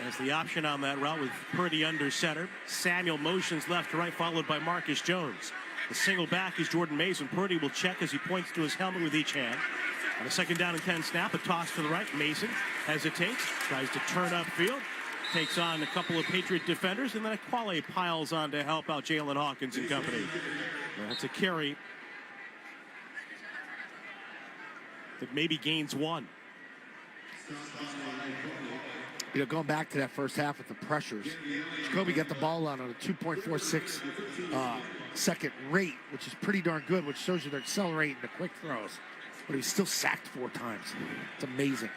as the option on that route with Purdy under center. Samuel motions left to right, followed by Marcus Jones. The single back is Jordan Mason. Purdy will check as he points to his helmet with each hand. On a 2nd down and 10 snap, a toss to the right. Mason hesitates, tries to turn upfield, takes on a couple of Patriot defenders, and then Aquale piles on to help out Jalen Hawkins and company. That's a carry that maybe gains 1. You know, going back to that first half with the pressures, Jacoby got the ball on a 2.46 second rate, which is pretty darn good, which shows you they're accelerating the quick throws. But he's still sacked 4 times. It's amazing.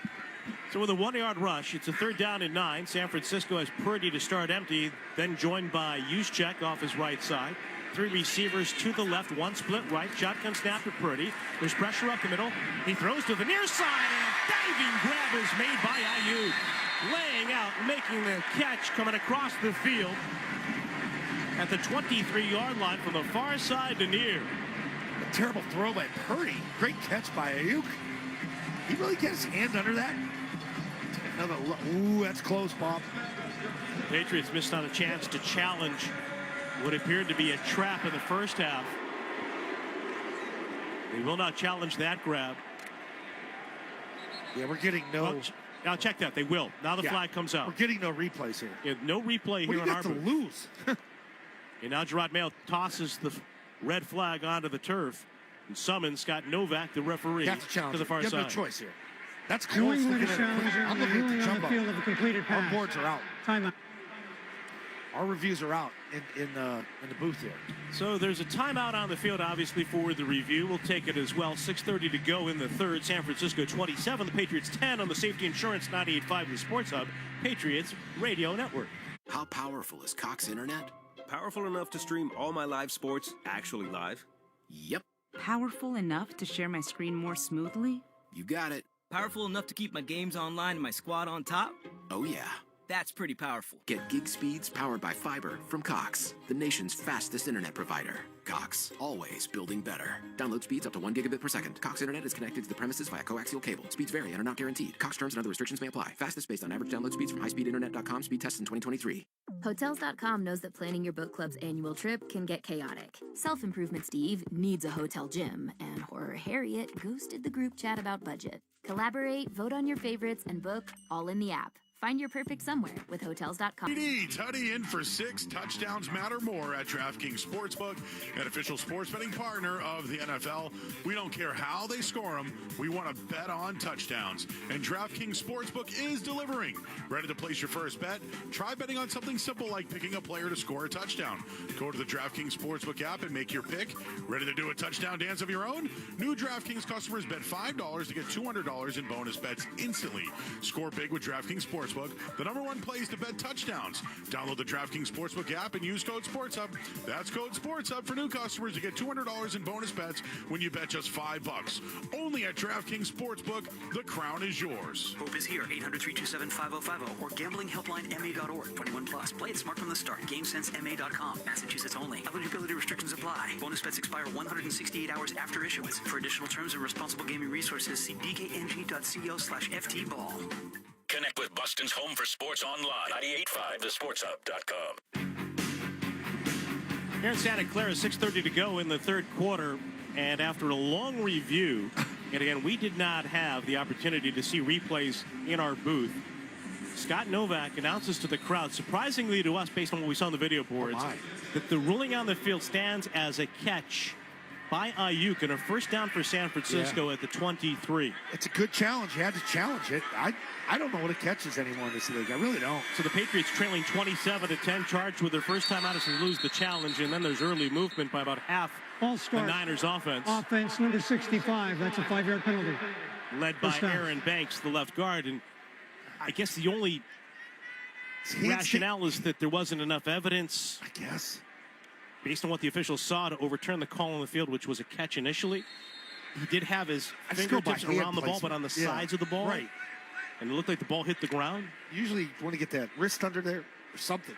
So with a 1-yard rush, it's a 3rd down and 9. San Francisco has Purdy to start empty, then joined by Juszczyk off his right side. 3 receivers to the left, 1 split right. Shotgun snap to Purdy. There's pressure up the middle. He throws to the near side, and a diving grab is made by Ayuk. Laying out, making the catch, coming across the field. at the 23-yard line from the far side to near. A terrible throw by Purdy. Great catch by Ayuk. He really get his hand under that? Ooh, that's close, Bob. The Patriots missed on a chance to challenge what appeared to be a trap in the first half. They will not challenge that grab. Yeah, we're getting no... Well, now check that. They will. Now the flag comes out. We're getting no replays here. Yeah, no replay here on our booth. to lose? And now Gerard Mayo tosses the red flag onto the turf and summons Scott Novak, the referee, You have to challenge to the far You side. have no choice here. That's New close. England is challenging I'm the looking at ruling the on jump the up. field of a completed pass. Our boards are out. Timeout. Our reviews are out in the booth here. So there's a timeout on the field, obviously, for the review. We'll take it as well. 6:30 to go in the third. San Francisco 27, the Patriots 10 on the Safety Insurance 98.5 the Sports Hub, Patriots Radio Network. How powerful is Cox Internet? Powerful enough to stream all my live sports actually live? Yep. Powerful enough to share my screen more smoothly? You got it. Powerful enough to keep my games online and my squad on top? Oh, yeah. That's pretty powerful. Get gig speeds powered by fiber from Cox, the nation's fastest internet provider. Cox, always building better. Download speeds up to 1 gigabit per second. Cox Internet is connected to the premises via coaxial cable. Speeds vary and are not guaranteed. Cox terms and other restrictions may apply. Fastest based on average download speeds from highspeedinternet.com speed tests in 2023. Hotels.com knows that planning your book club's annual trip can get chaotic. Self-improvement Steve needs a hotel gym, and Horror Harriet ghosted the group chat about budget. Collaborate, vote on your favorites, and book all in the app. Find your perfect somewhere with Hotels.com. Tutty in for 6 touchdowns matter more at DraftKings Sportsbook, an official sports betting partner of the NFL. We don't care how they score them. We want to bet on touchdowns. And DraftKings Sportsbook is delivering. Ready to place your first bet? Try betting on something simple like picking a player to score a touchdown. Go to the DraftKings Sportsbook app and make your pick. Ready to do a touchdown dance of your own? New DraftKings customers bet $5 to get $200 in bonus bets instantly. Score big with DraftKings Sportsbook, the #1 place to bet touchdowns. Download the DraftKings Sportsbook app and use code SportsHub. That's code SportsHub for new customers to get $200 in bonus bets when you bet just $5. Only at DraftKings Sportsbook. The crown is yours. Hope is here. 800-327-5050 or gamblinghelplinema.org. 21 plus. Play it smart from the start. GameSenseMA.com. Massachusetts only. Eligibility restrictions apply. Bonus bets expire 168 hours after issuance. For additional terms and responsible gaming resources, see dkng.co/ftball. Connect with Boston's home for sports online. 98.5thesportshub.com. Here in Santa Clara, 6:30 to go in the third quarter. And after a long review, and again, we did not have the opportunity to see replays in our booth. Scott Novak announces to the crowd, surprisingly to us based on what we saw on the video boards, that the ruling on the field stands as a catch by Ayuk and a first down for San Francisco at the 23. It's a good challenge. You had to challenge it. I don't know what it catches anymore in this league. I really don't. So the Patriots trailing 27-10, charged with their first time out as they lose the challenge, and then there's early movement by about half the Niners offense. Offense number 65. That's a 5-yard penalty. Led by Aaron Banks, the left guard. And I guess the only rationale is that there wasn't enough evidence, I guess, based on what the officials saw, to overturn the call on the field, which was a catch initially. He did have his fingertips around the ball, but on the sides of the ball. Right. And it looked like the ball hit the ground. Usually you want to get that wrist under there or something.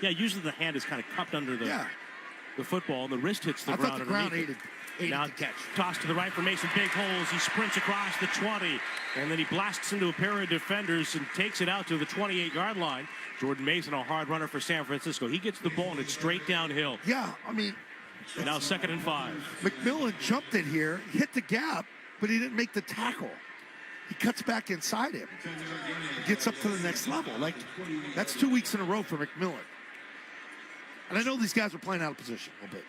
Yeah, usually the hand is kind of cupped under the football, and the wrist hits the ground. I thought the ground aided now the catch. Toss to the right for Mason, big holes. He sprints across the 20, and then he blasts into a pair of defenders and takes it out to the 28-yard line. Jordan Mason, a hard runner for San Francisco. He gets the ball, and it's straight downhill. Yeah, I mean. And now 2nd and 5. McMillan jumped it here, hit the gap, but he didn't make the tackle. He cuts back inside him, gets up to the next level. Like, that's 2 weeks in a row for McMillan. And I know these guys were playing out of position a little bit.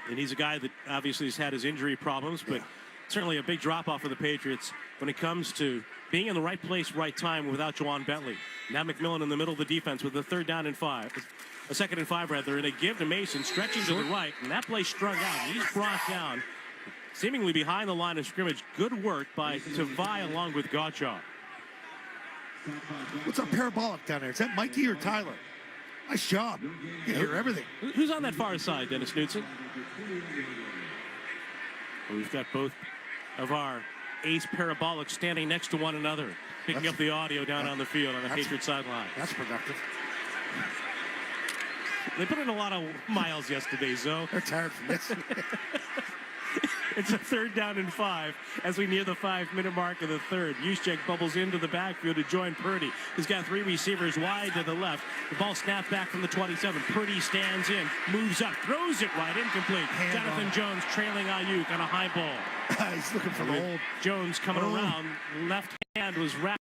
And he's a guy that obviously has had his injury problems, but certainly a big drop-off for the Patriots when it comes to being in the right place, right time without Juwan Bentley. Now McMillan in the middle of the defense with a 2nd and 5, and a give to Mason, stretching to the right, and that play strung out. He's brought down seemingly behind the line of scrimmage. Good work by Tavai along with Gottschall. What's up parabolic down there? Is that Mikey or Tyler? Nice job. You hear everything. Who's on that far side, Dennis Knutson? Well, we've got both of our ace parabolics standing next to one another, picking up the audio down on the field on the Patriots sideline. That's productive. They put in a lot of miles yesterday, Zoe. They're tired from this. It's a 3rd down and 5 as we near the 5-minute mark of the third. Juszczyk bubbles into the backfield to join Purdy. He's got 3 receivers wide to the left. The ball snapped back from the 27. Purdy stands in, moves up, throws it right, incomplete. Jonathan Jones trailing Ayuk on a high ball. He's looking for the hold. Jones coming around. Left hand was wrapped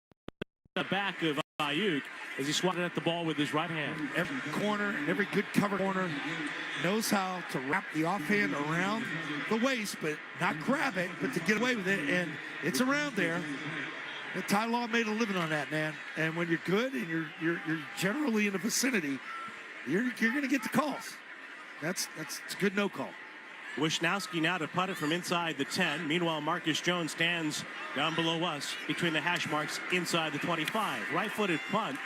the back of Ayuk as he swatted at the ball with his right hand. Every corner, every good cover corner knows how to wrap the offhand around the waist, but not grab it, but to get away with it, and it's around there. And Ty Law made a living on that, man. And when you're good and you're generally in the vicinity, you're going to get the calls. That's a good no call. Wisnowski now to punt it from inside the 10. Meanwhile, Marcus Jones stands down below us between the hash marks inside the 25. Right-footed punt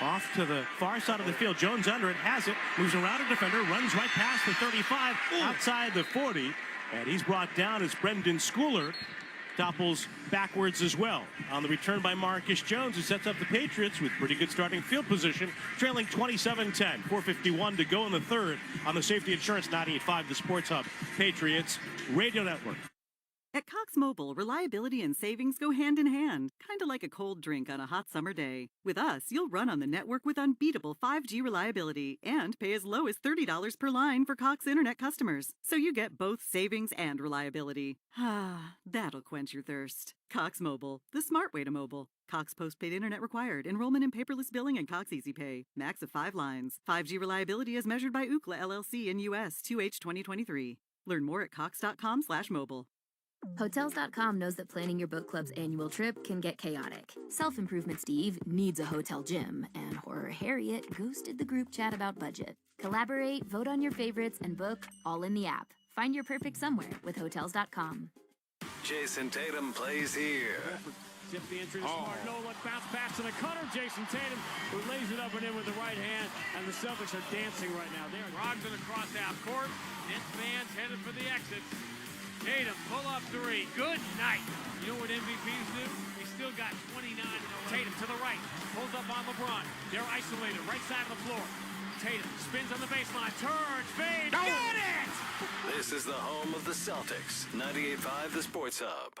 off to the far side of the field. Jones under it, has it, moves around a defender, runs right past the 35, outside the 40. And he's brought down as Brendan Schooler topples backwards as well. On the return by Marcus Jones, who sets up the Patriots with pretty good starting field position, trailing 27-10. 4:51 to go in the third on the Safety Insurance 98.5, the Sports Hub Patriots Radio Network. At Cox Mobile, reliability and savings go hand in hand, kind of like a cold drink on a hot summer day. With us, you'll run on the network with unbeatable 5G reliability and pay as low as $30 per line for Cox Internet customers. So you get both savings and reliability. Ah, that'll quench your thirst. Cox Mobile, the smart way to mobile. Cox postpaid internet required. Enrollment in paperless billing and Cox Easy Pay. Max of 5 lines. 5G reliability as measured by Ookla LLC in U.S. 2H 2023. Learn more at cox.com/mobile. Hotels.com knows that planning your book club's annual trip can get chaotic. Self-Improvement Steve needs a hotel gym, and Horror Harriet ghosted the group chat about budget. Collaborate, vote on your favorites, and book all in the app. Find your perfect somewhere with Hotels.com. Jason Tatum plays here. Tip the entry, the smart no-look bounce pass to the cutter. Jason Tatum, who lays it up and in with the right hand, and the Celtics are dancing right now. They're Brogdon across half court. Nets fans headed for the exit. Tatum, pull-up 3. Good night. You know what MVPs do? They still got 29 in a row. Tatum to the right. Pulls up on LeBron. They're isolated. Right side of the floor. Tatum spins on the baseline. Turns. Fade. Got it! This is the home of the Celtics. 98.5 The Sports Hub.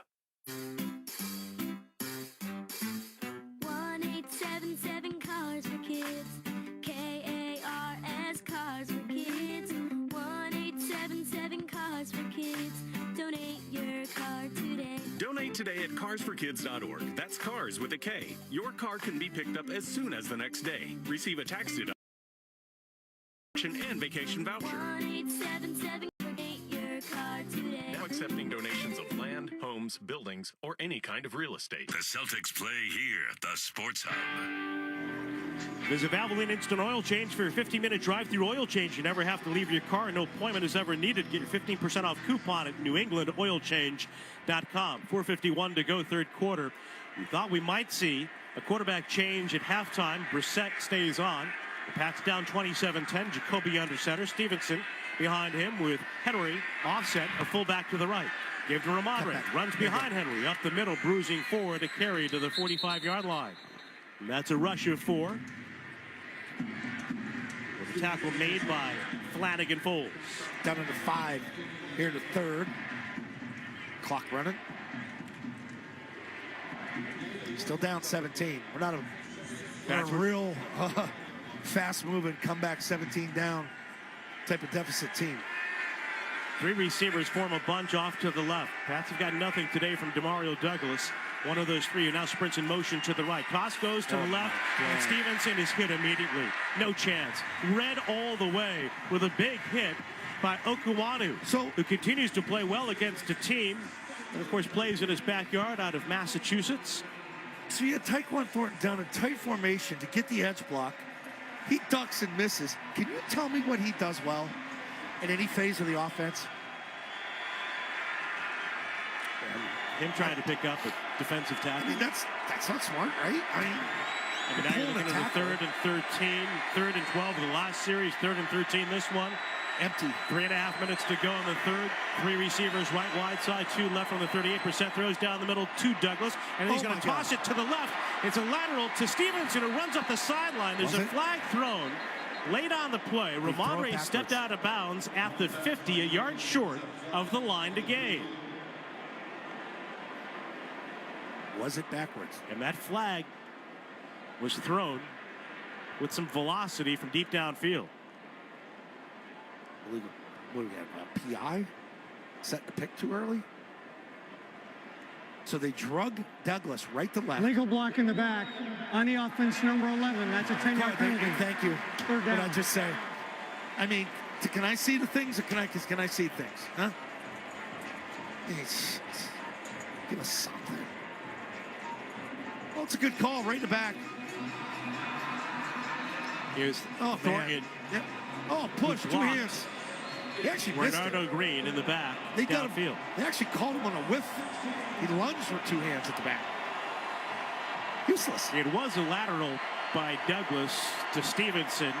1-877 Cars for Kids. KARS Cars for Kids. 1-877 Cars for Kids. Donate your car today. Donate today at carsforkids.org. That's cars with a K. Your car can be picked up as soon as the next day. Receive a tax deduction and vacation voucher. 1-877 donate your car today. Now accepting donations of land, homes, buildings, or any kind of real estate. The Celtics play here at the Sports Hub. Visit Valvoline Instant Oil Change for your 15-minute drive-through oil change. You never have to leave your car. No appointment is ever needed. Get your 15% off coupon at NewEnglandOilChange.com. 4:51 to go, third quarter. We thought we might see a quarterback change at halftime. Brissett stays on. The Pats down 27-10. Jacoby under center. Stevenson behind him with Henry offset, a fullback to the right. Give to Ramondre. Runs behind Henry. Up the middle, bruising forward. A carry to the 45-yard line. And that's a rush of 4. With a tackle made by Flanagan Foles. Down into 5 here in the third. Clock running. Still down 17. We're not a real fast-moving, comeback 17 down type of deficit team. 3 receivers form a bunch off to the left. Pats have got nothing today from Demario Douglas. One of those 3 who now sprints in motion to the right. Toss goes to the left, and Stevenson is hit immediately. No chance. Red all the way with a big hit by Okuwanu, who continues to play well against a team and, of course, plays in his backyard out of Massachusetts. So you had Tyquan Thornton down in tight formation to get the edge block. He ducks and misses. Can you tell me what he does well in any phase of the offense? Him trying to pick up a defensive tackle. I mean, that's not smart, right? I mean now you're looking at the 3rd and 13, 3rd and 12 of the last series, 3rd and 13 this one. Empty. 3.5 minutes to go in the third. 3 receivers right wide side, 2 left on the 38%. Throws down the middle to Douglas, and he's going to toss it to the left. It's a lateral to Stevenson, who runs up the sideline. There's a flag thrown. late on the play, Ramondre stepped out of bounds at the 50, a yard short of the line to gain. Was it backwards? And that flag was thrown with some velocity from deep downfield. What do we have? PI? Set the pick too early? So they drug Douglas right to left. Legal block in the back on the offense, number 11. That's a 10-yard penalty. Thank you. Third down. What I just say? I mean, can I see the things or can I see things? Huh? Give us something. Well, it's a good call right in the back. Here's Thornton. Yep. Oh, push, 2 hands. He actually missed Bernardo Green in the back, they downfield. They actually called him on a whiff. He lunged with 2 hands at the back. Useless. It was a lateral by Douglas to Stevenson.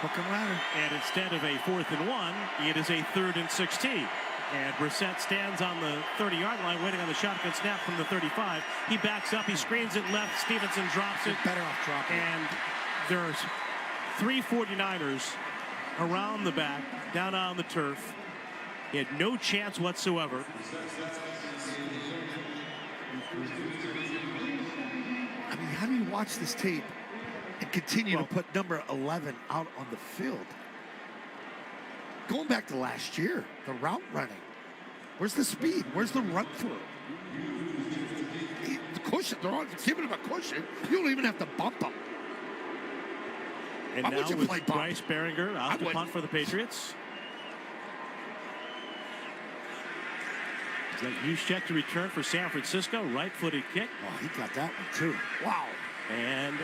Hook and ladder. And instead of a 4th and 1, it is a 3rd and 16. And Brissett stands on the 30-yard line waiting on the shotgun snap from the 35. He backs up, he screens it left, Stevenson drops it. Better off dropping. And there's 3 49ers around the back, down on the turf. He had no chance whatsoever. I mean, how do you watch this tape and continue to put number 11 out on the field? Going back to last year, the route running. Where's the speed? Where's the run through? The cushion, they're giving him a cushion. You don't even have to bump him. And Why now would you with play Bryce Behringer out to punt for the Patriots. Is that Juszczyk to return for San Francisco? Right-footed kick. Oh, he got that one too. Wow. And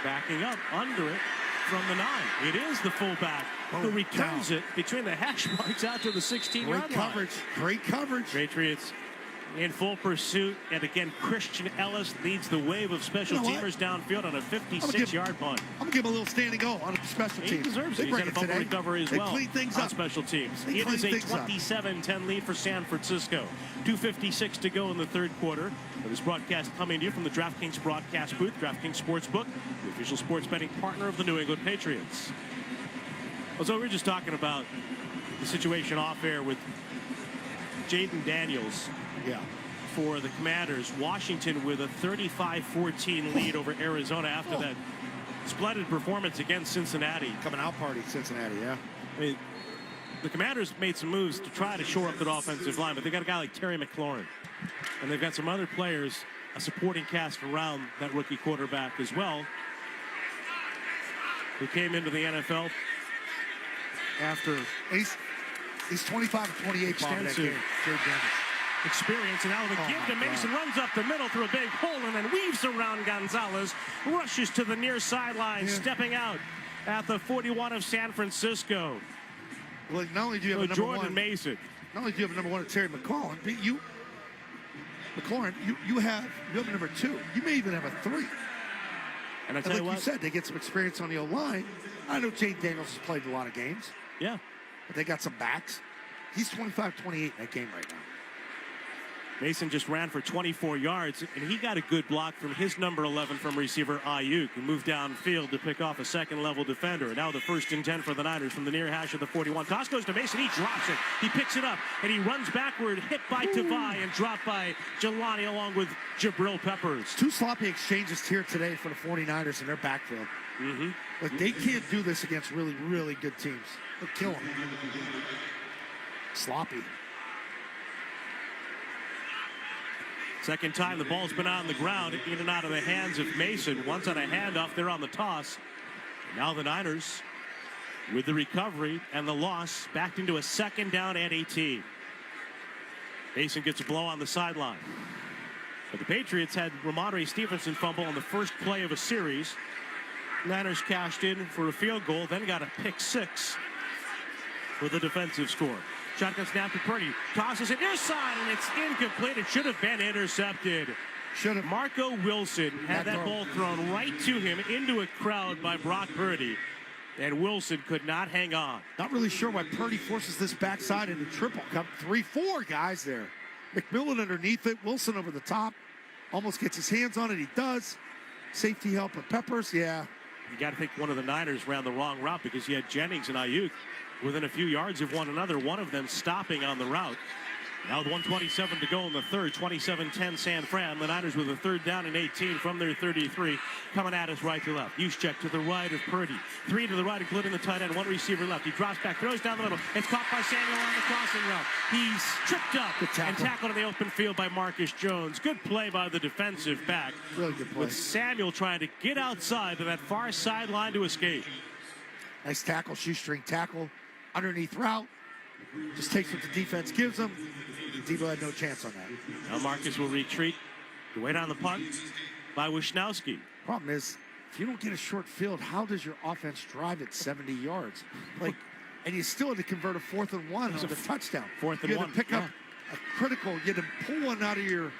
backing up under it from the 9. It is the fullback who returns it between the hash marks out to the 16-yard line. Great coverage. Great coverage. Patriots in full pursuit, and again, Christian Ellis leads the wave of special teamers downfield on a 56-yard punt. I'm going to give him a little standing go on the special teams. He deserves it. He's had a fumble recovery as well clean things on up. Special teams. They It is a clean things up. 27-10 lead for San Francisco. 2:56 to go in the third quarter. This broadcast coming to you from the DraftKings broadcast booth. DraftKings Sportsbook, the official sports betting partner of the New England Patriots. So we were just talking about the situation off air with Jaden Daniels. Yeah. For the Commanders, Washington with a 35-14 lead over Arizona after that splendid performance against Cincinnati. Coming out party, Cincinnati, yeah. I mean, the Commanders made some moves to try to shore up that offensive line, but they got a guy like Terry McLaurin. And they've got some other players, a supporting cast around that rookie quarterback as well, who came into the NFL after He's 25-28 bomb that game. Experience, and now the give to Mason, runs up the middle through a big hole and then weaves around Gonzalez, rushes to the near sideline, stepping out at the 41 of San Francisco. Well, not only do you have a number Jordan one, Mason. Not only do you have a number 1 at Terry McLaurin, but McLaurin, you have number 2. You may even have a 3. And I tell like you what, you said, they get some experience on the O-line. I know Jane Daniels has played a lot of games. Yeah. But they got some backs. He's 25-28 in that game right now. Mason just ran for 24 yards, and he got a good block from his number 11 from receiver Ayuk, who moved downfield to pick off a second-level defender. And now the 1st and 10 for the Niners from the near hash of the 41. Toss goes to Mason. He drops it. He picks it up, and he runs backward, hit by Tavai, and dropped by Jelani along with Jabril Peppers. 2 sloppy exchanges here today for the 49ers in their backfield. Mm-hmm. But they can't do this against really, really good teams. They'll kill them. Sloppy. Second time the ball's been on the ground, in and out of the hands of Mason. Once on a handoff, they're on the toss. And now the Niners, with the recovery and the loss, backed into a 2nd down and 18. Mason gets a blow on the sideline. But the Patriots had Ramondre Stevenson fumble on the first play of a series. Niners cashed in for a field goal, then got a pick 6 with a defensive score. Shotgun snap to Purdy. Tosses it near side, and it's incomplete. It should have been intercepted. Should have. Marco Wilson had that ball thrown right to him into a crowd by Brock Purdy. And Wilson could not hang on. Not really sure why Purdy forces this backside into triple. Come 3-4 guys there. McMillan underneath it. Wilson over the top. Almost gets his hands on it. He does. Safety help with Peppers. Yeah. You got to think one of the Niners ran the wrong route because he had Jennings and Ayuk within a few yards of one another, one of them stopping on the route. Now with 1:27 to go in the third, 27-10 San Fran. The Niners with a 3rd down and 18 from their 33, coming at us right to left. Juszczyk to the right of Purdy. 3 to the right, including the tight end. 1 receiver left. He drops back, throws down the middle. It's caught by Samuel on the crossing route. He's tripped up and tackled in the open field by Marcus Jones. Good play by the defensive back. Really good play. With Samuel trying to get outside to that far sideline to escape. Nice tackle, shoestring tackle. Underneath route. Just takes what the defense gives him. Debo had no chance on that. Now Marcus will retreat. Wait on the punt by Wisnowski. Problem is, if you don't get a short field, how does your offense drive at 70 yards? And you still had to convert a 4th and 1 on the touchdown. 4th and 1. You had to pick up a critical. You had to pull one out of your, on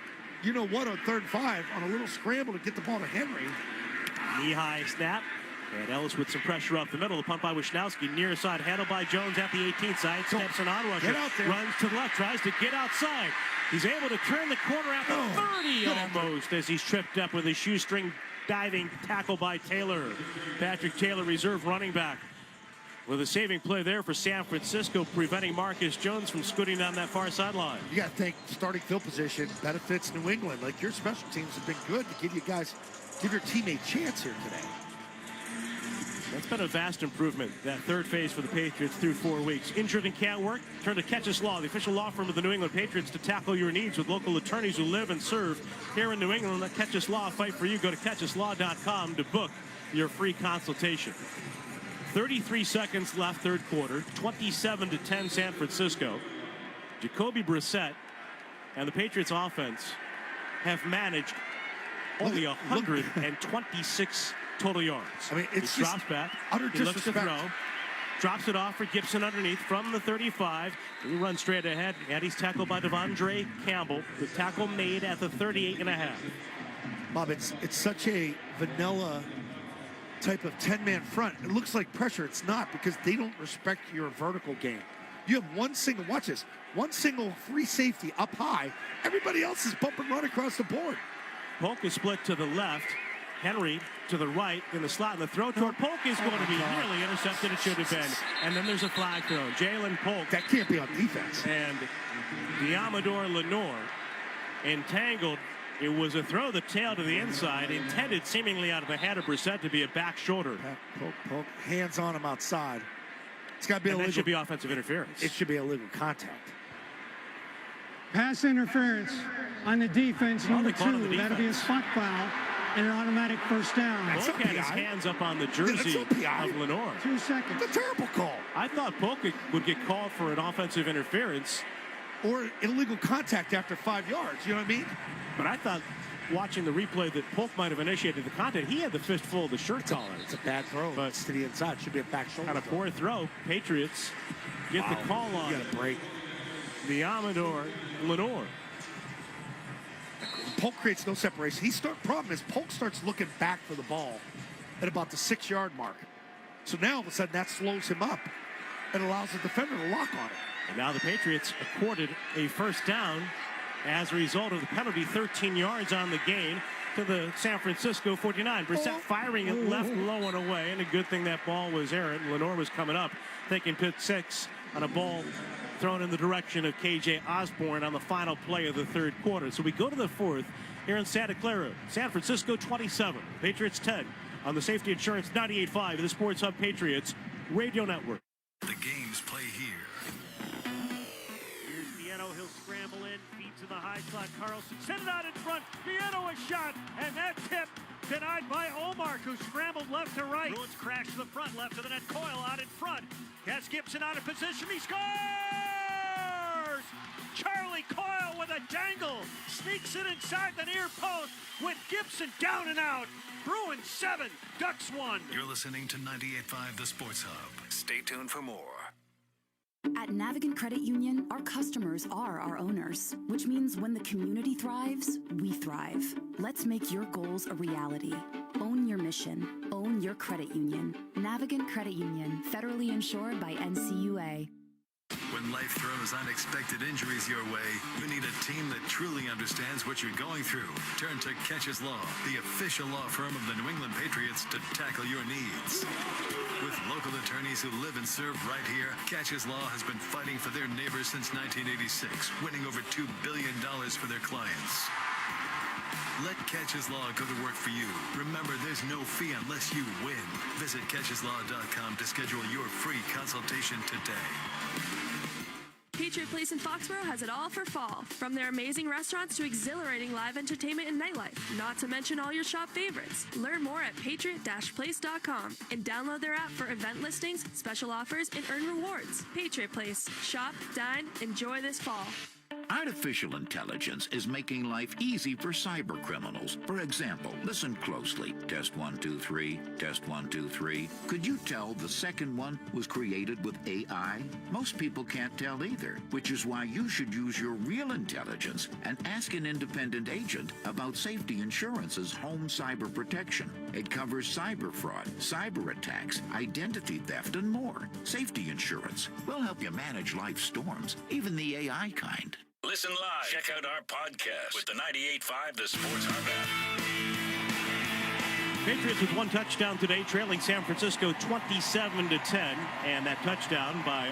3rd and 5 on a little scramble to get the ball to Henry. Knee-high snap. And Ellis with some pressure up the middle. The punt by Wisnowski. Near side, handled by Jones at the 18th side. Steps an on rusher. Get out there. Runs to the left. Tries to get outside. He's able to turn the corner at the 30 almost as he's tripped up with a shoestring diving tackle by Taylor. Patrick Taylor, reserve running back. With a saving play there for San Francisco, preventing Marcus Jones from scooting down that far sideline. You got to think starting field position benefits New England. Like, your special teams have been good to give your team a chance here today. That's been a vast improvement, that third phase for the Patriots through 4 weeks. Injured and can't work? Turn to Catchus Law, the official law firm of the New England Patriots, to tackle your needs with local attorneys who live and serve here in New England. Let Catchus Law fight for you. Go to CatchusLaw.com to book your free consultation. 33 seconds left, third quarter. 27-10 San Francisco. Jacoby Brissett and the Patriots offense have managed only 126 total yards. I mean, it's he drops back. He looks to throw. Drops it off for Gibson underneath from the 35. He runs straight ahead, and he's tackled by Devondre Campbell. The tackle made at the 38.5. Bob, it's such a vanilla type of 10-man front. It looks like pressure. It's not, because they don't respect your vertical game. You have one single free safety up high. Everybody else is bump and run across the board. Polk is split to the left. Henry to the right in the slot, and the throw toward Polk is going to be nearly intercepted. It should have been. And then there's a flag thrown. Jalen Polk. That can't be on defense. And Diamador Lenore entangled. It was a throw the tail to the inside, intended seemingly out of the hand of Brissett to be a back shoulder. Polk, hands on him outside. It's got to be illegal. That should be offensive interference. It should be illegal contact. Pass interference on the defense, number 2. That'll be a spot foul and an automatic first down. Polk had his hands up on the jersey of Lenore. 2 seconds. It's a terrible call. I thought Polk would get called for an offensive interference. Or illegal contact after 5 yards, you know what I mean? But I thought, watching the replay, that Polk might have initiated the contact. He had the fistful of the shirt collar. It's a bad throw. But it's to the inside. Should be a back shoulder. On a poor throw, Patriots get the call on. You got to break. Diamador Lenore. Polk creates no separation. Problem is, Polk starts looking back for the ball at about the 6-yard mark. So now, all of a sudden, that slows him up and allows the defender to lock on it. And now the Patriots accorded a first down as a result of the penalty, 13 yards on the gain to the San Francisco 49. Brissett firing it left, low and away, and a good thing that ball was errant. Lenore was coming up, taking pit 6 on a ball thrown in the direction of K.J. Osborne on the final play of the third quarter. So we go to the fourth here in Santa Clara. San Francisco 27, Patriots 10 on the Safety Insurance 98.5 of the Sports Hub Patriots Radio Network. The games play here. Here's Vietto. He'll scramble in, feed to the high slot. Carlson sent it out in front. Vietto a shot, and that tip denied by Omar, who scrambled left to right. Bruins crash to the front, left to the net. Coyle out in front. Gets Gibson out of position. He scores! Charlie Coyle with a dangle. Sneaks it inside the near post with Gibson down and out. Bruins 7, Ducks 1. You're listening to 98.5 The Sports Hub. Stay tuned for more. At Navigant Credit Union, our customers are our owners, which means when the community thrives, we thrive. Let's make your goals a reality. Own your mission. Own your credit union. Navigant Credit Union, federally insured by NCUA. When life throws unexpected injuries your way, you need a team that truly understands what you're going through. Turn to Catches Law, the official law firm of the New England Patriots, to tackle your needs. With local attorneys who live and serve right here, Catches Law has been fighting for their neighbors since 1986, winning over $2 billion for their clients. Let Catches Law go to work for you. Remember, there's no fee unless you win. Visit catcheslaw.com to schedule your free consultation today. Patriot Place in Foxborough has it all for fall. From their amazing restaurants to exhilarating live entertainment and nightlife. Not to mention all your shop favorites. Learn more at patriot-place.com and download their app for event listings, special offers, and earn rewards. Patriot Place. Shop, dine, enjoy this fall. Artificial intelligence is making life easy for cyber criminals. For example, listen closely. Test 1, 2, 3. Test 1, 2, 3. Could you tell the second one was created with AI? Most people can't tell either, which is why you should use your real intelligence and ask an independent agent about Safety Insurance's home cyber protection. It covers cyber fraud, cyber attacks, identity theft, and more. Safety Insurance will help you manage life's storms, even the AI kind. Listen live. Check out our podcast with the 98.5 The Sports Hub app. Patriots with one touchdown today, trailing San Francisco 27-10. And that touchdown by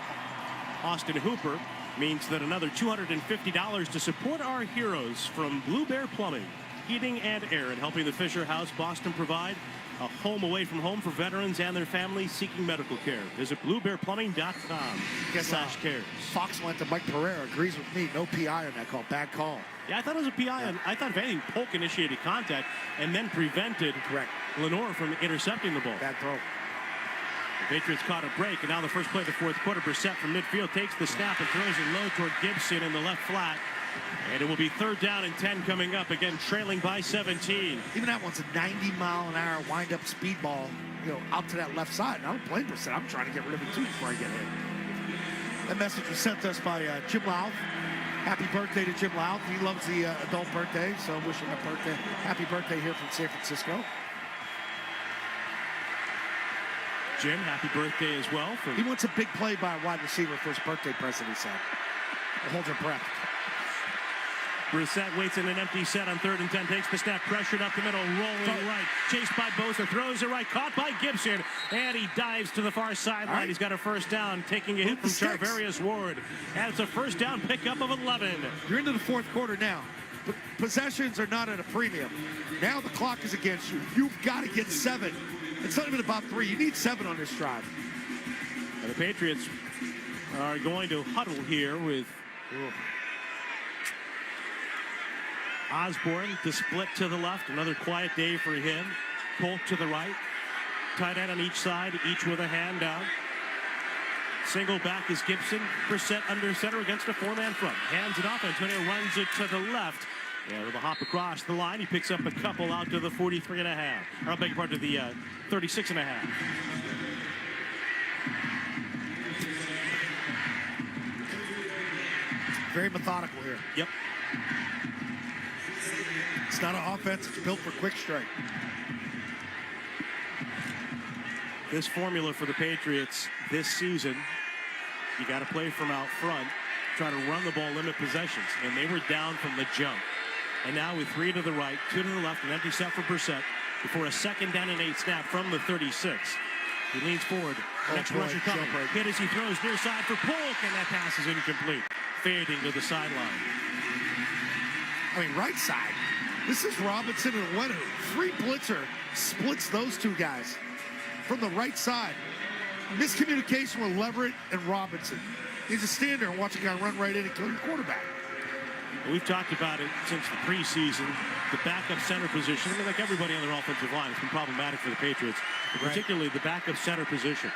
Austin Hooper means that another $250 to support our heroes from Blue Bear Plumbing, Heating and Air, and helping the Fisher House Boston provide a home away from home for veterans and their families seeking medical care. Visit bluebearplumbing.com/cares. Fox went to Mike Pereira, agrees with me. No PI on that call. Bad call. Yeah, I thought it was a PI. Yeah. I thought if anything, Polk initiated contact and then prevented Lenore from intercepting the ball. Bad throw. The Patriots caught a break, and now the first play of the fourth quarter, Brissett from midfield takes the snap and throws it low toward Gibson in the left flat. And it will be 3rd down and 10 coming up, again trailing by 17. Even that one's a 90-mile-an-hour wind-up speed ball, out to that left side. And I don't blame Brissett. I'm trying to get rid of it, too, before I get hit. That message was sent to us by Jim Louth. Happy birthday to Jim Louth. He loves the adult birthday, so wish him a happy birthday here from San Francisco. Jim, happy birthday as well. He wants a big play by a wide receiver for his birthday present, he said. Hold your breath. Brissett waits in an empty set on 3rd and 10, takes the snap, pressured up the middle, rolling right, chased by Bosa, throws it right, caught by Gibson, and he dives to the far sideline. Right. He's got a first down, taking a hit from Charvarius Ward, and it's a first down pickup of 11. You're into the fourth quarter now. But possessions are not at a premium. Now the clock is against you. You've got to get 7. It's not even about 3. You need 7 on this drive. And the Patriots are going to huddle here with Osborne to split to the left. Another quiet day for him. Polk to the right. Tight end on each side, each with a hand down. Single back is Gibson. Brissett under center against a 4-man front. Hands it off. Antonio runs it to the left. Yeah, with a hop across the line. He picks up a couple out to the 43.5. Or I beg your pardon, to the 36.5. Very methodical here. Yep. It's not an offense. It's built for quick strike. This formula for the Patriots this season, you got to play from out front, try to run the ball, limit possessions. And they were down from the jump. And now with 3 to the right, 2 to the left, an empty set for Brissett before a 2nd down and 8 snap from the 36. He leans forward. Next rusher coming. Hit as he throws near side for Polk, and that pass is incomplete. Fading to the sideline. I mean, right side. This is Robinson and Weddle. Free blitzer splits those two guys from the right side. Miscommunication with Leverett and Robinson. He's a stand there and watch a guy run right in and kill your quarterback. We've talked about it since the preseason. The backup center position, I mean, like everybody on their offensive line, it's been problematic for the Patriots, but particularly the backup center position.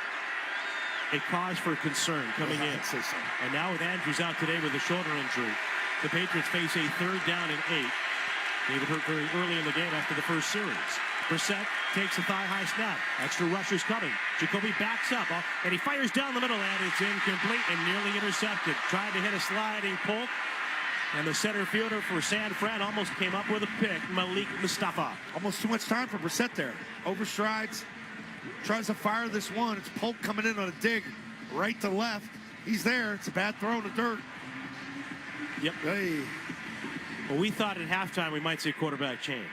A cause for concern coming in. I'd say so. And now with Andrews out today with a shoulder injury, the Patriots face a 3rd down and 8. They were hurt very early in the game after the first series. Brissett takes a thigh-high snap. Extra rushers coming. Jacoby backs up, and he fires down the middle, and it's incomplete and nearly intercepted. Tried to hit a sliding Polk, and the center fielder for San Fran almost came up with a pick, Malik Mustafa. Almost too much time for Brissett there. Overstrides, tries to fire this one. It's Polk coming in on a dig right to left. He's there. It's a bad throw in the dirt. Yep. Hey. Well, we thought at halftime we might see quarterback change.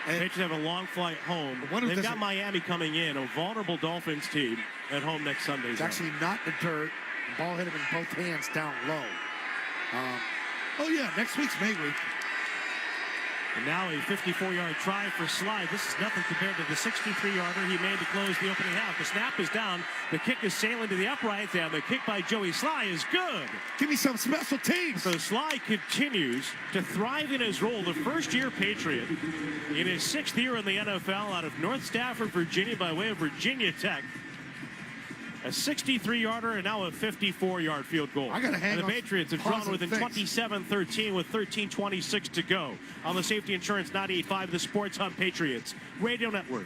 And Patriots have a long flight home. They've got Miami coming in, a vulnerable Dolphins team at home next Sunday. It's actually not in the dirt. The ball hit him in both hands down low. Oh, yeah, next week's May week. And now a 54-yard try for Slide. This is nothing compared to the 63-yarder he made to close the opening half. The snap is down. The kick is sailing to the uprights, and the kick by Joey Sly is good. Give me some special teams. So Sly continues to thrive in his role. The first-year Patriot in his 6th year in the NFL out of North Stafford, Virginia, by way of Virginia Tech. A 63-yarder and now a 54-yard field goal. I gotta hang and the on Patriots have drawn within 27-13 with 13:26 to go on the Safety Insurance 98.5, the Sports Hub Patriots Radio Network.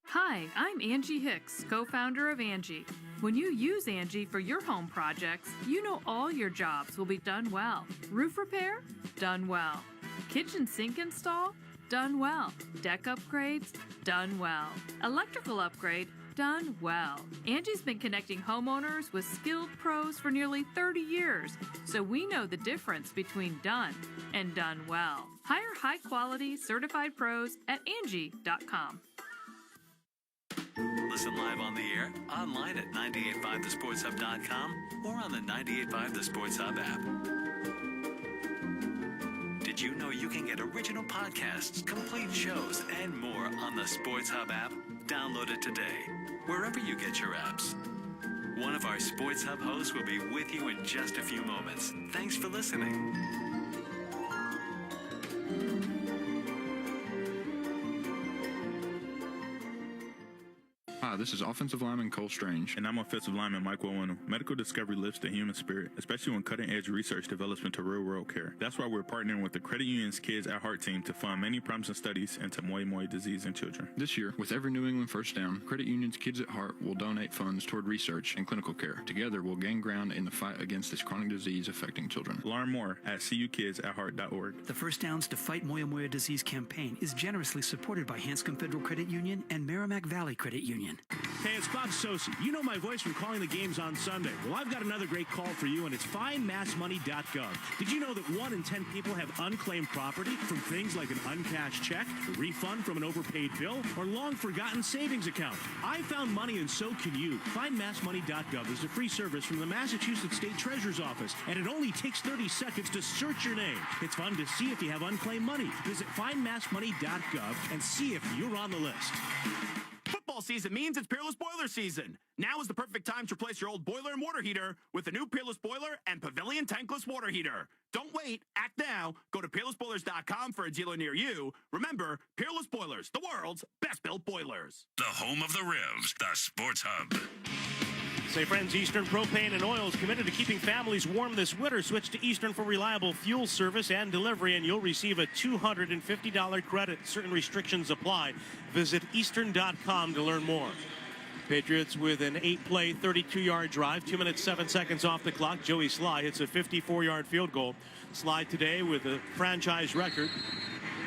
Hi, I'm Angie Hicks, co-founder of Angie. When you use Angie for your home projects, you know all your jobs will be done well. Roof repair? Done well. Kitchen sink install? Done well. Deck upgrades? Done well. Electrical upgrade? Done well. Angie's been connecting homeowners with skilled pros for nearly 30 years, so we know the difference between done and done well. Hire high-quality, certified pros at Angie.com. Listen live on the air, online at 985thesportshub.com, or on the 98.5 The Sports Hub app. Did you know you can get original podcasts, complete shows, and more on the Sports Hub app? Download it today, wherever you get your apps. One of our Sports Hub hosts will be with you in just a few moments. Thanks for listening. Hi, this is offensive lineman Cole Strange. And I'm offensive lineman Mike Wowenu. Medical discovery lifts the human spirit, especially when cutting-edge research develops into real-world care. That's why we're partnering with the Credit Union's Kids at Heart team to fund many promising studies into Moi disease in children. This year, with every New England first down, Credit Union's Kids at Heart will donate funds toward research and clinical care. Together, we'll gain ground in the fight against this chronic disease affecting children. Learn more at cukidsatheart.org. The First Downs to Fight Moyamoya Disease campaign is generously supported by Hanscom Federal Credit Union and Merrimack Valley Credit Union. Hey, it's Bob Sosi. You know my voice from calling the games on Sunday. Well, I've got another great call for you, and it's findmassmoney.gov. Did you know that 1 in 10 people have unclaimed property from things like an uncashed check, a refund from an overpaid bill, or long-forgotten savings account? I found money, and so can you. Findmassmoney.gov is a free service from the Massachusetts State Treasurer's Office, and it only takes 30 seconds to search your name. It's fun to see if you have unclaimed money. Visit findmassmoney.gov and see if you're on the list. Football season means it's Peerless Boiler season. Now is the perfect time to replace your old boiler and water heater with the new Peerless Boiler and Pavilion Tankless Water Heater. Don't wait. Act now. Go to peerlessboilers.com for a dealer near you. Remember, Peerless Boilers, the world's best-built boilers. The home of the Revs, the Sports Hub. Say friends, Eastern Propane and Oil is committed to keeping families warm this winter. Switch to Eastern for reliable fuel service and delivery, and you'll receive a $250 credit. Certain restrictions apply. Visit Eastern.com to learn more. Patriots with an 8-play, 32-yard drive. 2 minutes, 7 seconds off the clock. Joey Sly hits a 54-yard field goal. Sly today with a franchise record.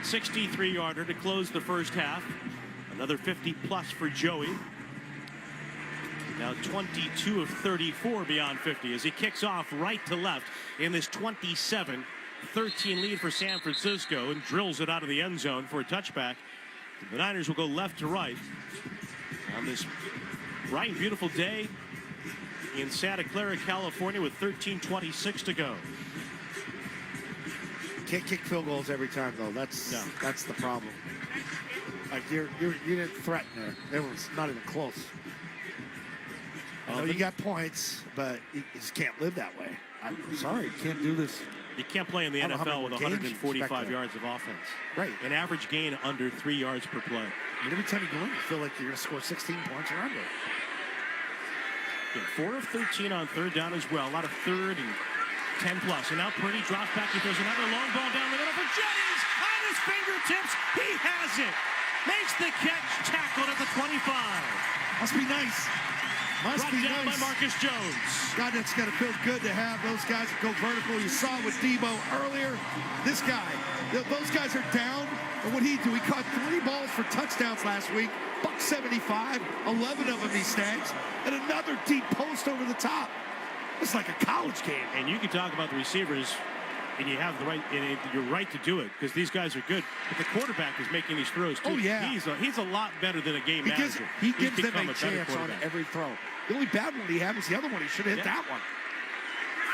63-yarder to close the first half. Another 50-plus for Joey. Now 22 of 34 beyond 50 as he kicks off right to left in this 27-13 lead for San Francisco and drills it out of the end zone for a touchback. The Niners will go left to right on this bright and beautiful day in Santa Clara, California with 13:26 to go. Can't kick field goals every time, though. That's the problem. Like you didn't threaten there. It was not even close. I know you got points, but you just can't live that way. I'm sorry, you can't do this. You can't play in the NFL with 145 yards of offense. Right. An average gain under 3 yards per play. And every time you go in, you feel like you're going to score 16 points or under. Yeah, 4 of 13 on third down as well. A lot of third and 10-plus. And now Purdy drops back. He throws another long ball down the middle for Jennings. On his fingertips, he has it. Makes the catch, tackled at the 25. Must be nice. Brought down by Marcus Jones. God, that's got to feel good to have those guys that go vertical. You saw with Debo earlier. This guy, those guys are down. And what he do? He caught 3 balls for touchdowns last week. $175, 11 of them he snags, and another deep post over the top. It's like a college game. And you can talk about the receivers, and you have the right, and you're right to do it because these guys are good. But the quarterback is making these throws too. Oh yeah, he's a lot better than a game manager. He gives them a chance on every throw. The only bad one he had was the other one. He should have hit that one.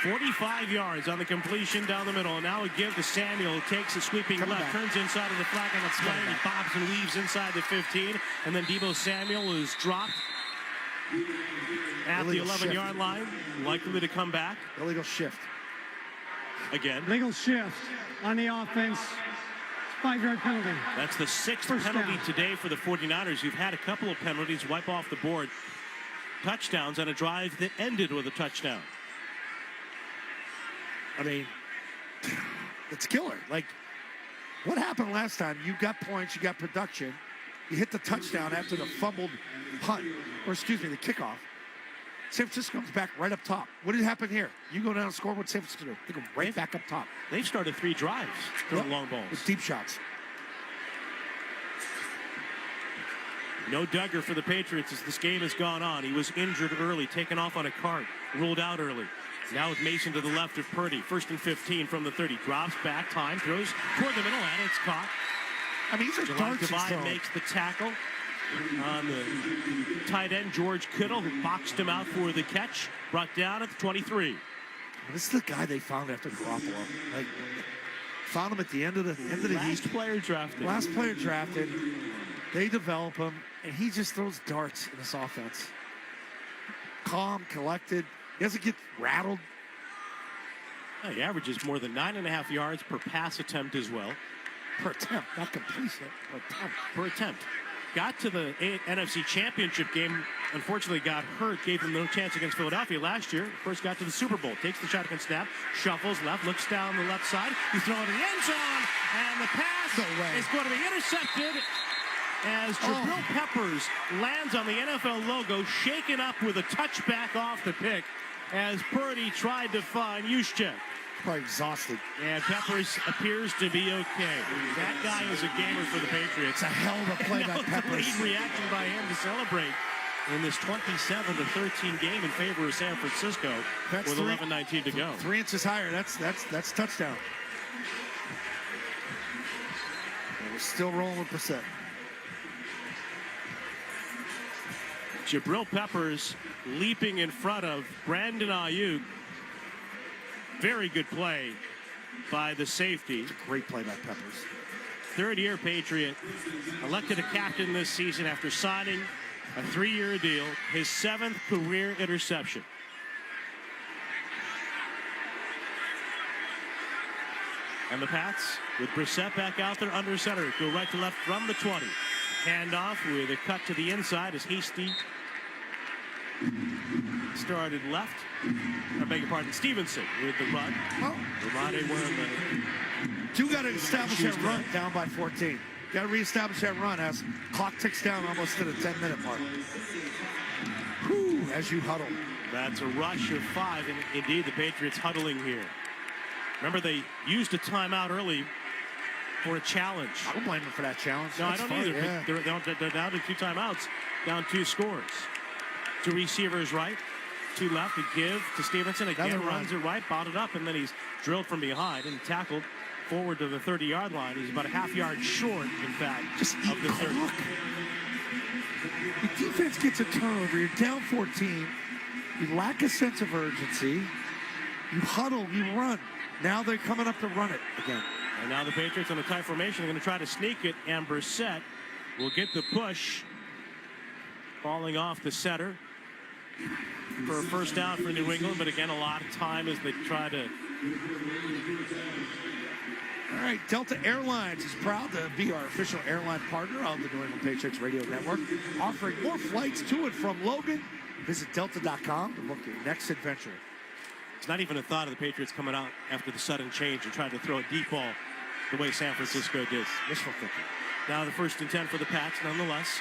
45 yards on the completion down the middle. And now a give to Samuel. Takes a sweeping left, turns inside of the flag on the play. He bobs and weaves inside the 15. And then Deebo Samuel is dropped at the 11-yard line. Likely to come back. Illegal shift. Again. Legal shift on the offense. 5-yard penalty. That's the 6th penalty today for the 49ers. You've had a couple of penalties wipe off the board. Touchdowns on a drive that ended with a touchdown. I mean, it's killer. Like, what happened last time? You got points, you got production. You hit the touchdown after the fumbled punt, or excuse me, the kickoff. San Francisco comes back right up top. What did happen here? You go down and score, what San Francisco do? They go right back up top. They've started 3 drives throwing long balls. With deep shots. No Duggar for the Patriots as this game has gone on. He was injured early, taken off on a cart, ruled out early. Now with Mason to the left of Purdy. 1st and 15 from the 30. Drops back, time, throws toward the middle, and it's caught. I mean, these are darts. Devine makes the tackle on the tight end, George Kittle, who boxed him out for the catch. Brought down at the 23. This is the guy they found after Garoppolo. Like, found him at the end of the last player drafted. Last player drafted. They develop him, and he just throws darts in this offense. Calm, collected. He doesn't get rattled. He averages more than 9.5 yards per pass attempt as well. Per attempt, not completion. Per attempt. Got to the NFC Championship game. Unfortunately, got hurt. Gave them no chance against Philadelphia last year. First got to the Super Bowl. Takes the shotgun snap. Shuffles left. Looks down the left side. He's throwing to the end zone. And the pass is going to be intercepted as Jabril Peppers lands on the NFL logo, shaken up with a touchback off the pick as Purdy tried to find Juszczyk. Probably exhausted. And Peppers appears to be okay. That guy is a gamer for the Patriots. It's a hell of a play by Peppers. Lead reaction by him to celebrate in this 27-13 game in favor of San Francisco with 11:19 to go. 3 inches higher. That's touchdown. And we're still rolling with Brissett. Jabril Peppers leaping in front of Brandon Ayuk. Very good play by the safety. It's a great play by Peppers. Third-year Patriot, elected a captain this season after signing a 3-year deal, his 7th career interception. And the Pats, with Brissett back out there under center, go right to left from the 20. Handoff with a cut to the inside as Hasty started left. I beg your pardon, Stevenson with the run. Ramade wearing the... You got to establish that run down by 14. Got to reestablish that run as clock ticks down almost to the 10-minute mark. Whew, as you huddle. That's a rush of 5, and indeed the Patriots huddling here. Remember, they used a timeout early for a challenge. I don't blame them for that challenge. No, That's I don't either. Yeah. They're down to 2 timeouts, down 2 scores. 2 receivers right, 2 left, to give to Stevenson. Again, runs it right, bottled up, and then he's drilled from behind and tackled forward to the 30-yard line. He's about a half-yard short, in fact, of the 30. The defense gets a turnover. You're down 14. You lack a sense of urgency. You huddle, you run. Now they're coming up to run it again. And now the Patriots in a tight formation are going to try to sneak it, and Brissett will get the push, falling off the center for a first down for New England, but again, a lot of time as they try to... All right, Delta Airlines is proud to be our official airline partner of the New England Patriots Radio Network, offering more flights to and from Logan. Visit Delta.com to book your next adventure. It's not even a thought of the Patriots coming out after the sudden change and trying to throw a deep ball the way San Francisco did. Wishful thinking. Now the 1st and 10 for the Pats, nonetheless.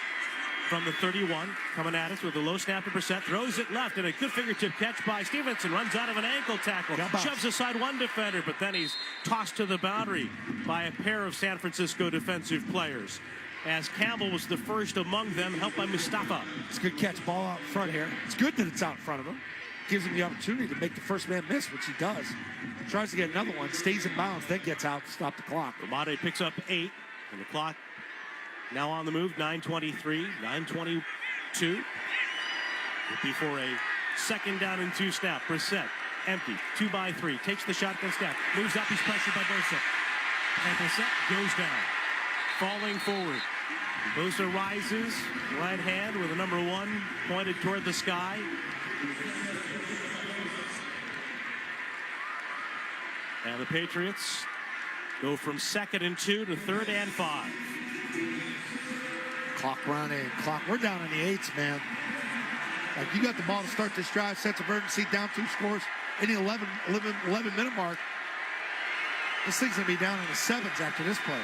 From the 31, coming at us with a low snap to Brissett, throws it left, and a good fingertip catch by Stevenson. Runs out of an ankle tackle, shoves aside one defender, but then he's tossed to the boundary by a pair of San Francisco defensive players. As Campbell was the first among them, helped by Mustafa. It's a good catch, ball out front here. It's good that it's out in front of him. gives him the opportunity to make the first man miss, which he does. Tries to get another one, stays in bounds, then gets out to stop the clock. Ramade picks up 8, and the clock now on the move, 9:23, 9:22. Before a second down and 2 snap. Brissett, empty, 2 by 3, takes the shotgun snap, moves up, he's pressured by Bosa. And Brissett goes down, falling forward. Bosa rises, right hand with a number 1 pointed toward the sky. And the Patriots go from 2nd and 2 to 3rd and 5. Clock running, clock. We're down in the 8s, man. Like, you got the ball to start this drive, sense of urgency, down 2 scores in the 11-minute mark. This thing's going to be down in the 7s after this play.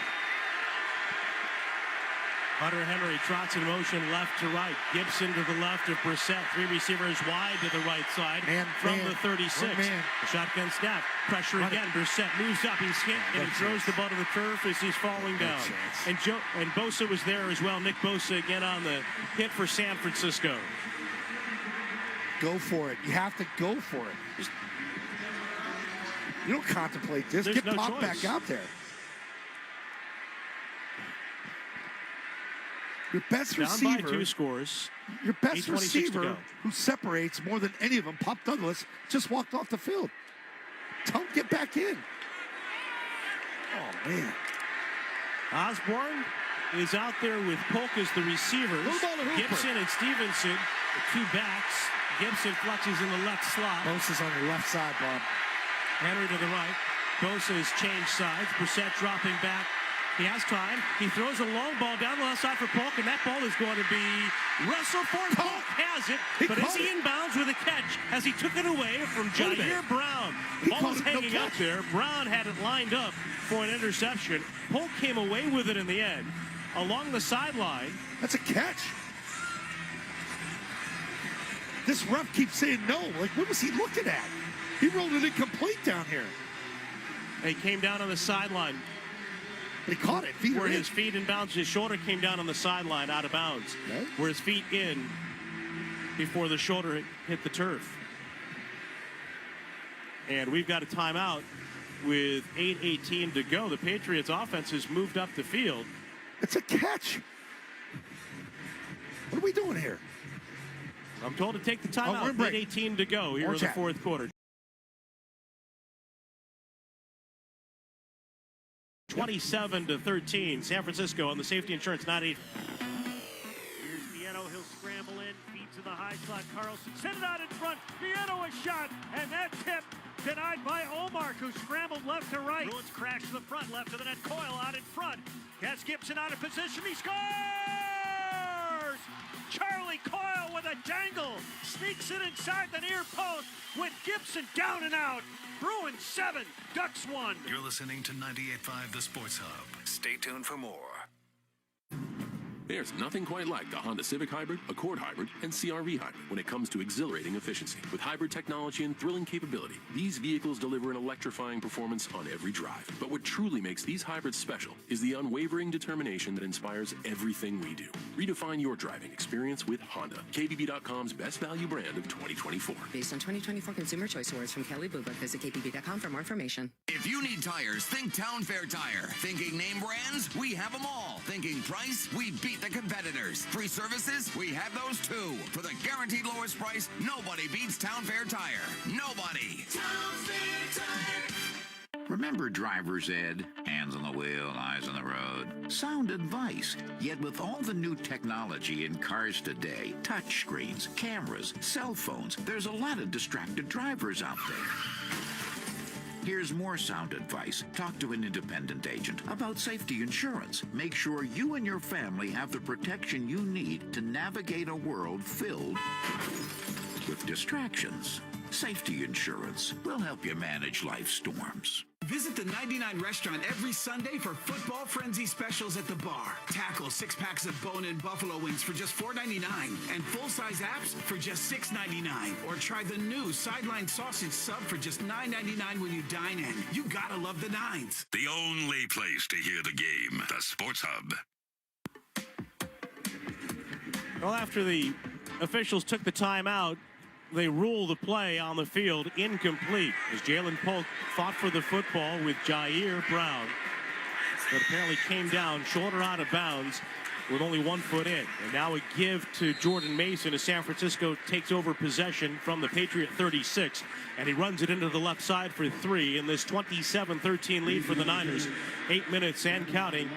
Hunter Henry trots in motion left to right. Gibson to the left of Brissett. 3 receivers wide to the right side from the 36. The shotgun snap. Pressure again. Brissett moves up. He's hit and he throws the ball to the turf as he's falling down. And Bosa was there as well. Nick Bosa again on the hit for San Francisco. Go for it. You have to go for it. You don't contemplate this. Get Pop back out there. Your best receiver, down by 2 scores. Your best receiver who separates more than any of them, Pop Douglas, just walked off the field. Tell him get back in. Oh, man. Osborne is out there with Polk as the receivers. Gibson and Stevenson, the 2 backs. Gibson flexes in the left slot. Bosa's on the left side, Bob. Henry to the right. Bosa has changed sides. Brissett dropping back. He has time. He throws a long ball down the left side for Polk, and that ball is going to be wrestled for. Polk has it, but is he inbounds with a catch as he took it away from Jair Brown? Ball was hanging up there. Brown had it lined up for an interception. Polk came away with it in the end. Along the sideline. That's a catch. This ref keeps saying no. Like, what was he looking at? He rolled it incomplete down here. He came down on the sideline. But he caught it. Where his feet in bounds, his shoulder came down on the sideline out of bounds. Okay. Where his feet in before the shoulder hit the turf. And we've got a timeout with 8:18 to go. The Patriots offense has moved up the field. It's a catch. What are we doing here? I'm told to take the timeout. 8:18 to go here in the 4th quarter. 27-13, San Francisco on the safety insurance 98. Here's Vienno. He'll scramble in, feed to the high slot. Carlson sent it out in front. Vienno a shot, and that tip denied by Omar, who scrambled left to right. Bruins crash to the front, left to the net. Coyle out in front. Gets Gibson out of position. He scores! Charlie Coyle with a dangle. Sneaks it inside the near post with Gibson down and out. Bruins 7, Ducks 1. You're listening to 98.5 The Sports Hub. Stay tuned for more. There's nothing quite like the Honda Civic Hybrid, Accord Hybrid, and CR-V Hybrid when it comes to exhilarating efficiency. With hybrid technology and thrilling capability, these vehicles deliver an electrifying performance on every drive. But what truly makes these hybrids special is the unwavering determination that inspires everything we do. Redefine your driving experience with Honda, KBB.com's best value brand of 2024. Based on 2024 Consumer Choice Awards from Kelly Blue Book, visit KBB.com for more information. If you need tires, think Town Fair Tire. Thinking name brands? We have them all. Thinking price? We beat the competitors. Free services? We have those too. For the guaranteed lowest price, nobody beats Town Fair Tire. Nobody. Town Fair Tire. Remember driver's ed? Hands on the wheel, eyes on the road. Sound advice. Yet with all the new technology in cars today, touch screens, cameras, cell phones, there's a lot of distracted drivers out there. Here's more sound advice. Talk to an independent agent about safety insurance. Make sure you and your family have the protection you need to navigate a world filled with distractions. Safety insurance will help you manage life's storms. Visit the 99 restaurant every Sunday for football frenzy specials at the bar. Tackle 6-packs of bone-in buffalo wings for just $4.99 and full-size apps for just $6.99. Or try the new sideline sausage sub for just $9.99 when you dine in. You gotta love the Nines. The only place to hear the game, the Sports Hub. Well, after the officials took the timeout, they rule the play on the field incomplete as Jalen Polk fought for the football with Jair Brown, but apparently came down shoulder out of bounds with only 1 foot in. And now a give to Jordan Mason as San Francisco takes over possession from the Patriot 36, and he runs it into the left side for 3 in this 27-13 lead for the Niners. 8 minutes and counting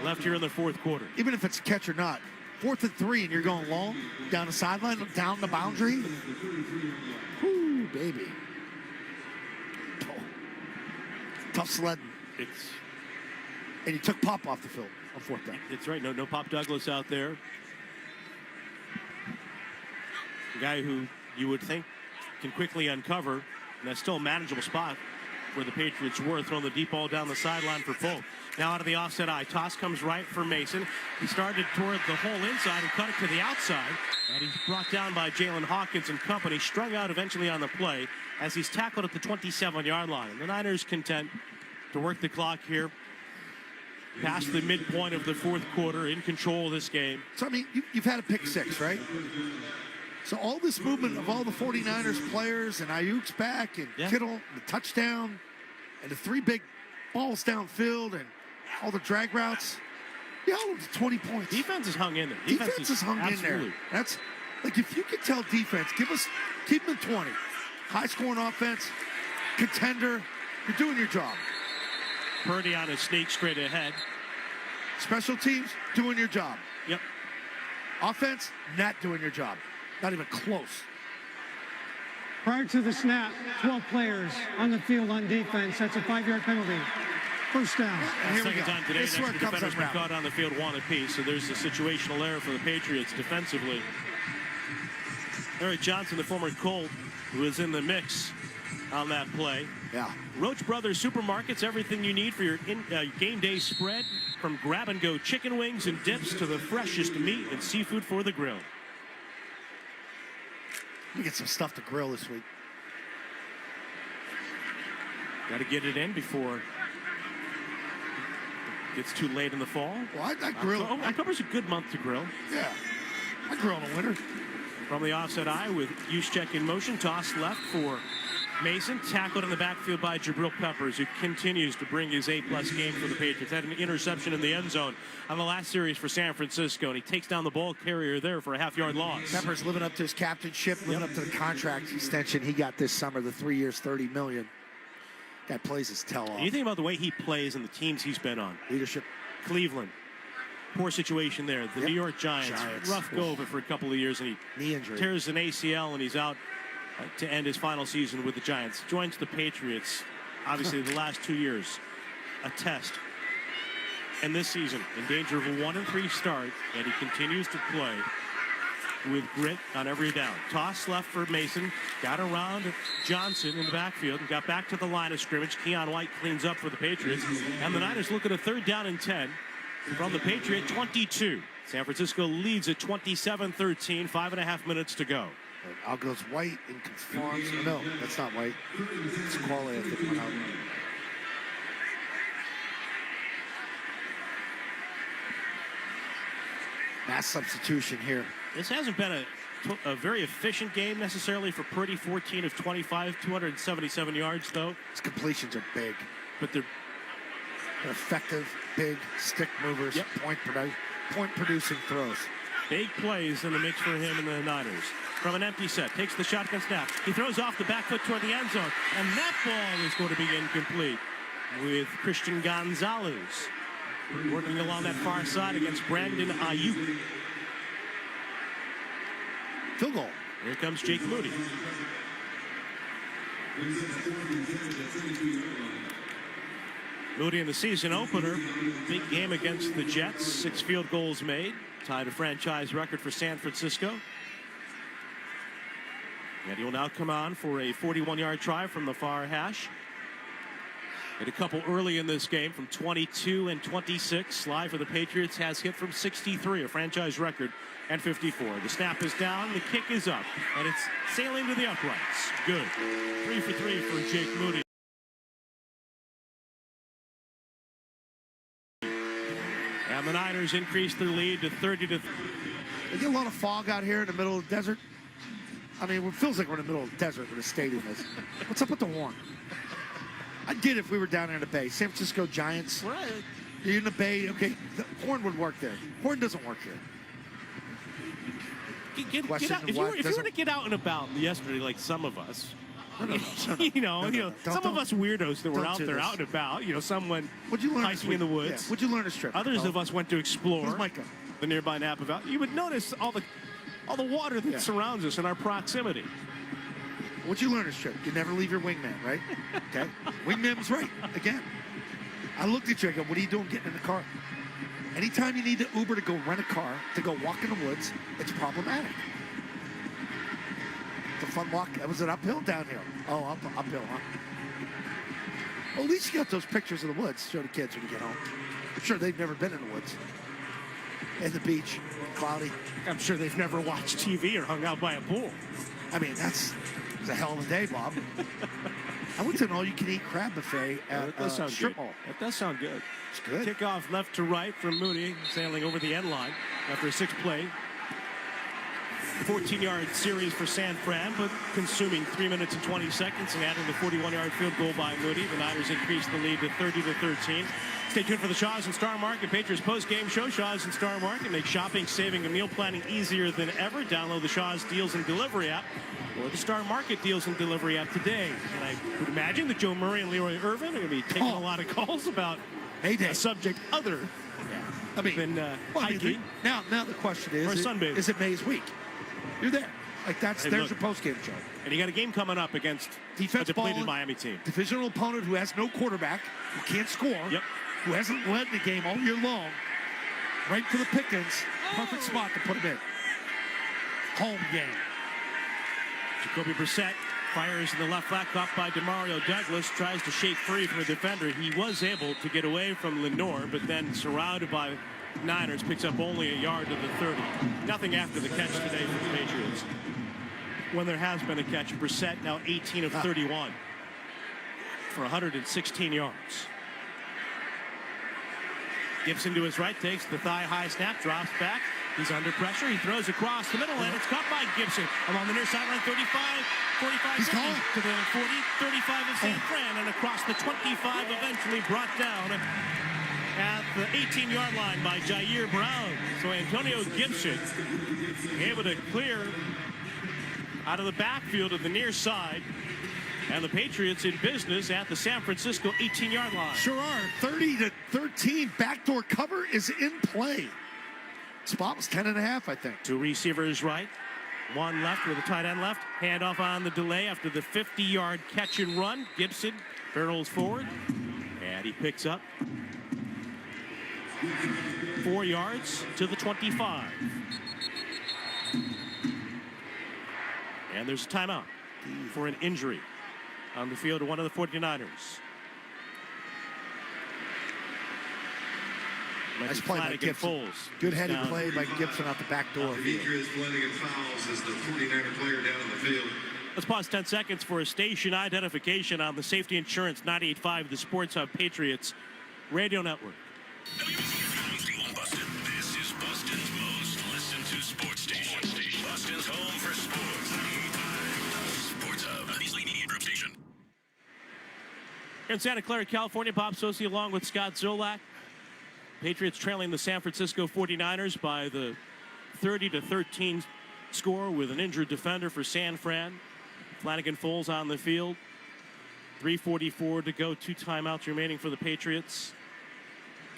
left here in the fourth quarter. Even if it's catch or not, 4th and 3 and you're going long, down the sideline, down the boundary. Whoo, baby. Oh. Tough sledding. And you took Pop off the field on 4th down. That's right. No Pop Douglas out there. A guy who you would think can quickly uncover, and that's still a manageable spot where the Patriots were, throwing the deep ball down the sideline for Polk. Now out of the offset eye. Toss comes right for Mason. He started toward the hole inside and cut it to the outside. And he's brought down by Jalen Hawkins and company. Strung out eventually on the play as he's tackled at the 27-yard line. And the Niners content to work the clock here past the midpoint of the fourth quarter, in control of this game. So, I mean, you've had a pick 6, right? So all this movement of all the 49ers players and Ayuk's back and Kittle, the touchdown, and the 3 big balls downfield and all the drag routes, you held them to 20 points. Defense has hung in there. Defense has hung in there. That's like, if you could tell defense, keep them 20. High-scoring offense, contender, you're doing your job. Purdy on a sneak straight ahead. Special teams, doing your job. Yep. Offense, not doing your job. Not even close. Prior to the snap, 12 players on the field on defense. That's a 5-yard penalty. First down. And here Second time today, this is where it comes defenders been unraveled. caught on the field 1 apiece, so there's a situational error for the Patriots defensively. Eric Johnson, the former Colt, who was in the mix on that play. Yeah. Roach Brothers Supermarkets, everything you need for your game day spread, from grab-and-go chicken wings and dips to the freshest meat and seafood for the grill. We get some stuff to grill this week. Got to get it in before it gets too late in the fall. Well, I grill. October's a good month to grill. Yeah. I grill in the winter. From the offset eye with Juszczyk in motion. Toss left for Mason. Tackled in the backfield by Jabril Peppers, who continues to bring his A-plus game for the Patriots. Had an interception in the end zone on the last series for San Francisco, and he takes down the ball carrier there for a half-yard loss. Peppers living up to his captainship, living up to the contract extension he got this summer, the 3 years, $30 million. Guy plays his tail off. You think about the way he plays and the teams he's been on. Leadership. Cleveland. Poor situation there. The New York Giants. Rough go of it for a couple of years, and he knee injury. Tears an ACL, and he's out to end his final season with the Giants. Joins the Patriots, obviously the last 2 years, a test. And this season, in danger of a 1-3 start, and he continues to play with grit on every down. Toss left for Mason, got around Johnson in the backfield, and got back to the line of scrimmage. Keon White cleans up for the Patriots, and the Niners look at a 3rd down and 10 from the Patriot 22. San Francisco leads at 27-13, 5.5 minutes to go. Out goes White and conforms. No, that's not White. It's Qualley, I think, went out. Mass substitution here. This hasn't been a very efficient game necessarily for Purdy. 14 of 25, 277 yards, though. His completions are big. But they're effective, big, stick movers, point-producing throws. Big plays in the mix for him and the Niners. From an empty set, takes the shotgun snap. He throws off the back foot toward the end zone, and that ball is going to be incomplete with Christian Gonzalez working along that far side against Brandon Ayuk. Field goal. Here comes Jake Moody. Moody in the season opener. Big game against the Jets. 6 field goals made. Tied a franchise record for San Francisco. And he will now come on for a 41-yard try from the far hash. Hit a couple early in this game from 22 and 26. Sly for the Patriots has hit from 63, a franchise record, and 54. The snap is down, the kick is up, and it's sailing to the uprights. Good. 3 for 3 for Jake Moody. And the Niners increase their lead to 30 to. They get a lot of fog out here in the middle of the desert. I mean, it feels like we're in the middle of the desert where the stadium is. What's up with the horn? I get it if we were down there in the Bay. San Francisco Giants. Right. You're in the Bay. Okay, the horn would work there. Horn doesn't work here. Get out. If you were to get out and about yesterday, like some of us, some of us weirdos that were out there out and about, someone hiking in the woods. Yeah. What'd you learn this trip? Others of us went to explore Micah? The nearby Napa Valley. You would notice all the water that surrounds us in our proximity. What'd you learn this trip? You never leave your wingman, right? Okay. Wingman was right. Again. I looked at you, I go, what are you doing getting in the car? Anytime you need to Uber to go rent a car, to go walk in the woods, it's problematic. It's a fun walk. Was it uphill, downhill? Oh, uphill, huh? Well, at least you got those pictures of the woods. Show the kids when you get home. I'm sure they've never been in the woods. And the beach, cloudy. I'm sure they've never watched TV or hung out by a pool. I mean, it's a hell of a day, Bob. I went to an all-you-can-eat crab buffet at Strip Mall. That does sound good. It's good. Kickoff left to right from Moody, sailing over the end line after a 6-play. 14-yard series for San Fran, but consuming 3 minutes and 20 seconds and adding the 41-yard field goal by Moody. The Niners increased the lead to 30-13. Stay tuned for the Shaw's and Star Market Patriots post-game show. Shaw's and Star Market make shopping, saving, and meal planning easier than ever. Download the Shaw's Deals and Delivery app or the Star Market Deals and Delivery app today. And I would imagine that Joe Murray and Leroy Irvin are going to be taking a lot of calls about a subject other than hiking. Now the question is, is it May's week? You're there. Like there's your post-game show. And you got a game coming up against a depleted Miami team. Divisional opponent who has no quarterback, who can't score, who hasn't led the game all year long. Right to the Pickens. Perfect spot to put him in. Home game. Jacoby Brissett fires in the left flat, caught by Demario Douglas, tries to shake free from a defender. He was able to get away from Lenore, but then surrounded by Niners, picks up only a yard to the 30. Nothing after the catch today for the Patriots. When there has been a catch, Brissett now 18 of 31 for 116 yards. Gibson to his right, takes the thigh-high snap, drops back. He's under pressure. He throws across the middle, and it's caught by Gibson along the near sideline, 35, 45 to the 40, 35 of San Fran, and across the 25, eventually brought down at the 18-yard line by Jair Brown. So Antonio Gibson able to clear out of the backfield of the near side. And the Patriots in business at the San Francisco 18-yard line. Sure are. 30-13 backdoor cover is in play. Spot was 10.5, I think. Two receivers right, one left with a tight end left. Handoff on the delay after the 50-yard catch and run. Gibson barrels forward, and he picks up 4 yards to the 25. And there's a timeout for an injury on the field of one of the 49ers. Nice play by Gibson. Good headed play by Gibson out the back door. Demetrius Flanagan-Fowles is the 49er player down in the field. Let's pause 10 seconds for a station identification on the Safety Insurance 98.5, the Sports Hub Patriots Radio Network. Bustin'. This is Boston's most listened to sports station. Boston's home for sports. 98.5 Sports Hub, Beasley Media Group station. Here in Santa Clara, California, Bob Sosi along with Scott Zolak. Patriots trailing the San Francisco 49ers by the 30-13 score with an injured defender for San Fran. Flanagan-Fowles on the field. 3:44 to go, 2 timeouts remaining for the Patriots.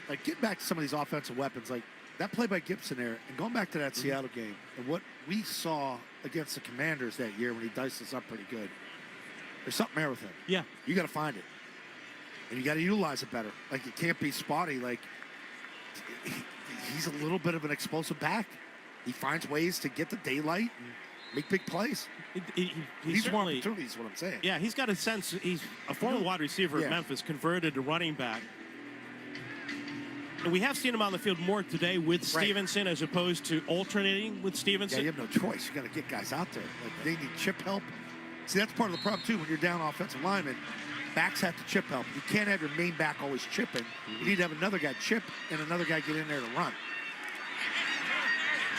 Like, getting back to some of these offensive weapons, like that play by Gibson there, and going back to that Seattle game, and what we saw against the Commanders that year when he diced us up pretty good. There's something there with him. Yeah. You got to find it. And you got to utilize it better. Like, it can't be spotty. Like, he's a little bit of an explosive back. He finds ways to get the daylight and make big plays. He's more opportunities is what I'm saying. Yeah, he's got a sense. He's a former wide receiver at Memphis, converted to running back. And we have seen him on the field more today with Stevenson as opposed to alternating with Stevenson. Yeah, you have no choice. You got to get guys out there. Like, they need chip help. See, that's part of the problem, too, when you're down offensive linemen. Backs have to chip help. You can't have your main back always chipping. You need to have another guy chip and another guy get in there to run.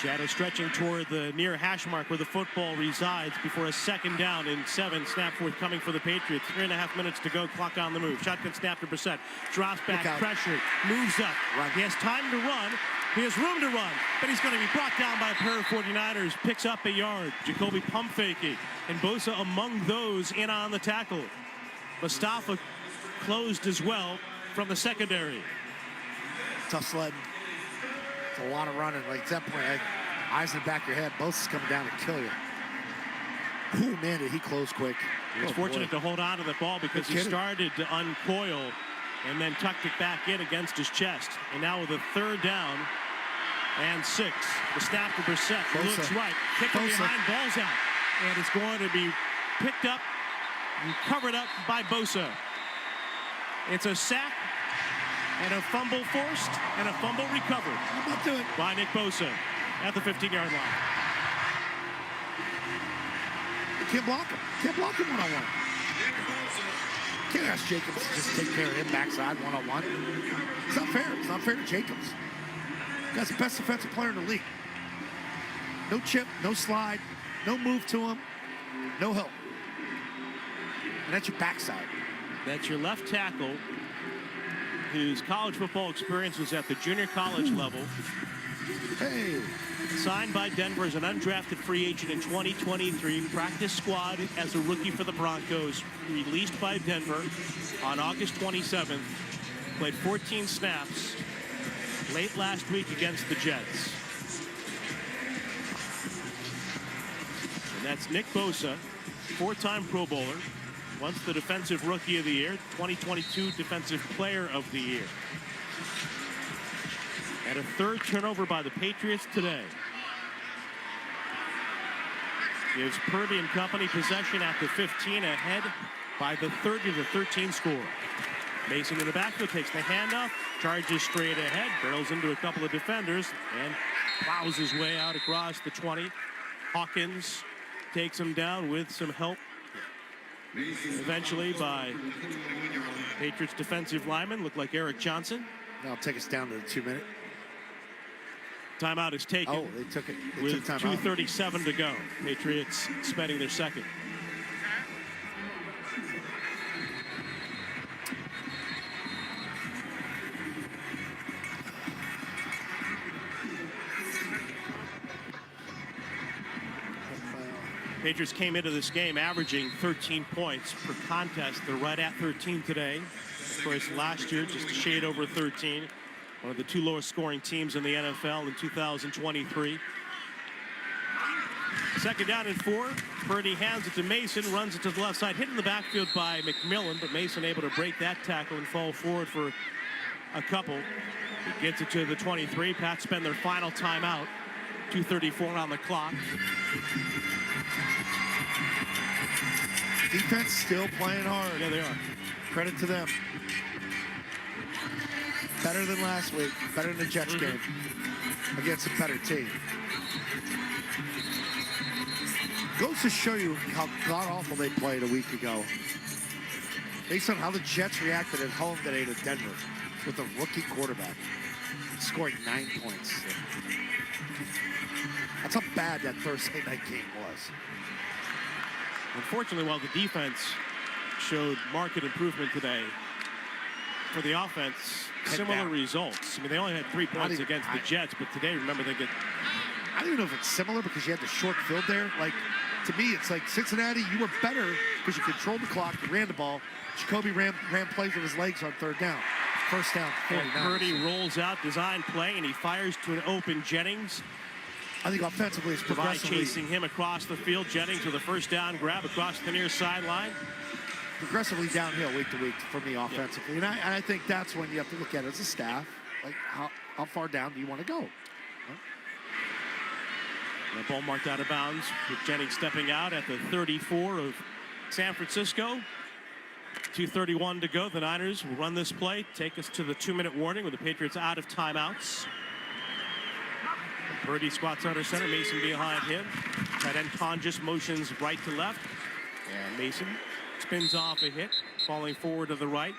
Shadow stretching toward the near hash mark where the football resides before a second down and 7. Snap forthcoming for the Patriots. 3.5 minutes to go. Clock on the move. Shotgun snap to Brissett. Drops back, pressured, moves up. He has time to run. He has room to run, but he's going to be brought down by a pair of 49ers. Picks up a yard. Jacoby pump faking, and Bosa among those in on the tackle. Mustafa closed as well from the secondary. Tough sledding. It's a lot of running. Like at that point, eyes in the back of your head. Bosa's coming down to kill you. Oh, man, did he close quick. He was fortunate to hold on to the ball because he started to uncoil and then tucked it back in against his chest. And now with a 3rd down and 6. The snap to Brissett. Looks right. Kicking behind, ball's out. And it's going to be picked up and covered up by Bosa. It's a sack and a fumble forced and a fumble recovered. How about doing by Nick Bosa at the 15-yard line. Can't block him. Can't block him one-on-one. Can't ask Jacobs to just take care of him backside one-on-one. It's not fair. It's not fair to Jacobs. Guy's the best defensive player in the league. No chip, no slide, no move to him, no help. And that's your backside. That's your left tackle, whose college football experience was at the junior college level. Hey. Signed by Denver as an undrafted free agent in 2023. Practice squad as a rookie for the Broncos. Released by Denver on August 27th. Played 14 snaps late last week against the Jets. And that's Nick Bosa, 4-time Pro Bowler. Once the Defensive Rookie of the Year, 2022 Defensive Player of the Year. And a 3rd turnover by the Patriots today. Gives Purdy and company possession at the 15, ahead by the 30-13 score. Mason in the backfield takes the handoff, charges straight ahead, barrels into a couple of defenders, and plows his way out across the 20. Hawkins takes him down with some help eventually by Patriots defensive lineman, looked like Eric Johnson. That'll take us down to the 2-minute. Timeout is taken. Oh, they took it. They with took timeout. 2:37 to go. Patriots spending their second. Patriots came into this game averaging 13 points per contest. They're right at 13 today. Of course, last year, just a shade over 13. One of the 2 lowest scoring teams in the NFL in 2023. 2nd down and 4. Purdy hands it to Mason, runs it to the left side, hit in the backfield by McMillan, but Mason able to break that tackle and fall forward for a couple. He gets it to the 23. Pats spend their final timeout. 2:34 on the clock. Defense still playing hard. Yeah, they are. Credit to them. Better than last week. Better than the Jets game. Against a better team. Goes to show you how god-awful they played a week ago. Based on how the Jets reacted at home today to Denver with a rookie quarterback. Scoring 9 points. That's how bad that Thursday night game was. Unfortunately, while the defense showed marked improvement today, for the offense, similar results. I mean, they only had 3 points against the Jets, but today, remember, they get... I don't even know if it's similar because you had the short field there. Like, to me, it's like Cincinnati, you were better because you controlled the clock, you ran the ball. Jacoby ran plays with his legs on 3rd down. 1st down, 49. Purdy rolls out, design play, and he fires to an open Jennings. I think offensively it's progressively... chasing him across the field. Jennings with a 1st down grab across the near sideline. Progressively downhill week to week for me offensively. Yeah. And I think that's when you have to look at it as a staff. Like, how far down do you want to go? The ball marked out of bounds with Jennings stepping out at the 34 of San Francisco. 2:31 to go. The Niners will run this play, take us to the 2-minute warning with the Patriots out of timeouts. Purdy squats under center, Mason behind him. Tight end Conjus motions right to left. And Mason spins off a hit, falling forward to the right.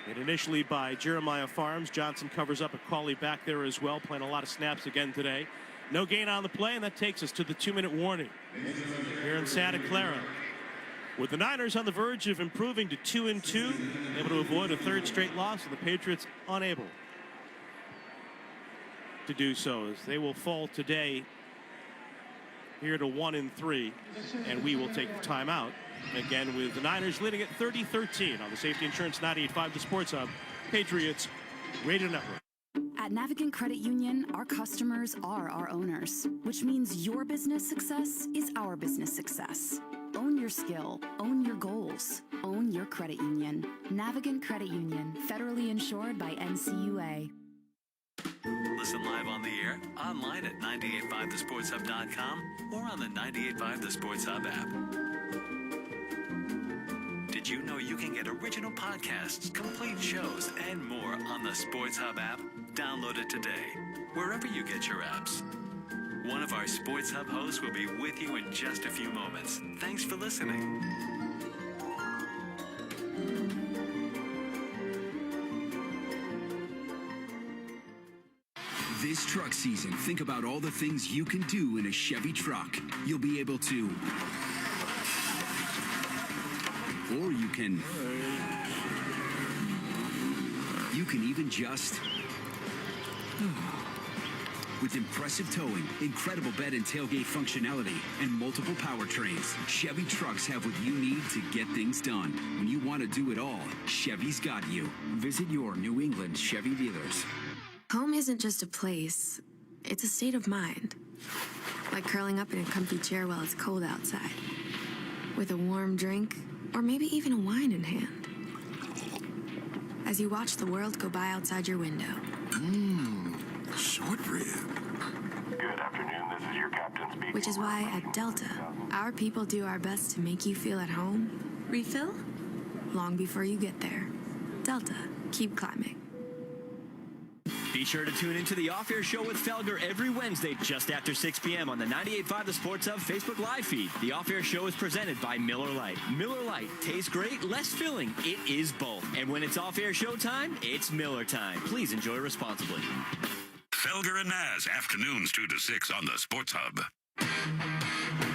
Hit initially by Jeremiah Farms. Johnson covers up a Cauley back there as well, playing a lot of snaps again today. No gain on the play, and that takes us to the 2-minute warning here in Santa Clara. With the Niners on the verge of improving to 2-2, able to avoid a third straight loss, and the Patriots unable to do so, as they will fall today here to 1-3, and we will take the timeout. Again, with the Niners leading at 30-13 on the Safety Insurance 98.5 The Sports Hub, Patriots Radio Network. At Navigant Credit Union, our customers are our owners, which means your business success is our business success. Own your skill, own your goals, own your credit union. Navigant Credit Union, federally insured by NCUA. Listen live on the air, online at 985thesportshub.com or on the 98.5 The Sports Hub app. Did you know you can get original podcasts, complete shows, and more on the Sports Hub app? Download it today, wherever you get your apps. One of our Sports Hub hosts will be with you in just a few moments. Thanks for listening. This truck season, think about all the things you can do in a Chevy truck. You'll be able to, or you can even just, with impressive towing, incredible bed and tailgate functionality, and multiple powertrains, Chevy trucks have what you need to get things done. When you want to do it all, Chevy's got you. Visit your New England Chevy dealers. Home isn't just a place, it's a state of mind. Like curling up in a comfy chair while it's cold outside, with a warm drink, or maybe even a wine in hand. As you watch the world go by outside your window. Short rib. Good afternoon, this is your captain speaking. Which is why at Delta, our people do our best to make you feel at home. Refill? Long before you get there. Delta, keep climbing. Be sure to tune into the Off-Air Show with Felger every Wednesday just after 6 p.m. on the 98.5 The Sports Hub Facebook Live feed. The Off-Air Show is presented by Miller Lite. Miller Lite tastes great, less filling. It is both. And when it's Off-Air Show time, it's Miller time. Please enjoy responsibly. Felger and Naz, afternoons 2 to 6 on the Sports Hub.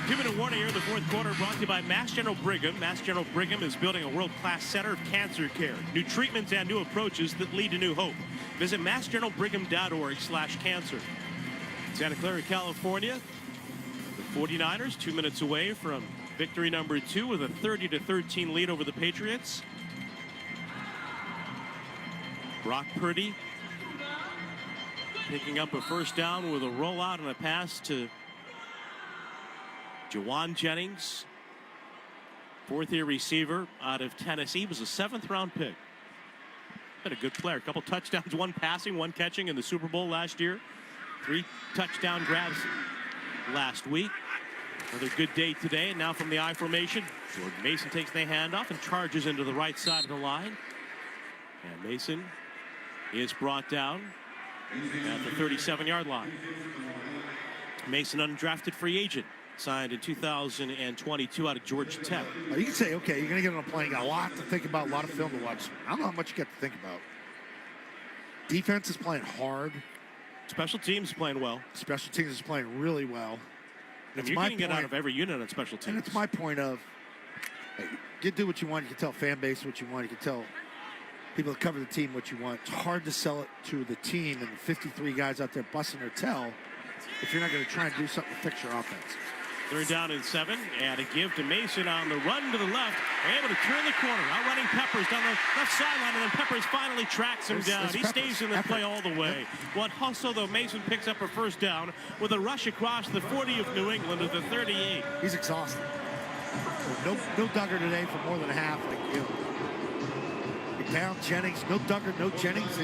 2-minute warning here in the fourth quarter, brought to you by Mass General Brigham. Mass General Brigham is building a world-class center of cancer care. New treatments and new approaches that lead to new hope. Visit massgeneralbrigham.org/cancer. Santa Clara, California, the 49ers 2 minutes away from victory number 2 with a 30-13 lead over the Patriots. Brock Purdy picking up a first down with a rollout and a pass to Jawan Jennings, fourth-year receiver out of Tennessee. He was a 7th-round pick. Been a good player. A couple touchdowns, one passing, one catching in the Super Bowl last year. 3 touchdown grabs last week. Another good day today. And now from the I formation, Jordan Mason takes the handoff and charges into the right side of the line. And Mason is brought down at the 37-yard line. Mason, undrafted free agent, signed in 2022 out of Georgia Tech. You can say, okay, you're going to get on a plane, got a lot to think about, a lot of film to watch. I don't know how much you get to think about. Defense is playing hard. Special teams is playing well. Special teams is playing really well. And you can get out of every unit on special teams. And it's my point of, hey, you do what you want. You can tell fan base what you want. You can tell people that cover the team what you want. It's hard to sell it to the team and the 53 guys out there busting their tail if you're not going to try and do something to fix your offense. 3rd down and 7, and a give to Mason on the run to the left. They're able to turn the corner, outrunning Peppers down the left sideline, and then Peppers finally tracks him down. He stays in the play all the way. What hustle, though, Mason picks up a first down with a rush across the 40 of New England at the 38. He's exhausted. No Duggar today for more than a half. Like, down Jennings, no Duggar, no Jennings.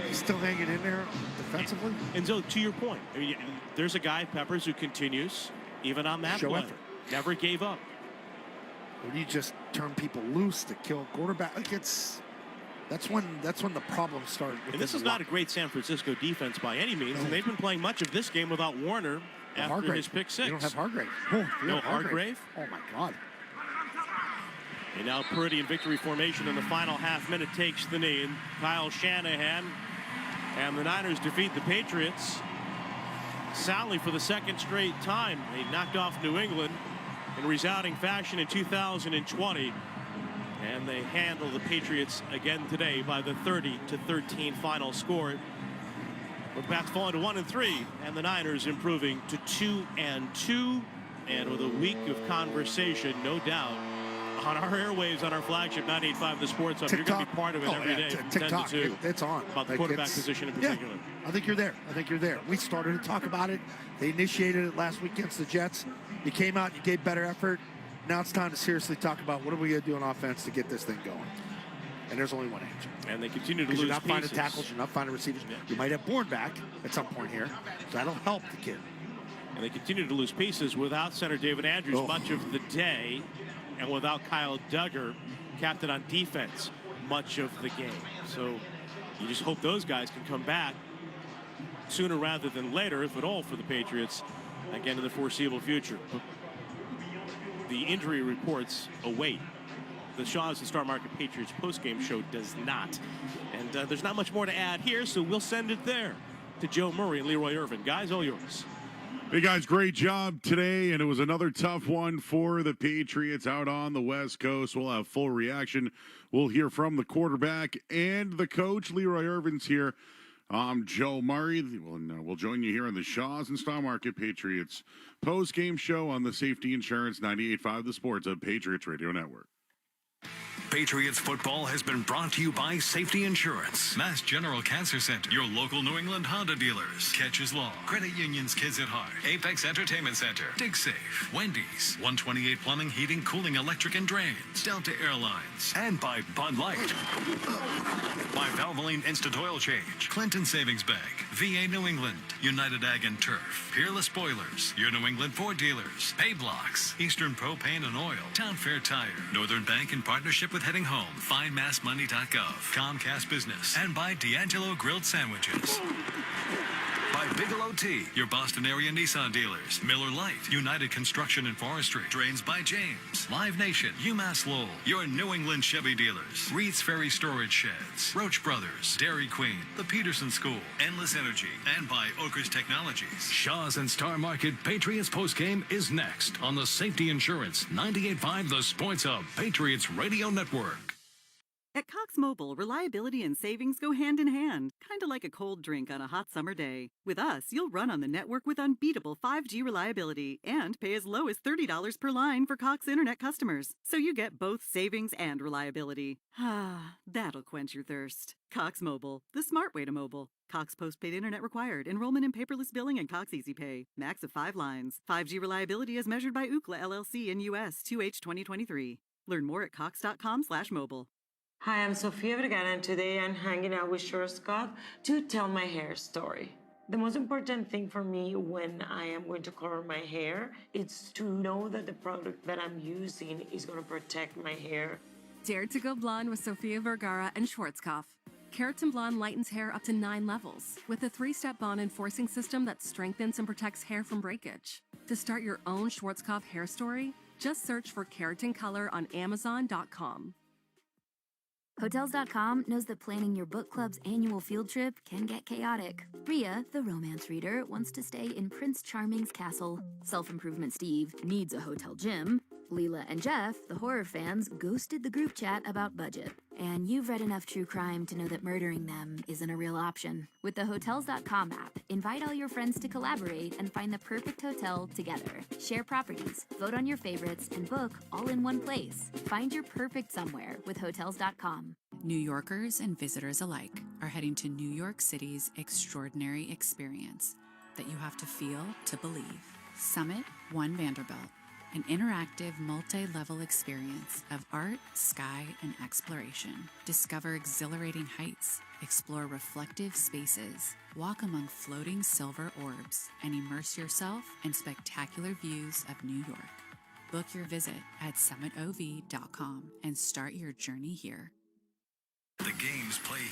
He's still hanging in there defensively. And so, to your point, I mean, there's a guy, Peppers, who continues, even on that play, never gave up. When you just turn people loose to kill a quarterback, like that's when the problems start. And this is not a great San Francisco defense by any means, and they've been playing much of this game without Warner after his pick 6. You don't have Hargrave. No Hargrave. Oh my God. And now Purdy in victory formation in the final half minute takes the knee. And Kyle Shanahan and the Niners defeat the Patriots soundly for the second straight time. They knocked off New England in resounding fashion in 2020. And they handle the Patriots again today by the 30-13 final score. With Pats falling to 1-3, and the Niners improving to 2-2. And with a week of conversation, no doubt, on our airwaves, on our flagship 98.5 The Sports Hub, you're going to be part of it every day. From 10 to 2, it's on. About the quarterback position in particular. Yeah, I think you're there. We started to talk about it. They initiated it last week against the Jets. You came out, you gave better effort. Now it's time to seriously talk about what are we going to do on offense to get this thing going. And there's only one answer. And they continue to lose you're not pieces. finding tackles, you're not finding receivers. Yeah. You might have Bourne back at some point here. So that'll help the kid. And they continue to lose pieces without center David Andrews much of the day, and without Kyle Duggar, captain on defense, much of the game. So you just hope those guys can come back sooner rather than later, if at all, for the Patriots, again in the foreseeable future. The injury reports await. The Shaw's and Star Market Patriots postgame show does not. And there's not much more to add here, so we'll send it there to Joe Murray and Leroy Irvin. Guys, all yours. Hey, guys, great job today, and it was another tough one for the Patriots out on the West Coast. We'll have full reaction. We'll hear from the quarterback and the coach. Leroy Irvin's here. I'm Joe Murray. We'll join you here on the Shaw's and Star Market Patriots post-game show on the Safety Insurance 98.5 The Sports of Patriots Radio Network. Patriots football has been brought to you by Safety Insurance, Mass General Cancer Center, your local New England Honda dealers, Catches Law, Credit Union's Kids at Heart, Apex Entertainment Center, Dig Safe, Wendy's, 128 Plumbing, Heating, Cooling, Electric, and Drains, Delta Airlines, and by Bud Light. By Valvoline Instant Oil Change, Clinton Savings Bank, VA New England, United Ag and Turf, Peerless Spoilers, your New England Ford dealers, Pay Blocks, Eastern Propane and Oil, Town Fair Tire, Northern Bank in partnership with Heading Home, FindMassMoney.gov, Comcast Business, and by D'Angelo Grilled Sandwiches. By Bigelow Tea, your Boston area Nissan dealers, Miller Lite, United Construction and Forestry, Drains by James, Live Nation, UMass Lowell, your New England Chevy dealers, Reed's Ferry Storage Sheds, Roach Brothers, Dairy Queen, the Peterson School, Endless Energy, and by Oakers Technologies. Shaw's and Star Market Patriots postgame is next on the Safety Insurance 98.5 The Sports Hub Patriots Radio Network. At Cox Mobile, reliability and savings go hand in hand, kind of like a cold drink on a hot summer day. With us, you'll run on the network with unbeatable 5G reliability and pay as low as $30 per line for Cox Internet customers. So you get both savings and reliability. Ah, that'll quench your thirst. Cox Mobile, the smart way to mobile. Cox postpaid internet required. Enrollment in paperless billing and Cox Easy Pay. Max of 5 lines. 5G reliability as measured by Ookla LLC in U.S. 2H 2023. Learn more at cox.com/mobile. Hi, I'm Sofia Vergara, and today I'm hanging out with Schwarzkopf to tell my hair story. The most important thing for me when I am going to color my hair is to know that the product that I'm using is going to protect my hair. Dare to go blonde with Sofia Vergara and Schwarzkopf. Keratin Blonde lightens hair up to 9 levels with a 3-step bond enforcing system that strengthens and protects hair from breakage. To start your own Schwarzkopf hair story, just search for Keratin Color on Amazon.com. Hotels.com knows that planning your book club's annual field trip can get chaotic. Rhea, the romance reader, wants to stay in Prince Charming's castle. Self-improvement Steve needs a hotel gym. Leela and Jeff, the horror fans, ghosted the group chat about budget. And you've read enough true crime to know that murdering them isn't a real option. With the Hotels.com app, invite all your friends to collaborate and find the perfect hotel together. Share properties, vote on your favorites, and book all in one place. Find your perfect somewhere with Hotels.com. New Yorkers and visitors alike are heading to New York City's extraordinary experience that you have to feel to believe. Summit One Vanderbilt. An interactive, multi-level experience of art, sky, and exploration. Discover exhilarating heights, explore reflective spaces, walk among floating silver orbs, and immerse yourself in spectacular views of New York. Book your visit at summitov.com and start your journey here. The games play